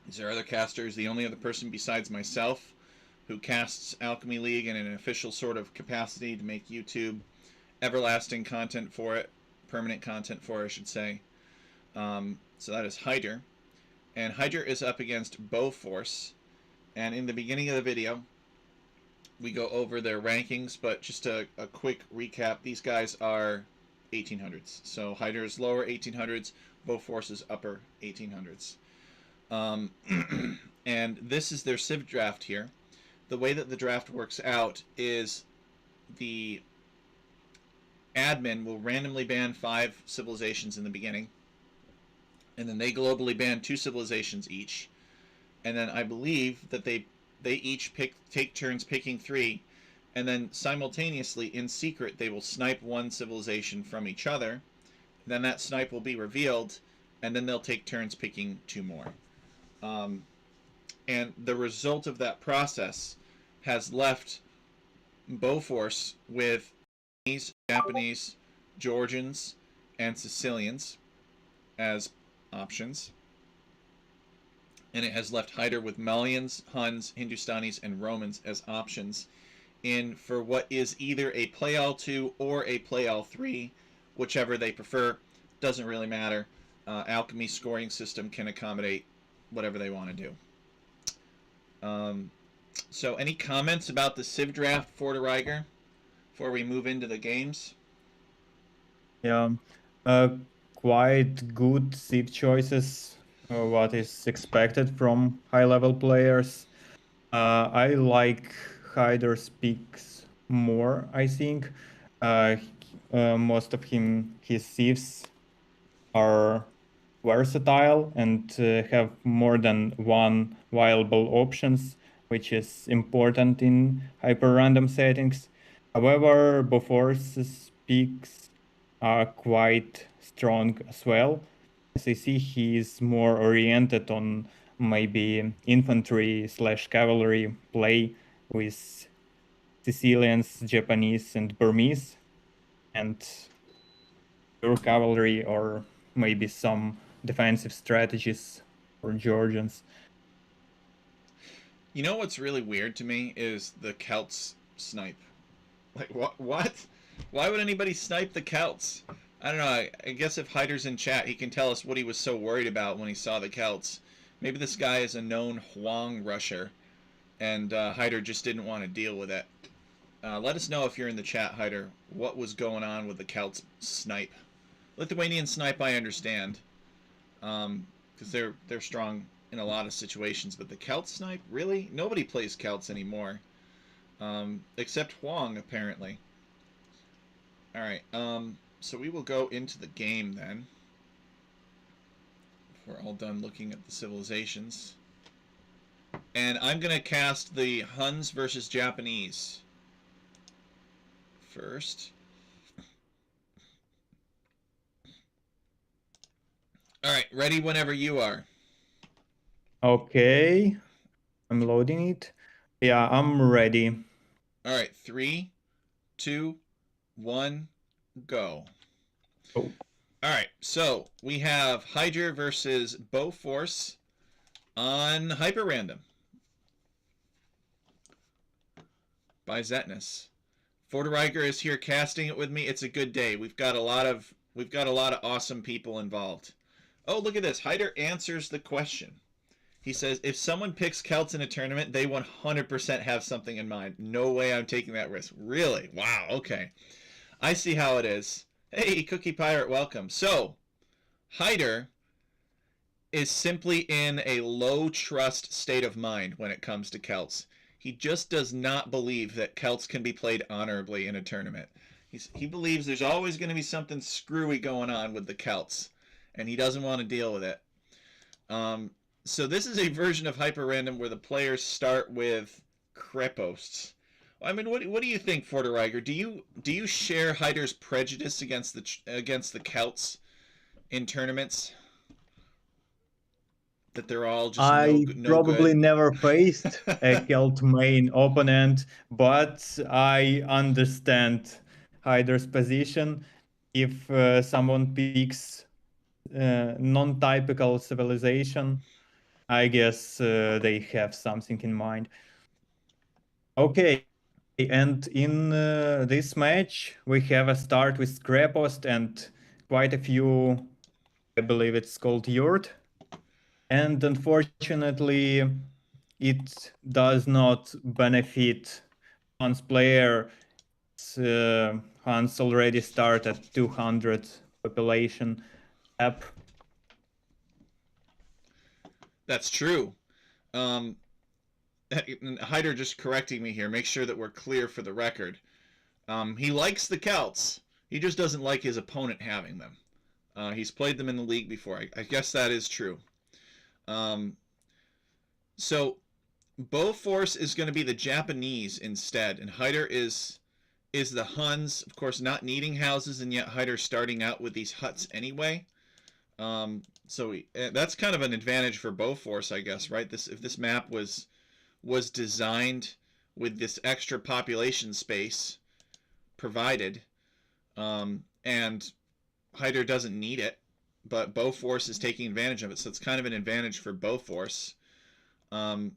These are other casters. The only other person besides myself who casts Alchemy League in an official sort of capacity to make YouTube everlasting content for it, permanent content for it, I should say. So that is Hyder. And Hyder is up against Bowforce. And in the beginning of the video, we go over their rankings, but just a quick recap. These guys are 1800s. So Hyder is lower 1800s, Bowforce is upper 1800s. And this is their Civ draft here. The way that the draft works out is the admin will randomly ban 5 civilizations in the beginning, and then they globally ban 2 civilizations each, and then I believe that they each take turns picking 3, and then simultaneously in secret they will snipe 1 civilization from each other. Then that snipe will be revealed, and then they'll take turns picking 2 more. And the result of that process has left Bowforce with Japanese, Georgians, and Sicilians as options. And it has left Hyder with Malians, Huns, Hindustanis, and Romans as options for what is either a Play All 2 or a Play All 3, whichever they prefer. Doesn't really matter. Alchemy scoring system can accommodate whatever they want to do. So any comments about the Civ draft, Forteraiger, before we move into the games? Yeah, quite good Civ choices. What is expected from high-level players. I like Hyder's picks more, I think. Most of his Civs are versatile and have more than one viable options, which is important in hyper-random settings. However, Boforce's picks are quite strong as well. As I see, he is more oriented on maybe infantry/cavalry play with Sicilians, Japanese, and Burmese, and pure cavalry or maybe some defensive strategies for Georgians. You know what's really weird to me is the Celts snipe. Like, what? Why would anybody snipe the Celts? I don't know. I guess if Hyder's in chat, he can tell us what he was so worried about when he saw the Celts. Maybe this guy is a known Huang rusher, and Hyder just didn't want to deal with it. Let us know if you're in the chat, Hyder, what was going on with the Celts snipe. Lithuanian snipe, I understand, because they're strong in a lot of situations, but the Celt snipe, really? Nobody plays Celts anymore, except Huang, apparently. All right, so we will go into the game then. If we're all done looking at the civilizations. And I'm going to cast the Huns versus Japanese first. All right, ready whenever you are. Okay, I'm loading it. Yeah, I'm ready. All right, 3, 2, 1, go. Oh. All right, so we have Hyder versus Bowforce. on Hyperrandom by Zetnus. Forteraiger is here casting it with me. It's a good day. We've got a lot of awesome people involved. Oh, look at this. Hyder answers the question. He says, if someone picks Celts in a tournament, they 100% have something in mind. No way I'm taking that risk. Really? Wow, okay. I see how it is. Hey, Cookie Pirate, welcome. So, Hyder is simply in a low trust state of mind when it comes to Celts. He just does not believe that Celts can be played honorably in a tournament. He believes there's always going to be something screwy going on with the Celts, and he doesn't want to deal with it. So this is a version of Hyperrandom where the players start with Kreposts. I mean, what do you think, Forteraiger? Do you share Hyder's prejudice against the Celts in tournaments? That they're all just I no probably good. never faced a Celt main opponent, but I understand Hyder's position. If someone picks non-typical civilization, I guess they have something in mind. Okay, and in this match, we have a start with Krepost and quite a few, I believe it's called Yurt. And unfortunately, it does not benefit Hans player. Hans already start at 200 population app. That's true. Hyder just correcting me here. Make sure that we're clear for the record. He likes the Celts. He just doesn't like his opponent having them. He's played them in the league before. I guess that is true. So Bofors is going to be the Japanese instead, and Hyder is the Huns, of course, not needing houses, and yet Hyder starting out with these huts anyway. So that's kind of an advantage for Bofors, I guess, right? If this map was designed with this extra population space provided, and Hyder doesn't need it, but Bofors is taking advantage of it, so it's kind of an advantage for Bofors. I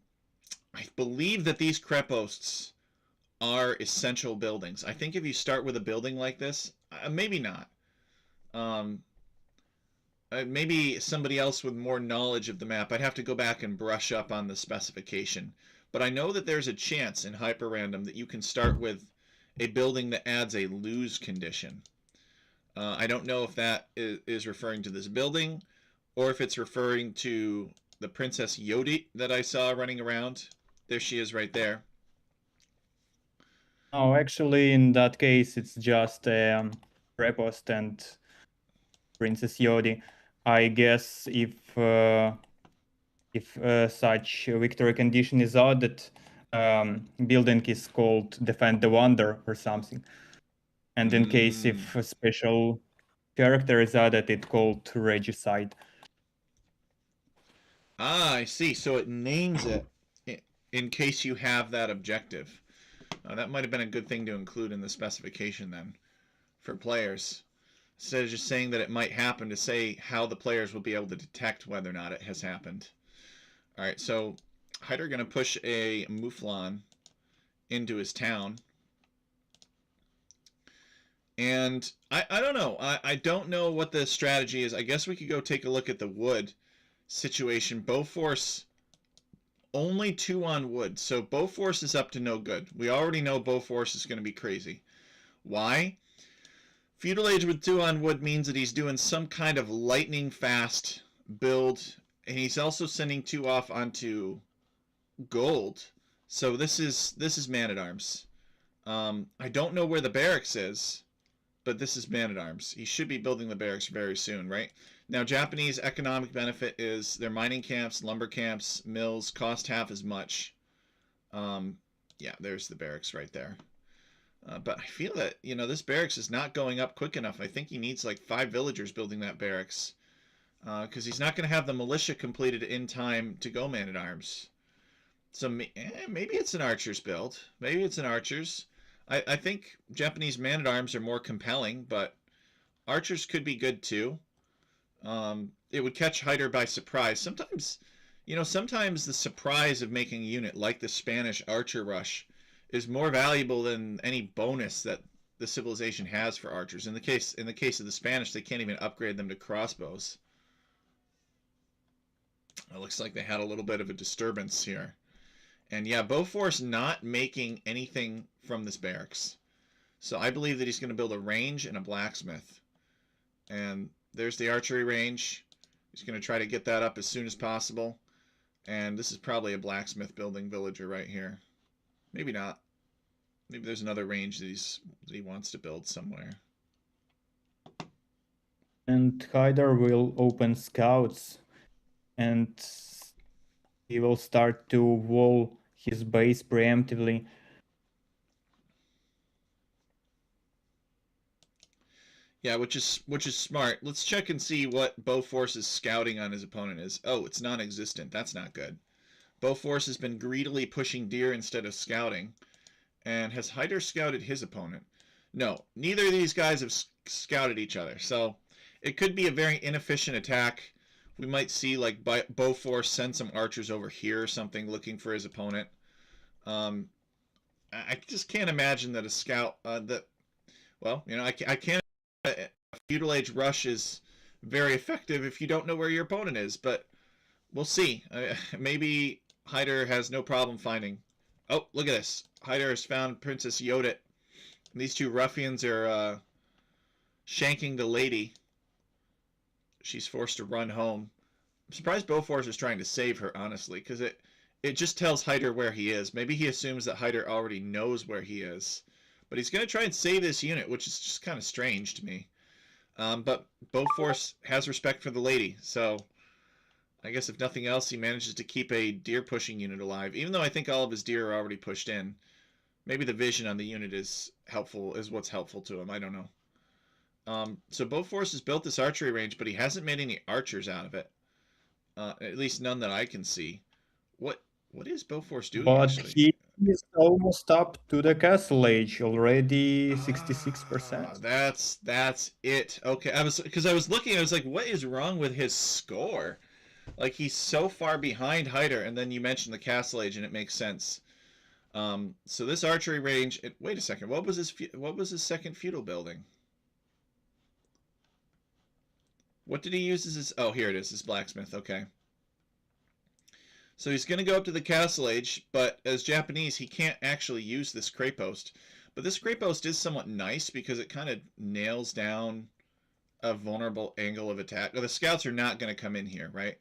believe that these Kreposts are essential buildings. I think if you start with a building like this, maybe not. Maybe somebody else with more knowledge of the map. I'd have to go back and brush up on the specification. But I know that there's a chance in Hyperrandom that you can start with a building that adds a lose condition. I don't know if that is referring to this building or if it's referring to the Princess Yodi that I saw running around. There she is right there. Oh, actually, in that case, it's just Krepost and Princess Yodi. I guess if such victory condition is added, building is called Defend the Wonder or something. And in case if a special character is added, it's called Regicide. Ah, I see. So it names it in case you have that objective. That might have been a good thing to include in the specification then for players. Instead of just saying that it might happen, to say how the players will be able to detect whether or not it has happened. All right, so Hyder going to push a Mouflon into his town. And I don't know. I don't know what the strategy is. I guess we could go take a look at the wood situation. Bofors, only 2 on wood. So Bofors is up to no good. We already know Bofors is going to be crazy. Why? Feudal Age with 2 on wood means that he's doing some kind of lightning fast build. And he's also sending 2 off onto gold. So this is Man-at-Arms. I don't know where the barracks is, but this is Man-at-Arms. He should be building the barracks very soon, right? Now, Japanese economic benefit is their mining camps, lumber camps, mills cost half as much. Yeah, there's the barracks right there. But I feel that, this barracks is not going up quick enough. I think he needs like 5 villagers building that barracks. Because he's not going to have the militia completed in time to go Man-at-Arms. So maybe it's an archer's build. Maybe it's an archer's. I think Japanese Man-at-Arms are more compelling, but archers could be good too. It would catch Hyder by surprise. Sometimes, You know, sometimes the surprise of making a unit like the Spanish archer rush is more valuable than any bonus that the civilization has for archers. In the case of the Spanish, they can't even upgrade them to crossbows. It looks like they had a little bit of a disturbance here. And yeah, Beaufort's not making anything from this barracks. So I believe that he's going to build a range and a blacksmith. And there's the archery range. He's going to try to get that up as soon as possible. And this is probably a blacksmith building villager right here. Maybe not. Maybe there's another range that he wants to build somewhere. And Hyder will open scouts, and he will start to wall his base preemptively. Yeah, which is smart. Let's check and see what Beaufort's scouting on his opponent is. Oh, it's non-existent. That's not good. Beaufort has been greedily pushing deer instead of scouting. And has Hyder scouted his opponent? No, neither of these guys have scouted each other. So it could be a very inefficient attack. We might see like Beaufort send some archers over here or something looking for his opponent. I just can't imagine that a scout well, you know, I can't. A feudal age rush is very effective if you don't know where your opponent is, but we'll see. Maybe Hyder has no problem finding. Oh, look at this. Hyder has found Princess Yodet. And these two ruffians are shanking the lady. She's forced to run home. I'm surprised Beaufort is trying to save her, honestly, because it just tells Hyder where he is. Maybe he assumes that Hyder already knows where he is. But he's going to try and save this unit, which is just kind of strange to me. But Beaufort has respect for the lady, so I guess if nothing else, he manages to keep a deer pushing unit alive. Even though I think all of his deer are already pushed in. Maybe the vision on the unit is what's helpful to him. I don't know. So Beaufort has built this archery range, but he hasn't made any archers out of it. At least none that I can see. What is Beaufort doing, But actually? he is almost up to the castle age, already 66%. That's it. Okay, because I was looking, I was like, what is wrong with his score? Like, he's so far behind Hyder, and then you mentioned the castle age, and it makes sense. So this archery range. Wait a second. What was his second feudal building? What did he use as his? Oh, here it is. His blacksmith. Okay. So he's going to go up to the castle age, but as Japanese, he can't actually use this cray post. But this cray post is somewhat nice because it kind of nails down a vulnerable angle of attack. Now, the scouts are not going to come in here, right?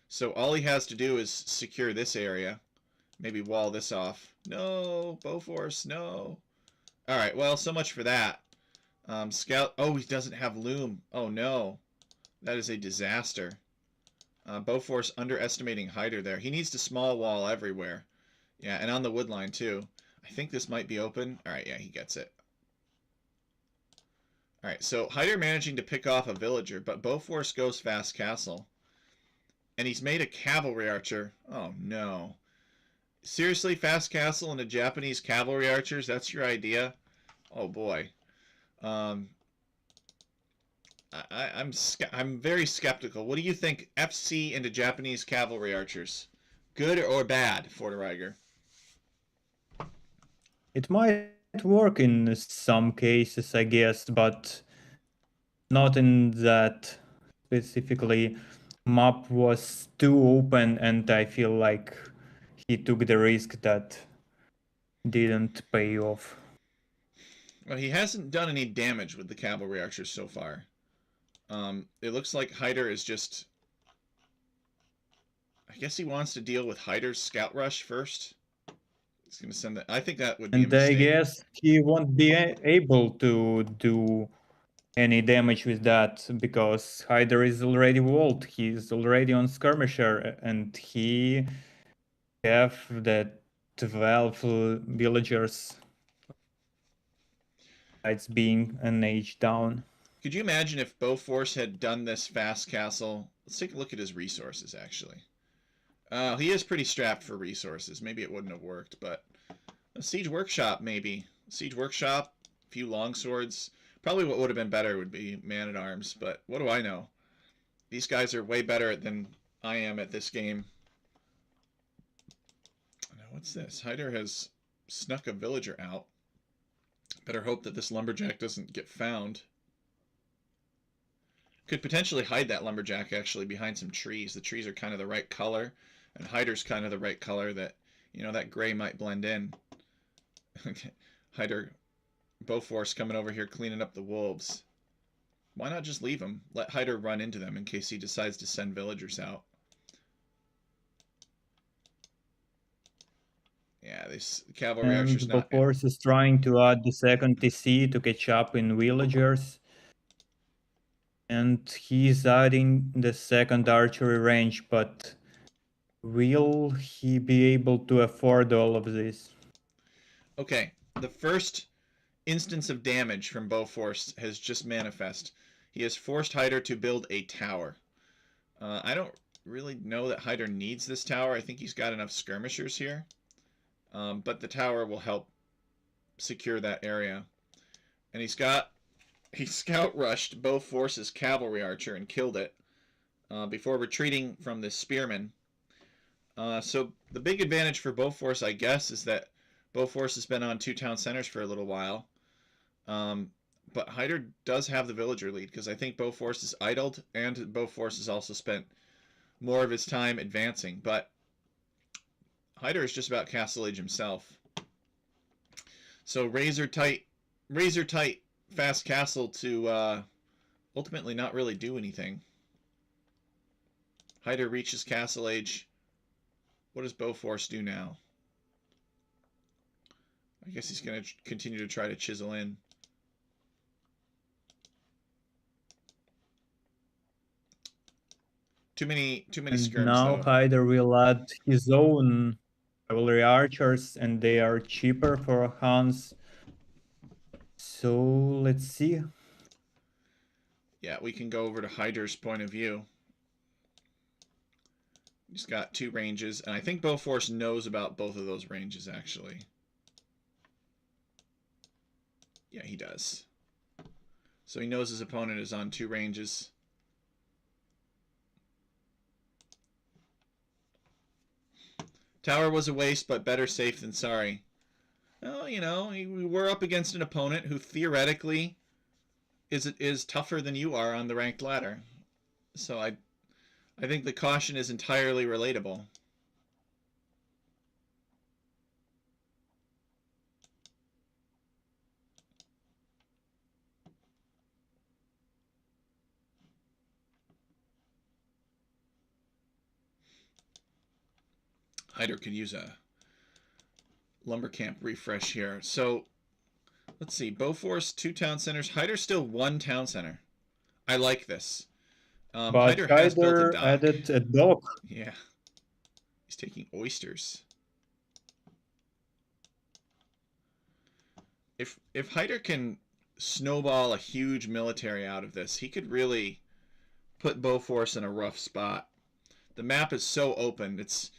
So all he has to do is secure this area. Maybe wall this off. No, Beaufort, no. All right, well, so much for that. Scout. Oh, he doesn't have loom. Oh, no. That is a disaster. Beaufort's underestimating Hyder there. He needs to small wall everywhere. Yeah, and on the wood line, too. I think this might be open. All right, yeah, he gets it. All right, so Hyder managing to pick off a villager, but Beaufort goes fast castle. And he's made a cavalry archer. Oh, no. Seriously, fast castle and a Japanese cavalry archers? That's your idea? Oh, boy. I'm very skeptical. What do you think? FC into Japanese cavalry archers, good or bad, Forteraiger? It might work in some cases, I guess, but not in that specifically. Map was too open, and I feel like he took the risk that didn't pay off. Well, he hasn't done any damage with the cavalry archers so far. It looks like Hyder is just... I guess he wants to deal with Hyder's scout rush first. He's going to send that. I think that would be a mistake. I guess he won't be able to do any damage with that because Hyder is already walled. He's already on skirmisher, and he have the 12 villagers. It's being an age down. Could you imagine if Beaufort had done this fast castle? Let's take a look at his resources, actually. He is pretty strapped for resources. Maybe it wouldn't have worked, but a siege workshop, maybe. Siege workshop, a few longswords. Probably what would have been better would be man-at-arms, but what do I know? These guys are way better than I am at this game. What's this? Hyder has snuck a villager out. Better hope that this lumberjack doesn't get found. Could potentially hide that lumberjack actually behind some trees. The trees are kind of the right color, and Hyder's kind of the right color that, you know, that gray might blend in. Hyder, Bowforce coming over here cleaning up the wolves. Why not just leave him? Let Hyder run into them in case he decides to send villagers out. Yeah, this cavalry And archer's not... Bowforce is trying to add the second TC to catch up in villagers. And he's adding the second archery range, but will he be able to afford all of this? Okay, the first instance of damage from Bowforce has just manifest. He has forced Hyder to build a tower. I don't really know that Hyder needs this tower. I think he's got enough skirmishers here. But the tower will help secure that area. And he scout rushed Bowforce's cavalry archer and killed it before retreating from the spearman. So the big advantage for Bowforce, I guess, is that Bowforce has been on 2 town centers for a little while. But Hyder does have the villager lead because I think Bowforce is idled, and Bowforce has also spent more of his time advancing. But Hyder is just about Castle Age himself. So razor tight, fast castle to ultimately not really do anything. Hyder reaches Castle Age. What does Bowforce do now? I guess he's going to continue to try to chisel in. Too many skirms, now though. Hyder will add his own cavalry archers, and they are cheaper for Hans. So let's see. Yeah, we can go over to Hyder's point of view. He's got 2 ranges, and I think Bowforce knows about both of those ranges, actually. Yeah, he does. So he knows his opponent is on 2 ranges. Tower was a waste, but better safe than sorry. Well, you know, we were up against an opponent who theoretically is tougher than you are on the ranked ladder. So I think the caution is entirely relatable. Hyder could use a lumber camp refresh here. So let's see. Bowforce 2 town centers. Hyder still 1 town center. I like this. But Hyder has built a dock. added a dock. Yeah. He's taking oysters. If Hyder can snowball a huge military out of this, he could really put Bowforce in a rough spot. The map is so open. It's,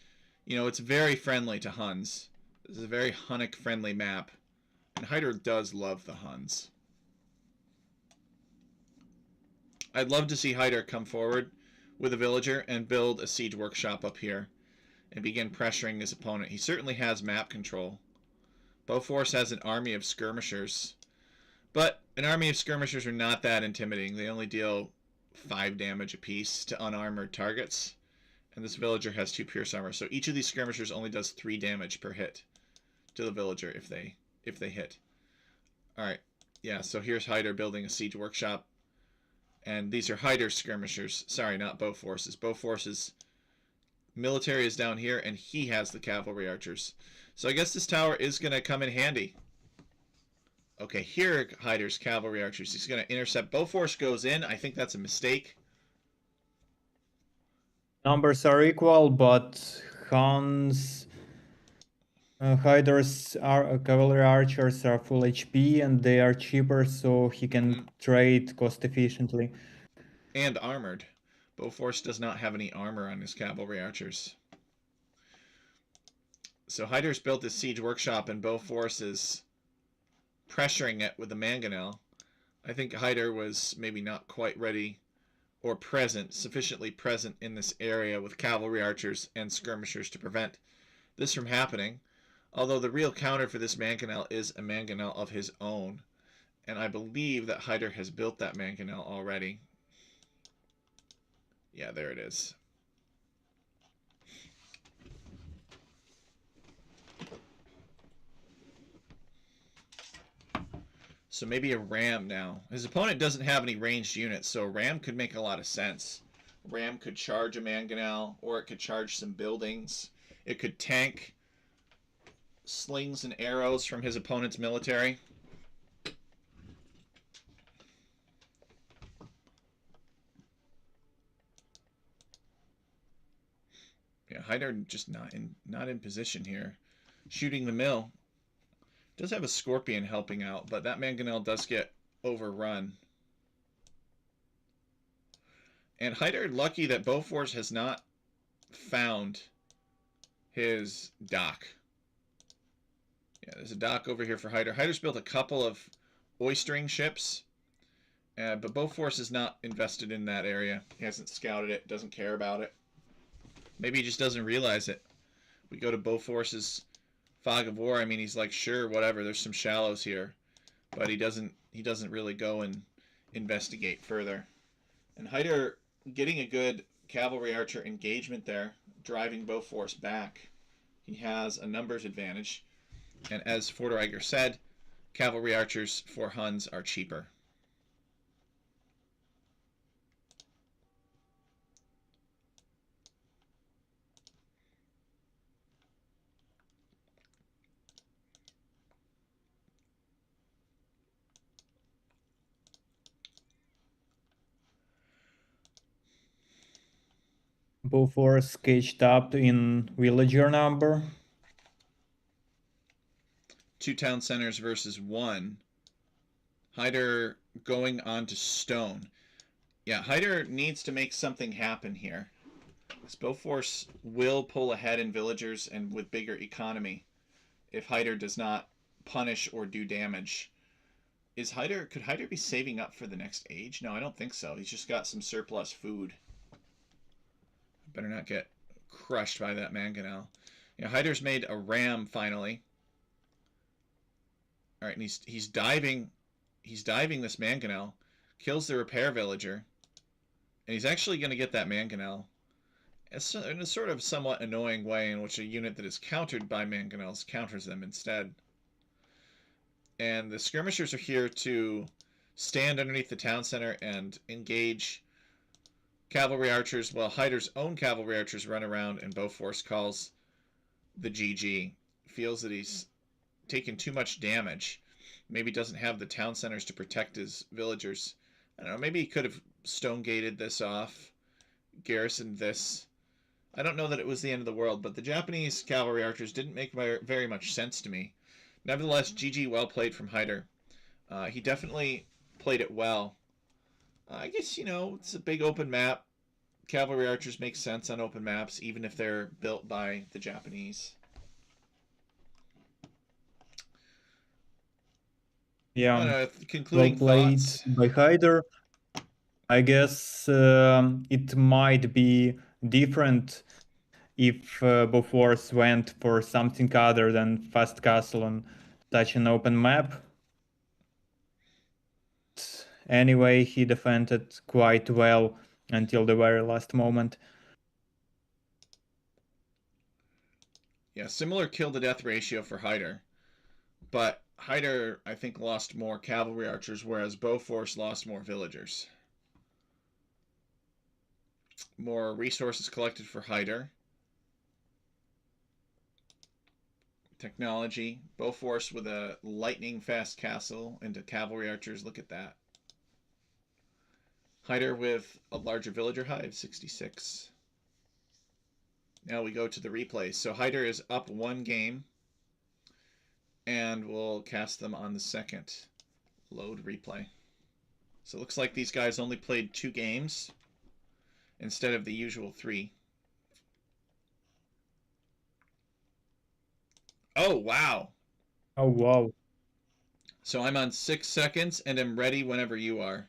you know, it's very friendly to Huns. This is a very Hunnic friendly map. And Hyder does love the Huns. I'd love to see Hyder come forward with a villager and build a siege workshop up here and begin pressuring his opponent. He certainly has map control. Bowforce has an army of skirmishers. But an army of skirmishers are not that intimidating. They only deal 5 damage apiece to unarmored targets. And this villager has 2 pierce armor. So each of these skirmishers only does 3 damage per hit to the villager if they hit. Alright. Yeah, so here's Hyder building a siege workshop. And these are Hyder's skirmishers. Sorry, not Bowforce's. Bowforce's military is down here, and he has the cavalry archers. So I guess this tower is going to come in handy. Okay, here are Hyder's cavalry archers. He's going to intercept. Bowforce goes in. I think that's a mistake. Numbers are equal, but Hans Hyder's cavalry archers are full HP, and they are cheaper, so he can trade cost efficiently. And armored. Bowforce does not have any armor on his cavalry archers. So Hyder's built this siege workshop, and Bowforce is pressuring it with the mangonel. I think Hyder was maybe not quite ready or sufficiently present in this area with cavalry archers and skirmishers to prevent this from happening. Although the real counter for this mangonel is a mangonel of his own. And I believe that Hyder has built that mangonel already. Yeah, there it is. So maybe a ram now. His opponent doesn't have any ranged units, so a ram could make a lot of sense. Ram could charge a mangonel, or it could charge some buildings. It could tank slings and arrows from his opponent's military. Yeah, Hyder just not in position here. Shooting the mill. Does have a scorpion helping out, but that mangonel does get overrun. And Hyder lucky that Bofors has not found his dock. Yeah, there's a dock over here for Hyder. Hyder's built a couple of oystering ships, but Bofors is not invested in that area. He hasn't scouted it, doesn't care about it. Maybe he just doesn't realize it. We go to Bofors's Fog of War. I mean, he's like, sure, whatever. There's some shallows here, but he doesn't really go and investigate further. And Hyder getting a good cavalry archer engagement there, driving Bofors back. He has a numbers advantage, and as Forteraiger said, cavalry archers for Huns are cheaper. Bofors caged up in villager number. 2 town centers versus 1. Hyder going on to stone. Yeah, Hyder needs to make something happen here. Bofors will pull ahead in villagers and with bigger economy if Hyder does not punish or do damage. Could Hyder be saving up for the next age? No, I don't think so. He's just got some surplus food. Better not get crushed by that mangonel. Yeah, Hyder's made a ram finally. All right, and he's diving this mangonel, kills the repair villager, and he's actually going to get that mangonel. It's in a sort of somewhat annoying way in which a unit that is countered by mangonels counters them instead. And the skirmishers are here to stand underneath the town center and engage cavalry archers, while Hyder's own cavalry archers run around, and Bofors calls the GG. Feels that he's taken too much damage. Maybe doesn't have the town centers to protect his villagers. I don't know, maybe he could have stone gated this off, garrisoned this. I don't know that it was the end of the world, but the Japanese cavalry archers didn't make very much sense to me. Nevertheless, GG, well played from Hyder. He definitely played it well. I guess, it's a big open map. Cavalry archers make sense on open maps, even if they're built by the Japanese. Yeah, Concluding well played thoughts. by Hyder. I guess it might be different if Bofors went for something other than fast castle on such an open map. Anyway, he defended quite well until the very last moment. Yeah, similar kill to death ratio for Hyder. But Hyder, I think, lost more cavalry archers, whereas Bofors lost more villagers. More resources collected for Hyder. Technology. Bofors with a lightning fast castle into cavalry archers. Look at that. Hyder with a larger villager hive, 66. Now we go to the replays. So Hyder is up 1 game, and we'll cast them on the second load replay. So it looks like these guys only played 2 games instead of the usual 3. Oh, wow. Oh, wow. So I'm on 6 seconds and am ready whenever you are.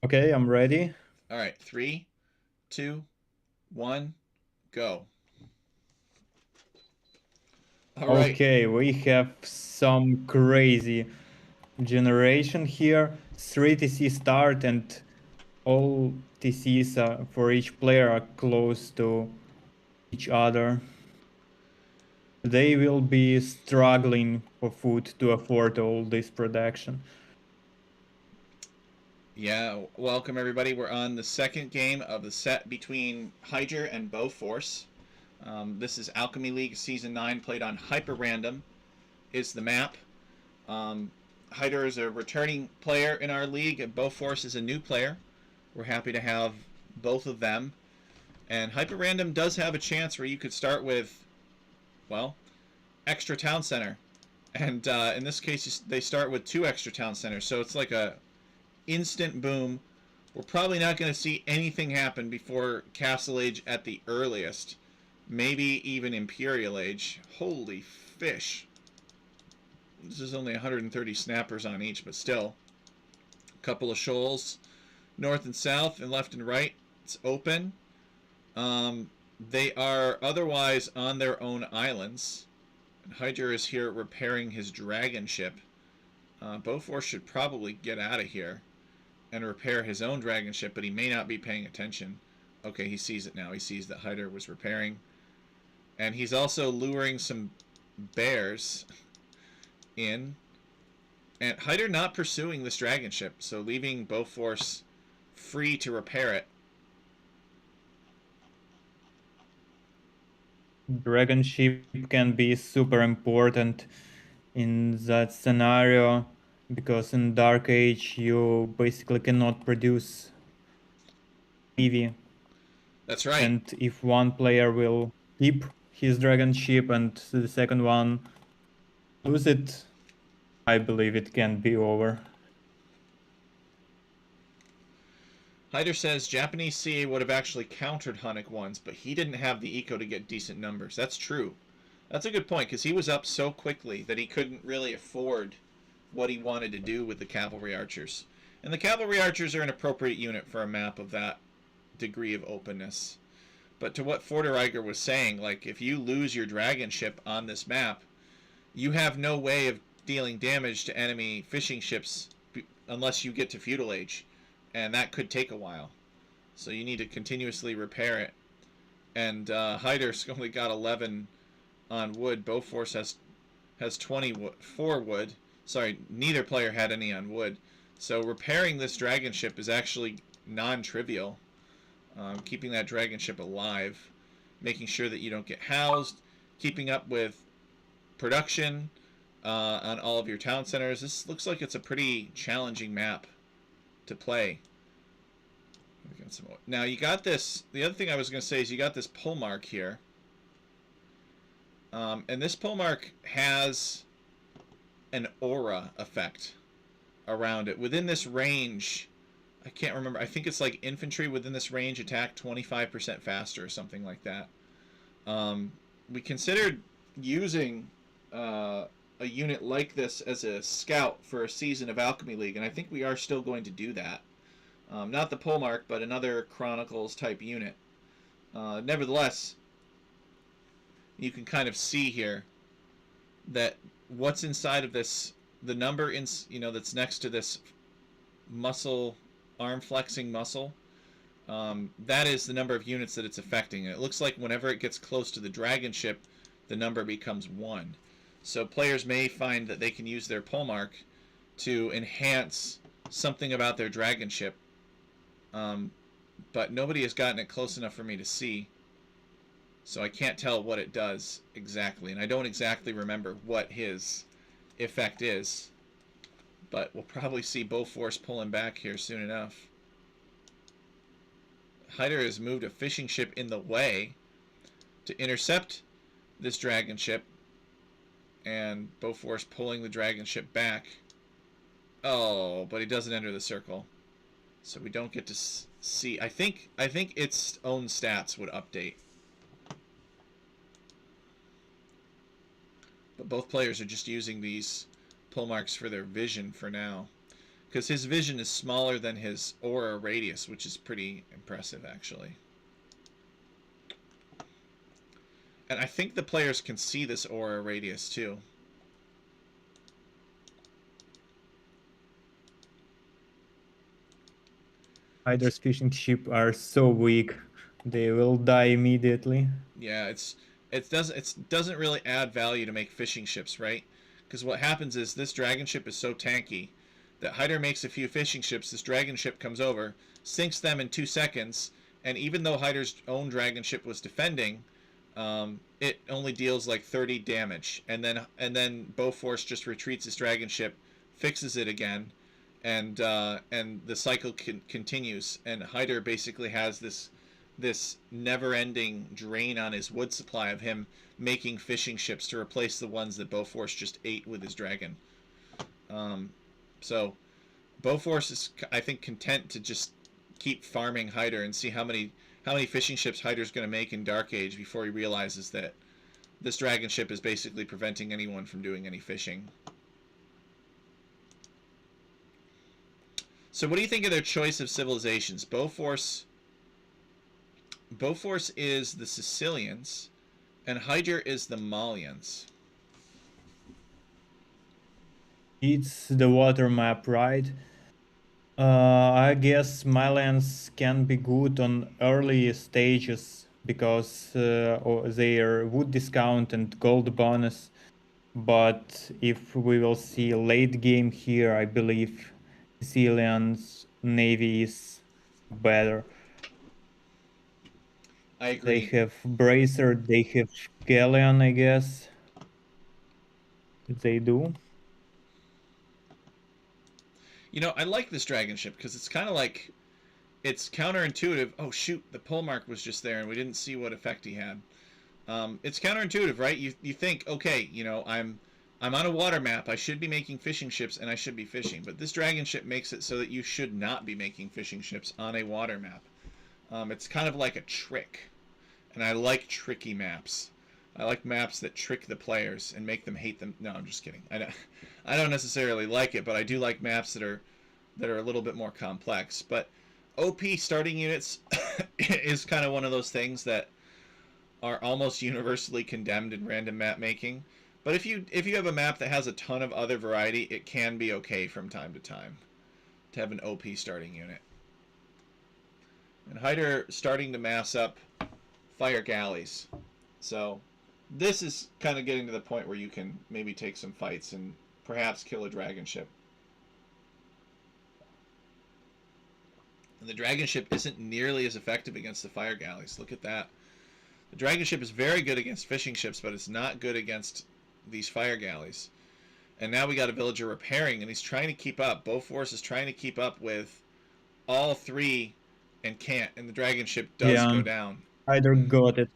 Okay, I'm ready. All right, 3, 2, 1, go. All right. Okay, we have some crazy generation here. 3 TC start and all TCs for each player are close to each other. They will be struggling for food to afford all this production. Yeah, welcome everybody. We're on the second game of the set between Hydra and Bowforce. This is Alchemy League Season 9, played on Hyperrandom, is the map. Hydra is a returning player in our league, and Bowforce is a new player. We're happy to have both of them. And Hyperrandom does have a chance where you could start with, well, extra town center. And in this case, they start with 2 extra town centers. So it's like a instant boom. We're probably not going to see anything happen before Castle Age at the earliest. Maybe even Imperial Age. Holy fish. This is only 130 snappers on each, but still. A couple of shoals. North and south and left and right. It's open. They are otherwise on their own islands. Hydra is here repairing his dragon ship. Bowforce should probably get out of here and repair his own dragon ship, but he may not be paying attention. Okay, he sees it now. He sees that Hydra was repairing. And he's also luring some bears in. And Hydra not pursuing this dragon ship, so leaving Bowforce free to repair it. Dragon ship can be super important in that scenario because in Dark Age you basically cannot produce PV. That's right. And if one player will keep his dragon ship and the second one lose it, I believe it can be over. Hyder says Japanese CA would have actually countered Hunnick once, but he didn't have the eco to get decent numbers. That's true. That's a good point, because he was up so quickly that he couldn't really afford what he wanted to do with the cavalry archers. And the cavalry archers are an appropriate unit for a map of that degree of openness. But to what Forteraiger was saying, like, if you lose your dragon ship on this map, you have no way of dealing damage to enemy fishing ships unless you get to Feudal Age. And that could take a while. So you need to continuously repair it. And Hyder's only got 11 on wood. Bowforce has 24 wood. Sorry, neither player had any on wood. So repairing this dragon ship is actually non-trivial. Keeping that dragon ship alive. Making sure that you don't get housed. Keeping up with production on all of your town centers. This looks like it's a pretty challenging map to play. Now you got this. The other thing I was going to say is you got this pull mark here. And this pull mark has an aura effect around it. Within this range, I can't remember. I think it's like infantry within this range attack 25% faster or something like that. We considered using a unit like this as a scout for a season of Alchemy League, and I think we are still going to do that. Not the pole mark, but another Chronicles type unit. Nevertheless, you can kind of see here that what's inside of this, the number in, that's next to this muscle, arm flexing muscle, that is the number of units that it's affecting. And it looks like whenever it gets close to the dragon ship, the number becomes 1. So players may find that they can use their pole mark to enhance something about their dragon ship. But nobody has gotten it close enough for me to see. So I can't tell what it does exactly. And I don't exactly remember what his effect is. But we'll probably see Bowforce pulling back here soon enough. Hyder has moved a fishing ship in the way to intercept this dragon ship. And Bowforce pulling the dragon ship back. Oh, but he doesn't enter the circle. So we don't get to see. I think its own stats would update. But both players are just using these pull marks for their vision for now. Because his vision is smaller than his aura radius, which is pretty impressive, actually. And I think the players can see this aura radius too. Hydra's fishing ship are so weak. They will die immediately. Yeah, it doesn't really add value to make fishing ships, right? Because what happens is this dragon ship is so tanky that Hydra makes a few fishing ships. This dragon ship comes over, sinks them in 2 seconds, and even though Hydra's own dragon ship was defending, it only deals like 30 damage, and then Bofors just retreats his dragon ship, fixes it again, and the cycle continues, and Hydra basically has this never-ending drain on his wood supply of him making fishing ships to replace the ones that Bofors just ate with his dragon. So Bofors is, I think, content to just keep farming Hydra and see how many fishing ships Hydra's going to make in Dark Age before he realizes that this dragon ship is basically preventing anyone from doing any fishing. So what do you think of their choice of civilizations? Bofors is the Sicilians, and Hydra is the Malians. It's the water map, right? I guess Malians can be good on early stages because their wood discount and gold bonus. But if we will see late game here, I believe Sicilians navy is better. I agree. They have bracer, they have galleon, I guess. They do. You know, I like this dragon ship because it's kind of like, it's counterintuitive. Oh shoot, the pole mark was just there and we didn't see what effect he had. It's counterintuitive, right? You think, okay, you know, I'm on a water map. I should be making fishing ships and I should be fishing. But this dragon ship makes it so that you should not be making fishing ships on a water map. It's kind of like a trick. And I like tricky maps. I like maps that trick the players and make them hate them. No, I'm just kidding. I don't necessarily like it, but I do like maps that are a little bit more complex. But OP starting units is kind of one of those things that are almost universally condemned in random map making. But if you have a map that has a ton of other variety, it can be okay from time to time to have an OP starting unit. And Hyder starting to mass up fire galleys. So this is kind of getting to the point where you can maybe take some fights and perhaps kill a dragon ship. And the dragon ship isn't nearly as effective against the fire galleys. Look at that. The dragon ship is very good against fishing ships, but it's not good against these fire galleys. And now we got a villager repairing, and he's trying to keep up. Bofors is trying to keep up with all three and can't, and the dragon ship does go down. Hyder got it.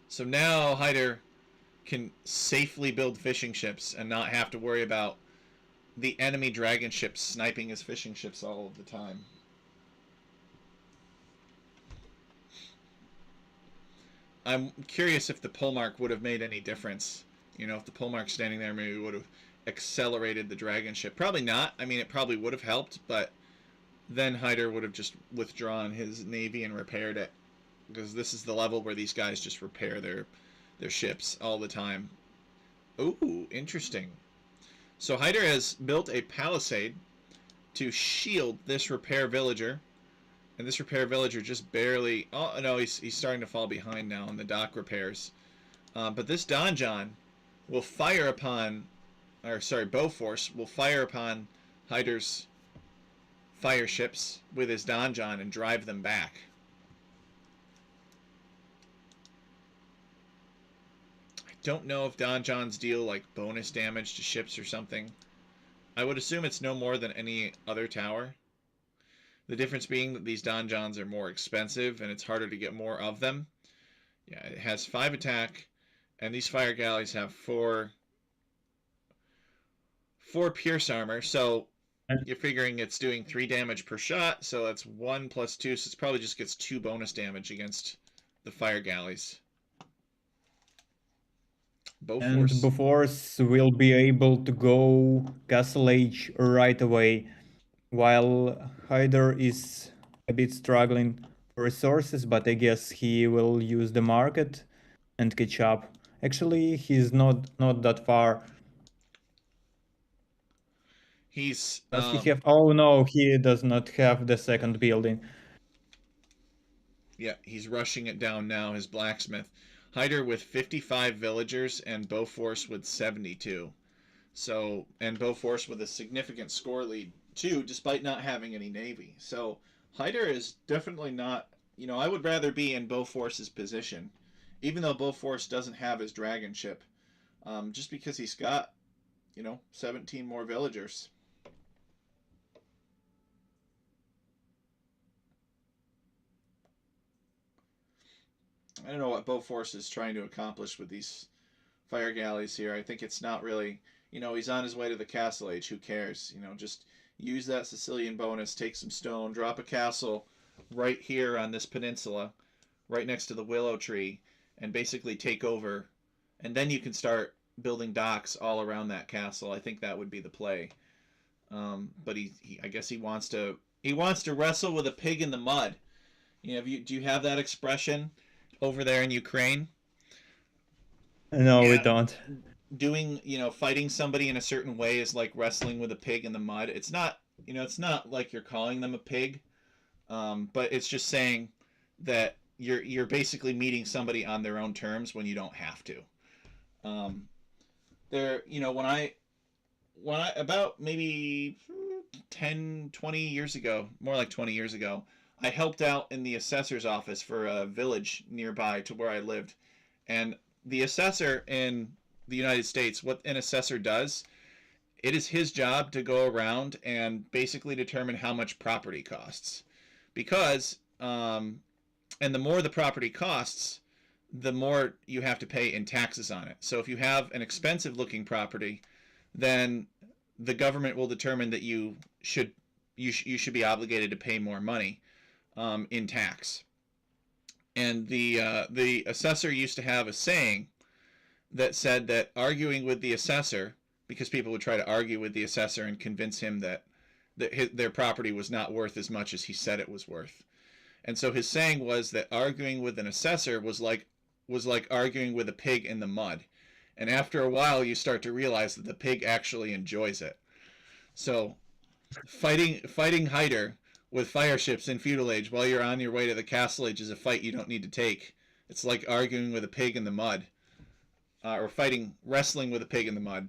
So now Hyder can safely build fishing ships and not have to worry about the enemy dragon ships sniping his fishing ships all of the time. I'm curious if the pole mark would have made any difference. You know, if the pole mark standing there maybe would have accelerated the dragon ship. Probably not. I mean, it probably would have helped, but then Hyder would have just withdrawn his navy and repaired it. Because this is the level where these guys just repair their ships all the time. Ooh, interesting. So Hyder has built a palisade to shield this repair villager. And this repair villager just barely... Oh, no, he's starting to fall behind now on the dock repairs. But this donjon will fire upon... Or, sorry, Bofors will fire upon Hyder's fire ships with his donjon and drive them back. I don't know if donjons deal, like, bonus damage to ships or something. I would assume it's no more than any other tower. The difference being that these donjons are more expensive and it's harder to get more of them. Yeah, it has 5 attack, and these fire galleys have 4 pierce armor, so you're figuring it's doing 3 damage per shot, so that's 1 plus 2, so it probably just gets 2 bonus damage against the fire galleys. And Bofors will be able to go Castle Age right away, while Hyder is a bit struggling resources, but I guess he will use the market and catch up. Actually, he's not that far. He's Does he have? Oh no, he does not have the second building. yeah, he's rushing it down now. His blacksmith, Hyder with 55 villagers and Bofors with 72. So, and Bofors with a significant score lead too, despite not having any navy. So Hyder is definitely not. I would rather be in Bofors's position, even though Bofors doesn't have his dragon ship, just because he's got 17 more villagers. I don't know what Bofors is trying to accomplish with these fire galleys here. I think it's not really, he's on his way to the castle age. Who cares? Just use that Sicilian bonus, take some stone, drop a castle right here on this peninsula, right next to the willow tree, and basically take over. And then you can start building docks all around that castle. I think that would be the play. But I guess he wants to wrestle with a pig in the mud. Do you have that expression over there in Ukraine? No, we Yeah. don't. Fighting somebody in a certain way is like wrestling with a pig in the mud. It's not like you're calling them a pig, but it's just saying that you're basically meeting somebody on their own terms when you don't have to. When I about maybe 10, 20 years ago, more like 20 years ago, I helped out in the assessor's office for a village nearby to where I lived. And the assessor in the United States, what an assessor does, it is his job to go around and basically determine how much property costs. Because, and the more the property costs, the more you have to pay in taxes on it. So if you have an expensive looking property, then the government will determine that you should be obligated to pay more money in tax. And the assessor used to have a saying that said that arguing with the assessor, because people would try to argue with the assessor and convince him that their property was not worth as much as he said it was worth. And so his saying was that arguing with an assessor was like arguing with a pig in the mud. And after a while, you start to realize that the pig actually enjoys it. So fighting Hyder with fire ships in feudal age while you're on your way to the castle age is a fight you don't need to take. It's like arguing with a pig in the mud, or wrestling with a pig in the mud.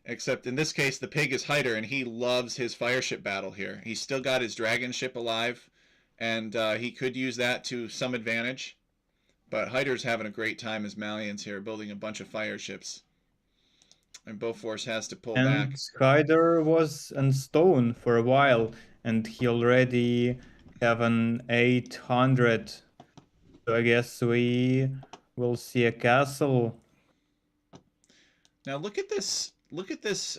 Except in this case, the pig is Hyder, and he loves his fire ship battle here. He's still got his dragon ship alive, and he could use that to some advantage. But Hyder's having a great time as Malians here, building a bunch of fire ships. And Bofors has to pull back. And Hyder was on stone for a while, and he already have an 800. So I guess we will see a castle. Now look at this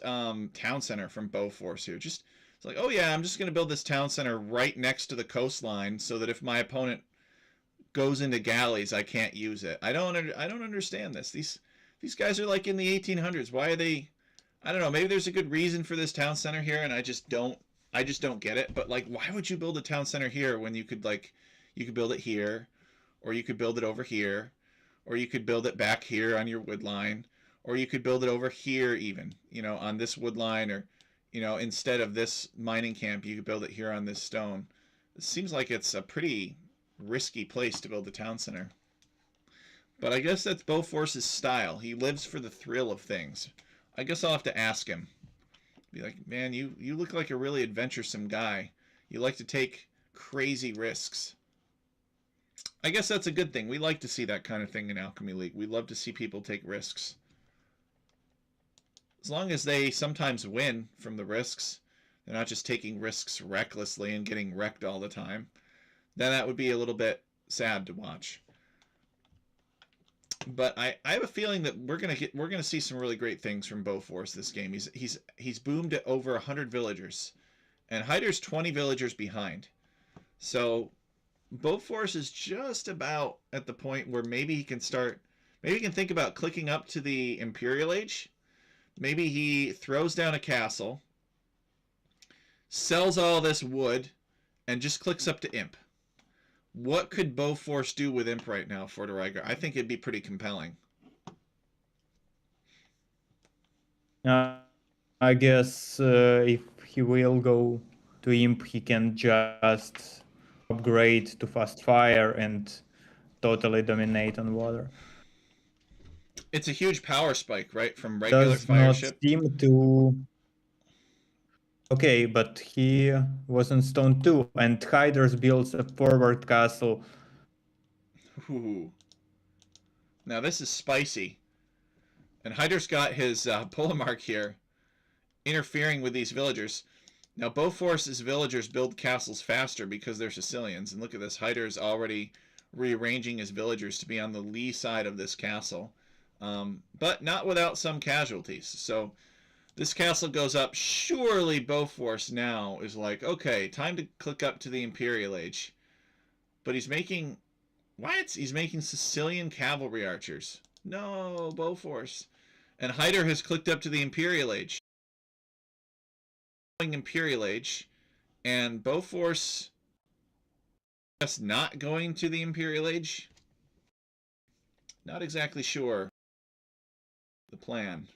town center from Bofors here. It's like, oh yeah, I'm just going to build this town center right next to the coastline so that if my opponent goes into galleys, I can't use it. I don't understand this. These guys are like in the 1800s. Why are they? I don't know. Maybe there's a good reason for this town center here, and I just don't get it. But like, why would you build a town center here when you could build it here, or you could build it over here, or you could build it back here on your wood line, or you could build it over here even, on this wood line, or instead of this mining camp, you could build it here on this stone. It seems like it's a pretty risky place to build a town center. But I guess that's Bofors's style. He lives for the thrill of things. I guess I'll have to ask him. Be like, man, you look like a really adventuresome guy. You like to take crazy risks. I guess that's a good thing. We like to see that kind of thing in Alchemy League. We love to see people take risks. As long as they sometimes win from the risks, they're not just taking risks recklessly and getting wrecked all the time, then that would be a little bit sad to watch. But I have a feeling that we're gonna see some really great things from Bofors this game. He's boomed at over 100 villagers, and Hyder's 20 villagers behind. So Bofors is just about at the point where maybe he can think about clicking up to the Imperial Age. Maybe he throws down a castle, sells all this wood, and just clicks up to Imp. What could Bofors do with Imp right now, Forteraiger? I think it'd be pretty compelling. I guess if he will go to Imp, he can just upgrade to fast fire and totally dominate on water. It's a huge power spike, right, from regular Does not Fireship. seem to. Okay, but he was on stone 2, and Hyders builds a forward castle. Ooh. Now this is spicy. And Hyder's got his Polemark here, interfering with these villagers. Now Boforce's villagers build castles faster because they're Sicilians. And look at this, Hyder's already rearranging his villagers to be on the lee side of this castle. But not without some casualties. So this castle goes up. Surely Boforce now is like, okay, time to click up to the Imperial Age. But he's making... What? He's making Sicilian cavalry archers. No, Boforce. And Hyder has clicked up to the Imperial Age. Imperial Age. And Boforce just not going to the Imperial Age. Not exactly sure the plan.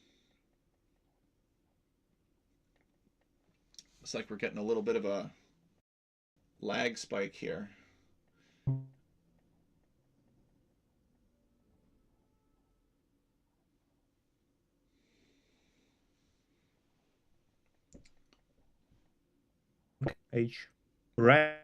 Looks like we're getting a little bit of a lag spike here. H. Right.